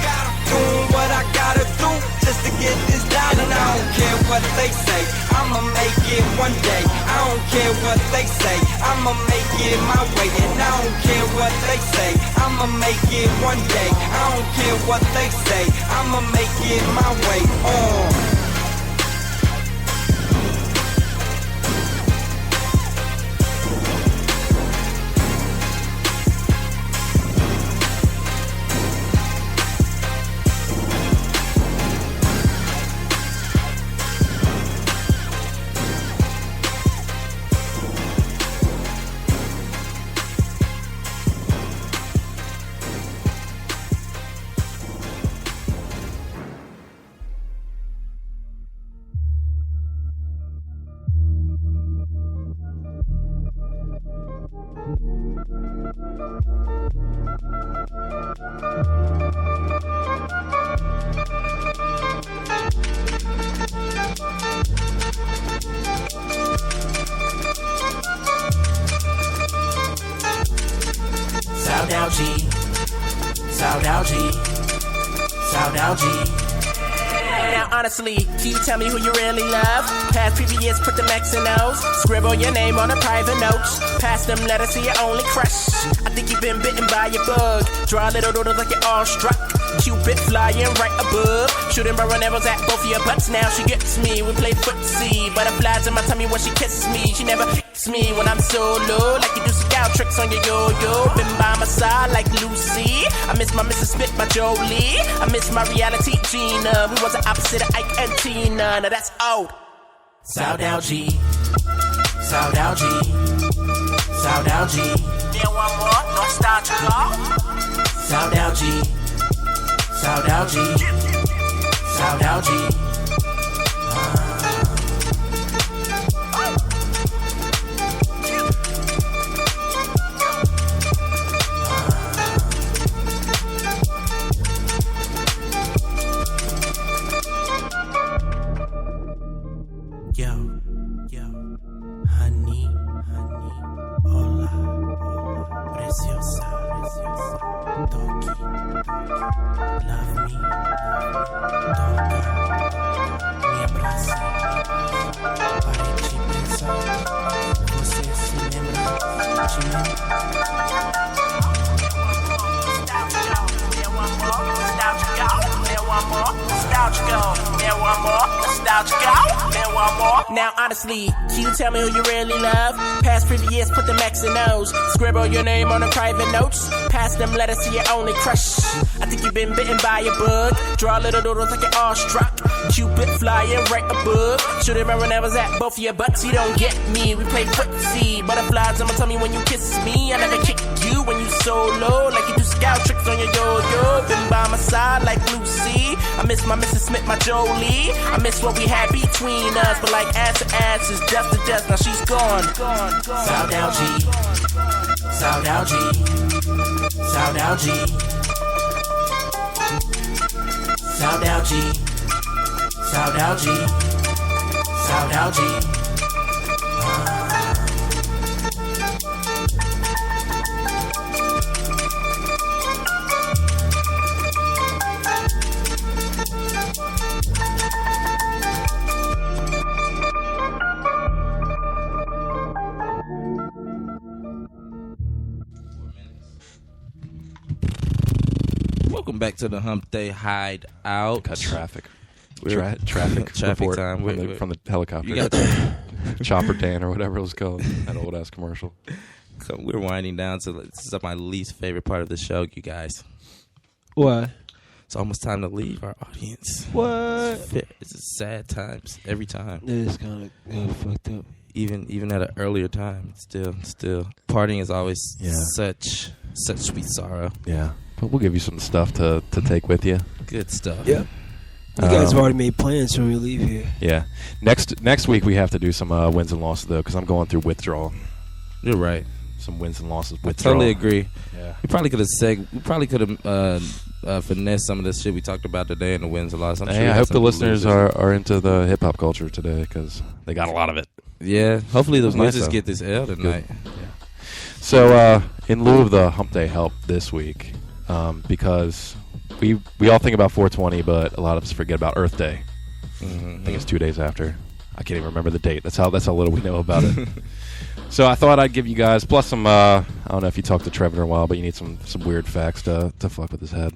Doing what I gotta do just to get this dollar. And I don't care what they say, I'ma make it one day. I don't care what they say, I'ma make it my way. And I don't care what they say, I'ma make it one day. I don't care what they say, I'ma make it my way. Now honestly, can you tell me who you really love? Past previous, put the X and O's. Scribble your name on a private notes. Pass them letters to your only crush. I think you've been bitten by a bug. Draw little doodles like you're all struck. Cupid flying right above. Shooting barrel arrows at both of your butts. Now she gets me, we play footsie. Butterflies in my tummy when she kisses me. She never hits me when I'm solo. Like you do scout tricks on your yo-yo. Been by my side like Lucy. I miss my Mrs. Spit, my Jolie. I miss my reality Gina. We was the opposite of Ike and Tina. Now that's old. Sourdough G. Sourdough G. Sourdough G. Then one more, nostalgia. Sourdough G. Sourdough G. Sourdough G. Honey, hola, preciosa, toki, love me, toca, me abraça, pare de pensar, você se lembra de mim? Now honestly, can you tell me who you really love? Past previous, put them X and O's. Scribble your name on the private notes. Pass them letters to your only crush. I think you've been bitten by a bug. Draw little doodles like you're all struck. Cupid flying right above. Shooting barrel arrows at both of your butts. You don't get me, we play footsie. Butterflies on my tummy when you kiss me. I never kick you when you solo. Like you do scout tricks on your yo-yo. Been by my side like Lucy. I miss my Mrs. Smith, my Jolie. I miss what we had between us. But like ass to ass is death to death. Now she's gone. Sound out G. Sound out G. Sound out G. Sound out G. Sound out G. Sound out G. Welcome back to the HumpDay HideOut. Cut traffic. Traffic report time from the helicopter. You got Chopper Dan or whatever it was called. That old ass commercial. So we're winding down to this is my least favorite part of the show, you guys. Why? It's almost time to leave our audience. What? It's sad times every time. It is kind of fucked up. Even at an earlier time, still partying is always such sweet sorrow. Yeah, but we'll give you some stuff to take with you. Good stuff. Yep. You guys have already made plans when we leave here. Yeah. Next week we have to do some wins and losses though, because I'm going through withdrawal. You're right. Some wins and losses. I totally agree. Yeah. We probably could have finessed some of this shit we talked about today in the wins and losses. I'm sure I hope the listeners are into the hip hop culture today because they got a lot of it. Yeah. Hopefully those Nice, losers though. get this L tonight. Yeah. So in lieu of the Hump Day help this week, because we all think about 420, but a lot of us forget about Earth Day. Mm-hmm. I think it's 2 days after. I can't even remember the date. That's how little we know about it. So I thought I'd give you guys, plus some, I don't know if you talked to Trevor in a while, but you need some weird facts to fuck with his head.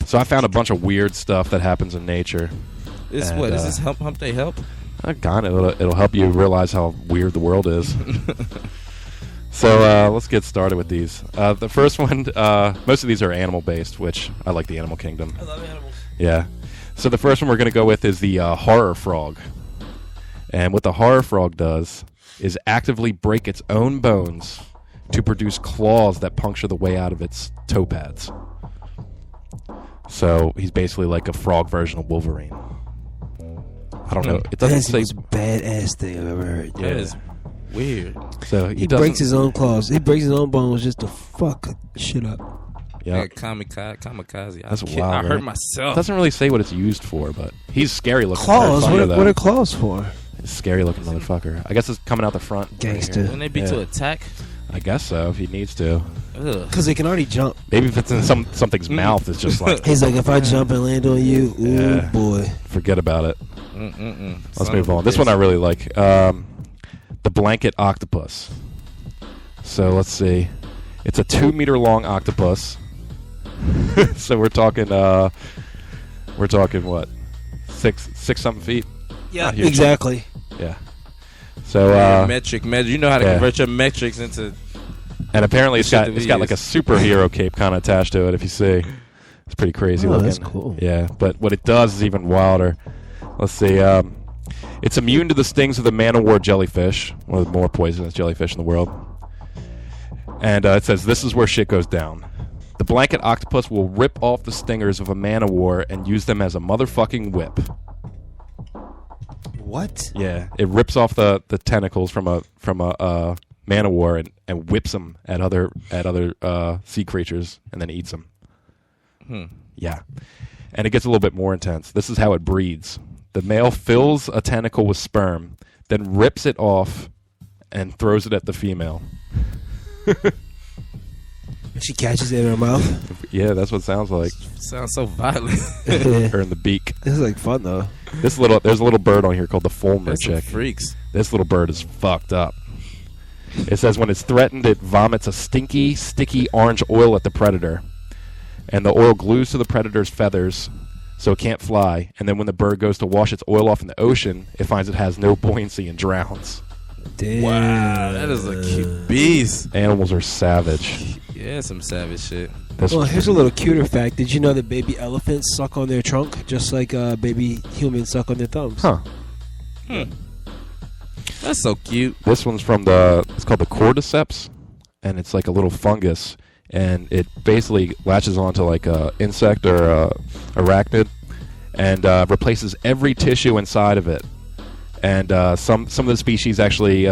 So I found a bunch of weird stuff that happens in nature. Is this Hump Day help? Kind of. It'll help you realize how weird the world is. So let's get started with these. The first one, most of these are animal-based, which I like the animal kingdom. I love animals. Yeah. So the first one we're going to go with is the horror frog. And what the horror frog does is actively break its own bones to produce claws that puncture the way out of its toe pads. So he's basically like a frog version of Wolverine. I don't know. It doesn't That's the say most badass thing I've ever heard. That is weird. So He breaks his own claws. He breaks his own bones just to fuck shit up. Yeah, kamikaze. That's wild. I right? hurt myself. It doesn't really say what it's used for, but he's scary looking. Claws? motherfucker, What though. are claws for? He's a scary looking motherfucker. I guess it's coming out the front. Gangster. Wouldn't they be to attack? I guess so, if he needs to. Because they can already jump. Maybe if it's in something's mouth, it's just like... He's like, if I jump and land on you, ooh, boy. Forget about it. Let's move on. This one I really like. The blanket octopus. So let's see. It's a 2-meter long octopus. So we're talking what? Six something feet? Yeah, exactly. Yeah. So metric. You know how to convert your metrics into. And apparently it's got like a superhero cape kind of attached to it. If you see, it's pretty crazy looking. That's cool. Yeah, but what it does is even wilder. Let's see. It's immune to the stings of the man-o-war jellyfish, one of the more poisonous jellyfish in the world. And it says this is where shit goes down. The blanket octopus will rip off the stingers of a man-o-war and use them as a motherfucking whip. What? Yeah, it rips off the tentacles from a man-o-war and whips them at other sea creatures and then eats them. Yeah, and it gets a little bit more intense. This is how it breeds. The male fills a tentacle with sperm, then rips it off and throws it at the female. She catches it in her mouth. Yeah, that's what it sounds like. Sounds so violent. Or in the beak. This is like fun though. There's a little bird on here called the Fulmer chick. Freaks. This little bird is fucked up. It says when it's threatened, it vomits a stinky, sticky orange oil at the predator. And the oil glues to the predator's feathers so it can't fly. And then when the bird goes to wash its oil off in the ocean, it finds it has no buoyancy and drowns. Damn. Wow, that is a cute beast. Animals are savage. Yeah, some savage shit. Well, here's a little cuter fact. Did you know that baby elephants suck on their trunk just like baby humans suck on their thumbs? Huh. That's so cute. This one's from it's called the cordyceps, and it's like a little fungus, and it basically latches onto like a insect or a arachnid, and replaces every tissue inside of it. And some of the species actually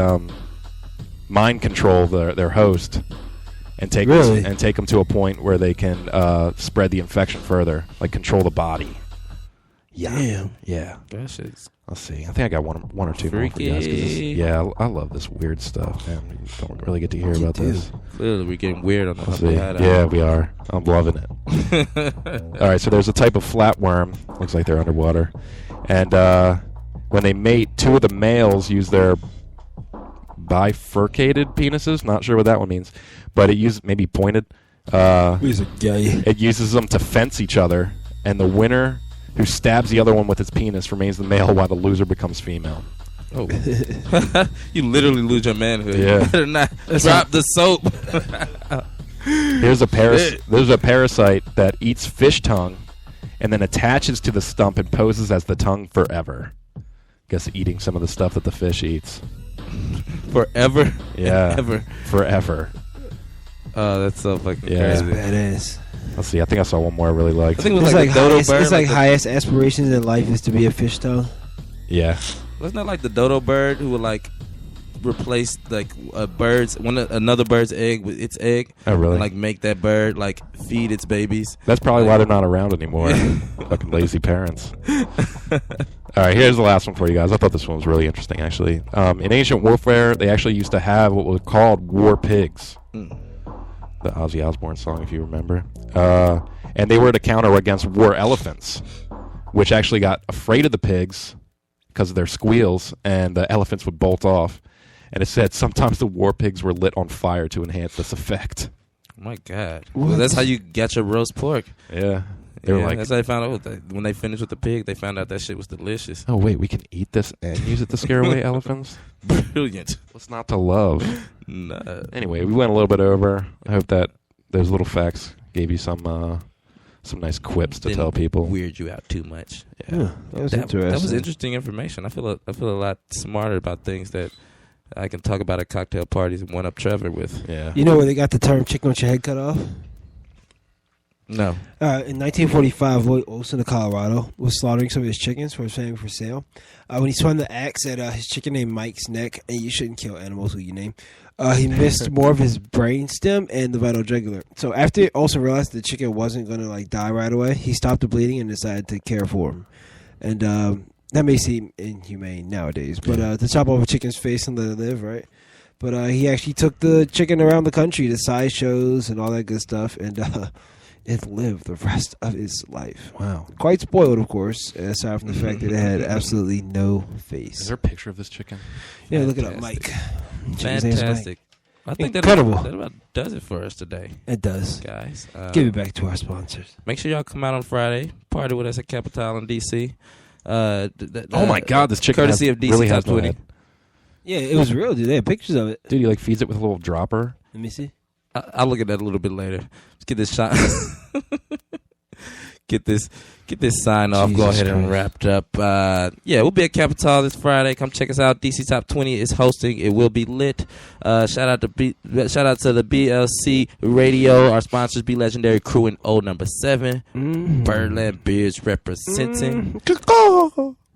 mind control their host and take them to a point where they can spread the infection further, like control the body. Yeah. That shit's Let's see. I think I got one or two more for you guys. 'Cause this, I love this weird stuff, man. We don't really get to hear about this. Clearly, we're getting weird on the Let's HumpDay see. Hideout. Yeah, we are. I'm loving it. All right, so there's a type of flatworm. Looks like they're underwater. And when they mate, two of the males use their bifurcated penises. Not sure what that one means, but it uses maybe pointed. He's a gay. It uses them to fence each other, and the winner who stabs the other one with its penis remains the male while the loser becomes female. Oh. You literally lose your manhood. Yeah. You better not drop the soap. There's a parasite that eats fish tongue and then attaches to the stump and poses as the tongue forever. Guess eating some of the stuff that the fish eats. Forever? Yeah. Ever. Forever. Oh, that's so fucking That's crazy. badass. Let's see. I think I saw one more I really liked. I think it was It's like like the dodo highest, bird. it's like the- highest aspirations in life is to be a fish tongue. Yeah. Wasn't that like the dodo bird who would like replace like another bird's egg with its egg? Oh, really? And, like make that bird like feed its babies. That's probably why they're not around anymore. Fucking lazy parents. All right, here's the last one for you guys. I thought this one was really interesting, actually. In ancient warfare, they actually used to have what were called war pigs. The Ozzy Osbourne song, if you remember. And they were to counter against war elephants, which actually got afraid of the pigs because of their squeals, and the elephants would bolt off. And it said sometimes the war pigs were lit on fire to enhance this effect. Oh my God. Well, that's how you get your roast pork. Yeah. They were like, that's how they found out. When they finished with the pig, they found out that shit was delicious. oh, wait, we can eat this and use it to scare away elephants? Brilliant. What's not to love? No. Anyway, we went a little bit over. I hope that those little facts gave you some nice quips to tell people. Weird you out too much. Yeah, that was interesting. That was interesting information. I feel a lot smarter about things that I can talk about at cocktail parties and one up Trevor with. Yeah. You know where they got the term "chicken with your head cut off"? No. In 1945, Lloyd Olson of Colorado was slaughtering some of his chickens for his family for sale. When he swung the axe at his chicken named Mike's neck, and you shouldn't kill animals who you name, he missed more of his brain stem and the vital jugular. So after Olson realized the chicken wasn't going to die right away, he stopped the bleeding and decided to care for him. And that may seem inhumane nowadays, but to chop off a chicken's face and let it live, right? But he actually took the chicken around the country to sideshows and all that good stuff, and it lived the rest of its life. Wow. Quite spoiled, of course, aside from the fact that it had absolutely no face. Is there a picture of this chicken? Yeah, look it up, Mike. Fantastic. I think Incredible. that about does it for us today. It does. Guys. Give it back to our sponsors. Make sure y'all come out on Friday. Party with us at Capital in D.C. Oh, my God, this chicken courtesy of DC really Top has no 20. head. Yeah, it was real, dude. They had pictures of it. Dude, he feeds it with a little dropper. Let me see. I'll look at that a little bit later. Let's get this shot. get this sign off. Go ahead and wrap it up. We'll be at Capital this Friday. Come check us out. DC Top 20 is hosting. It will be lit. Shout out to the BLC Radio. Our sponsors, Be Legendary Crew and O number 7. Birdland Beers representing.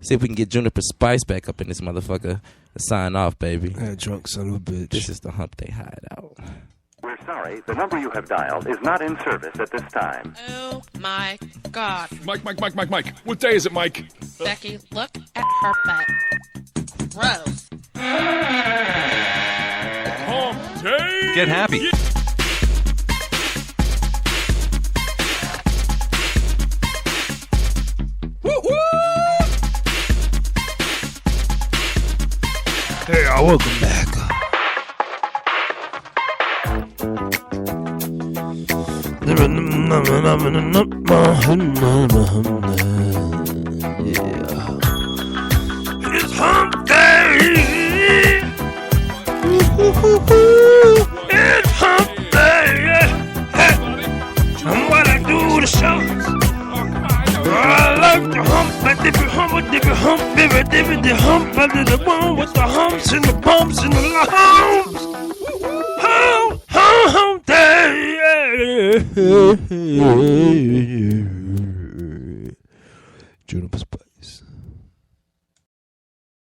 See if we can get Juniper Spice back up in this motherfucker. Sign off, baby. Drunk son of a bitch. This is the HumpDay Hideout. We're sorry, the number you have dialed is not in service at this time. Oh my God. Mike. What day is it, Mike? Becky, look at her butt. Gross. HumpDay. Get happy. Hey, welcome back. It's hump day. It's hump day. And what I do to show. I like to hump, dippy hump, dippy hump, under the one with the humps and the bumps and the lumps. Hump day. Juniper Spice.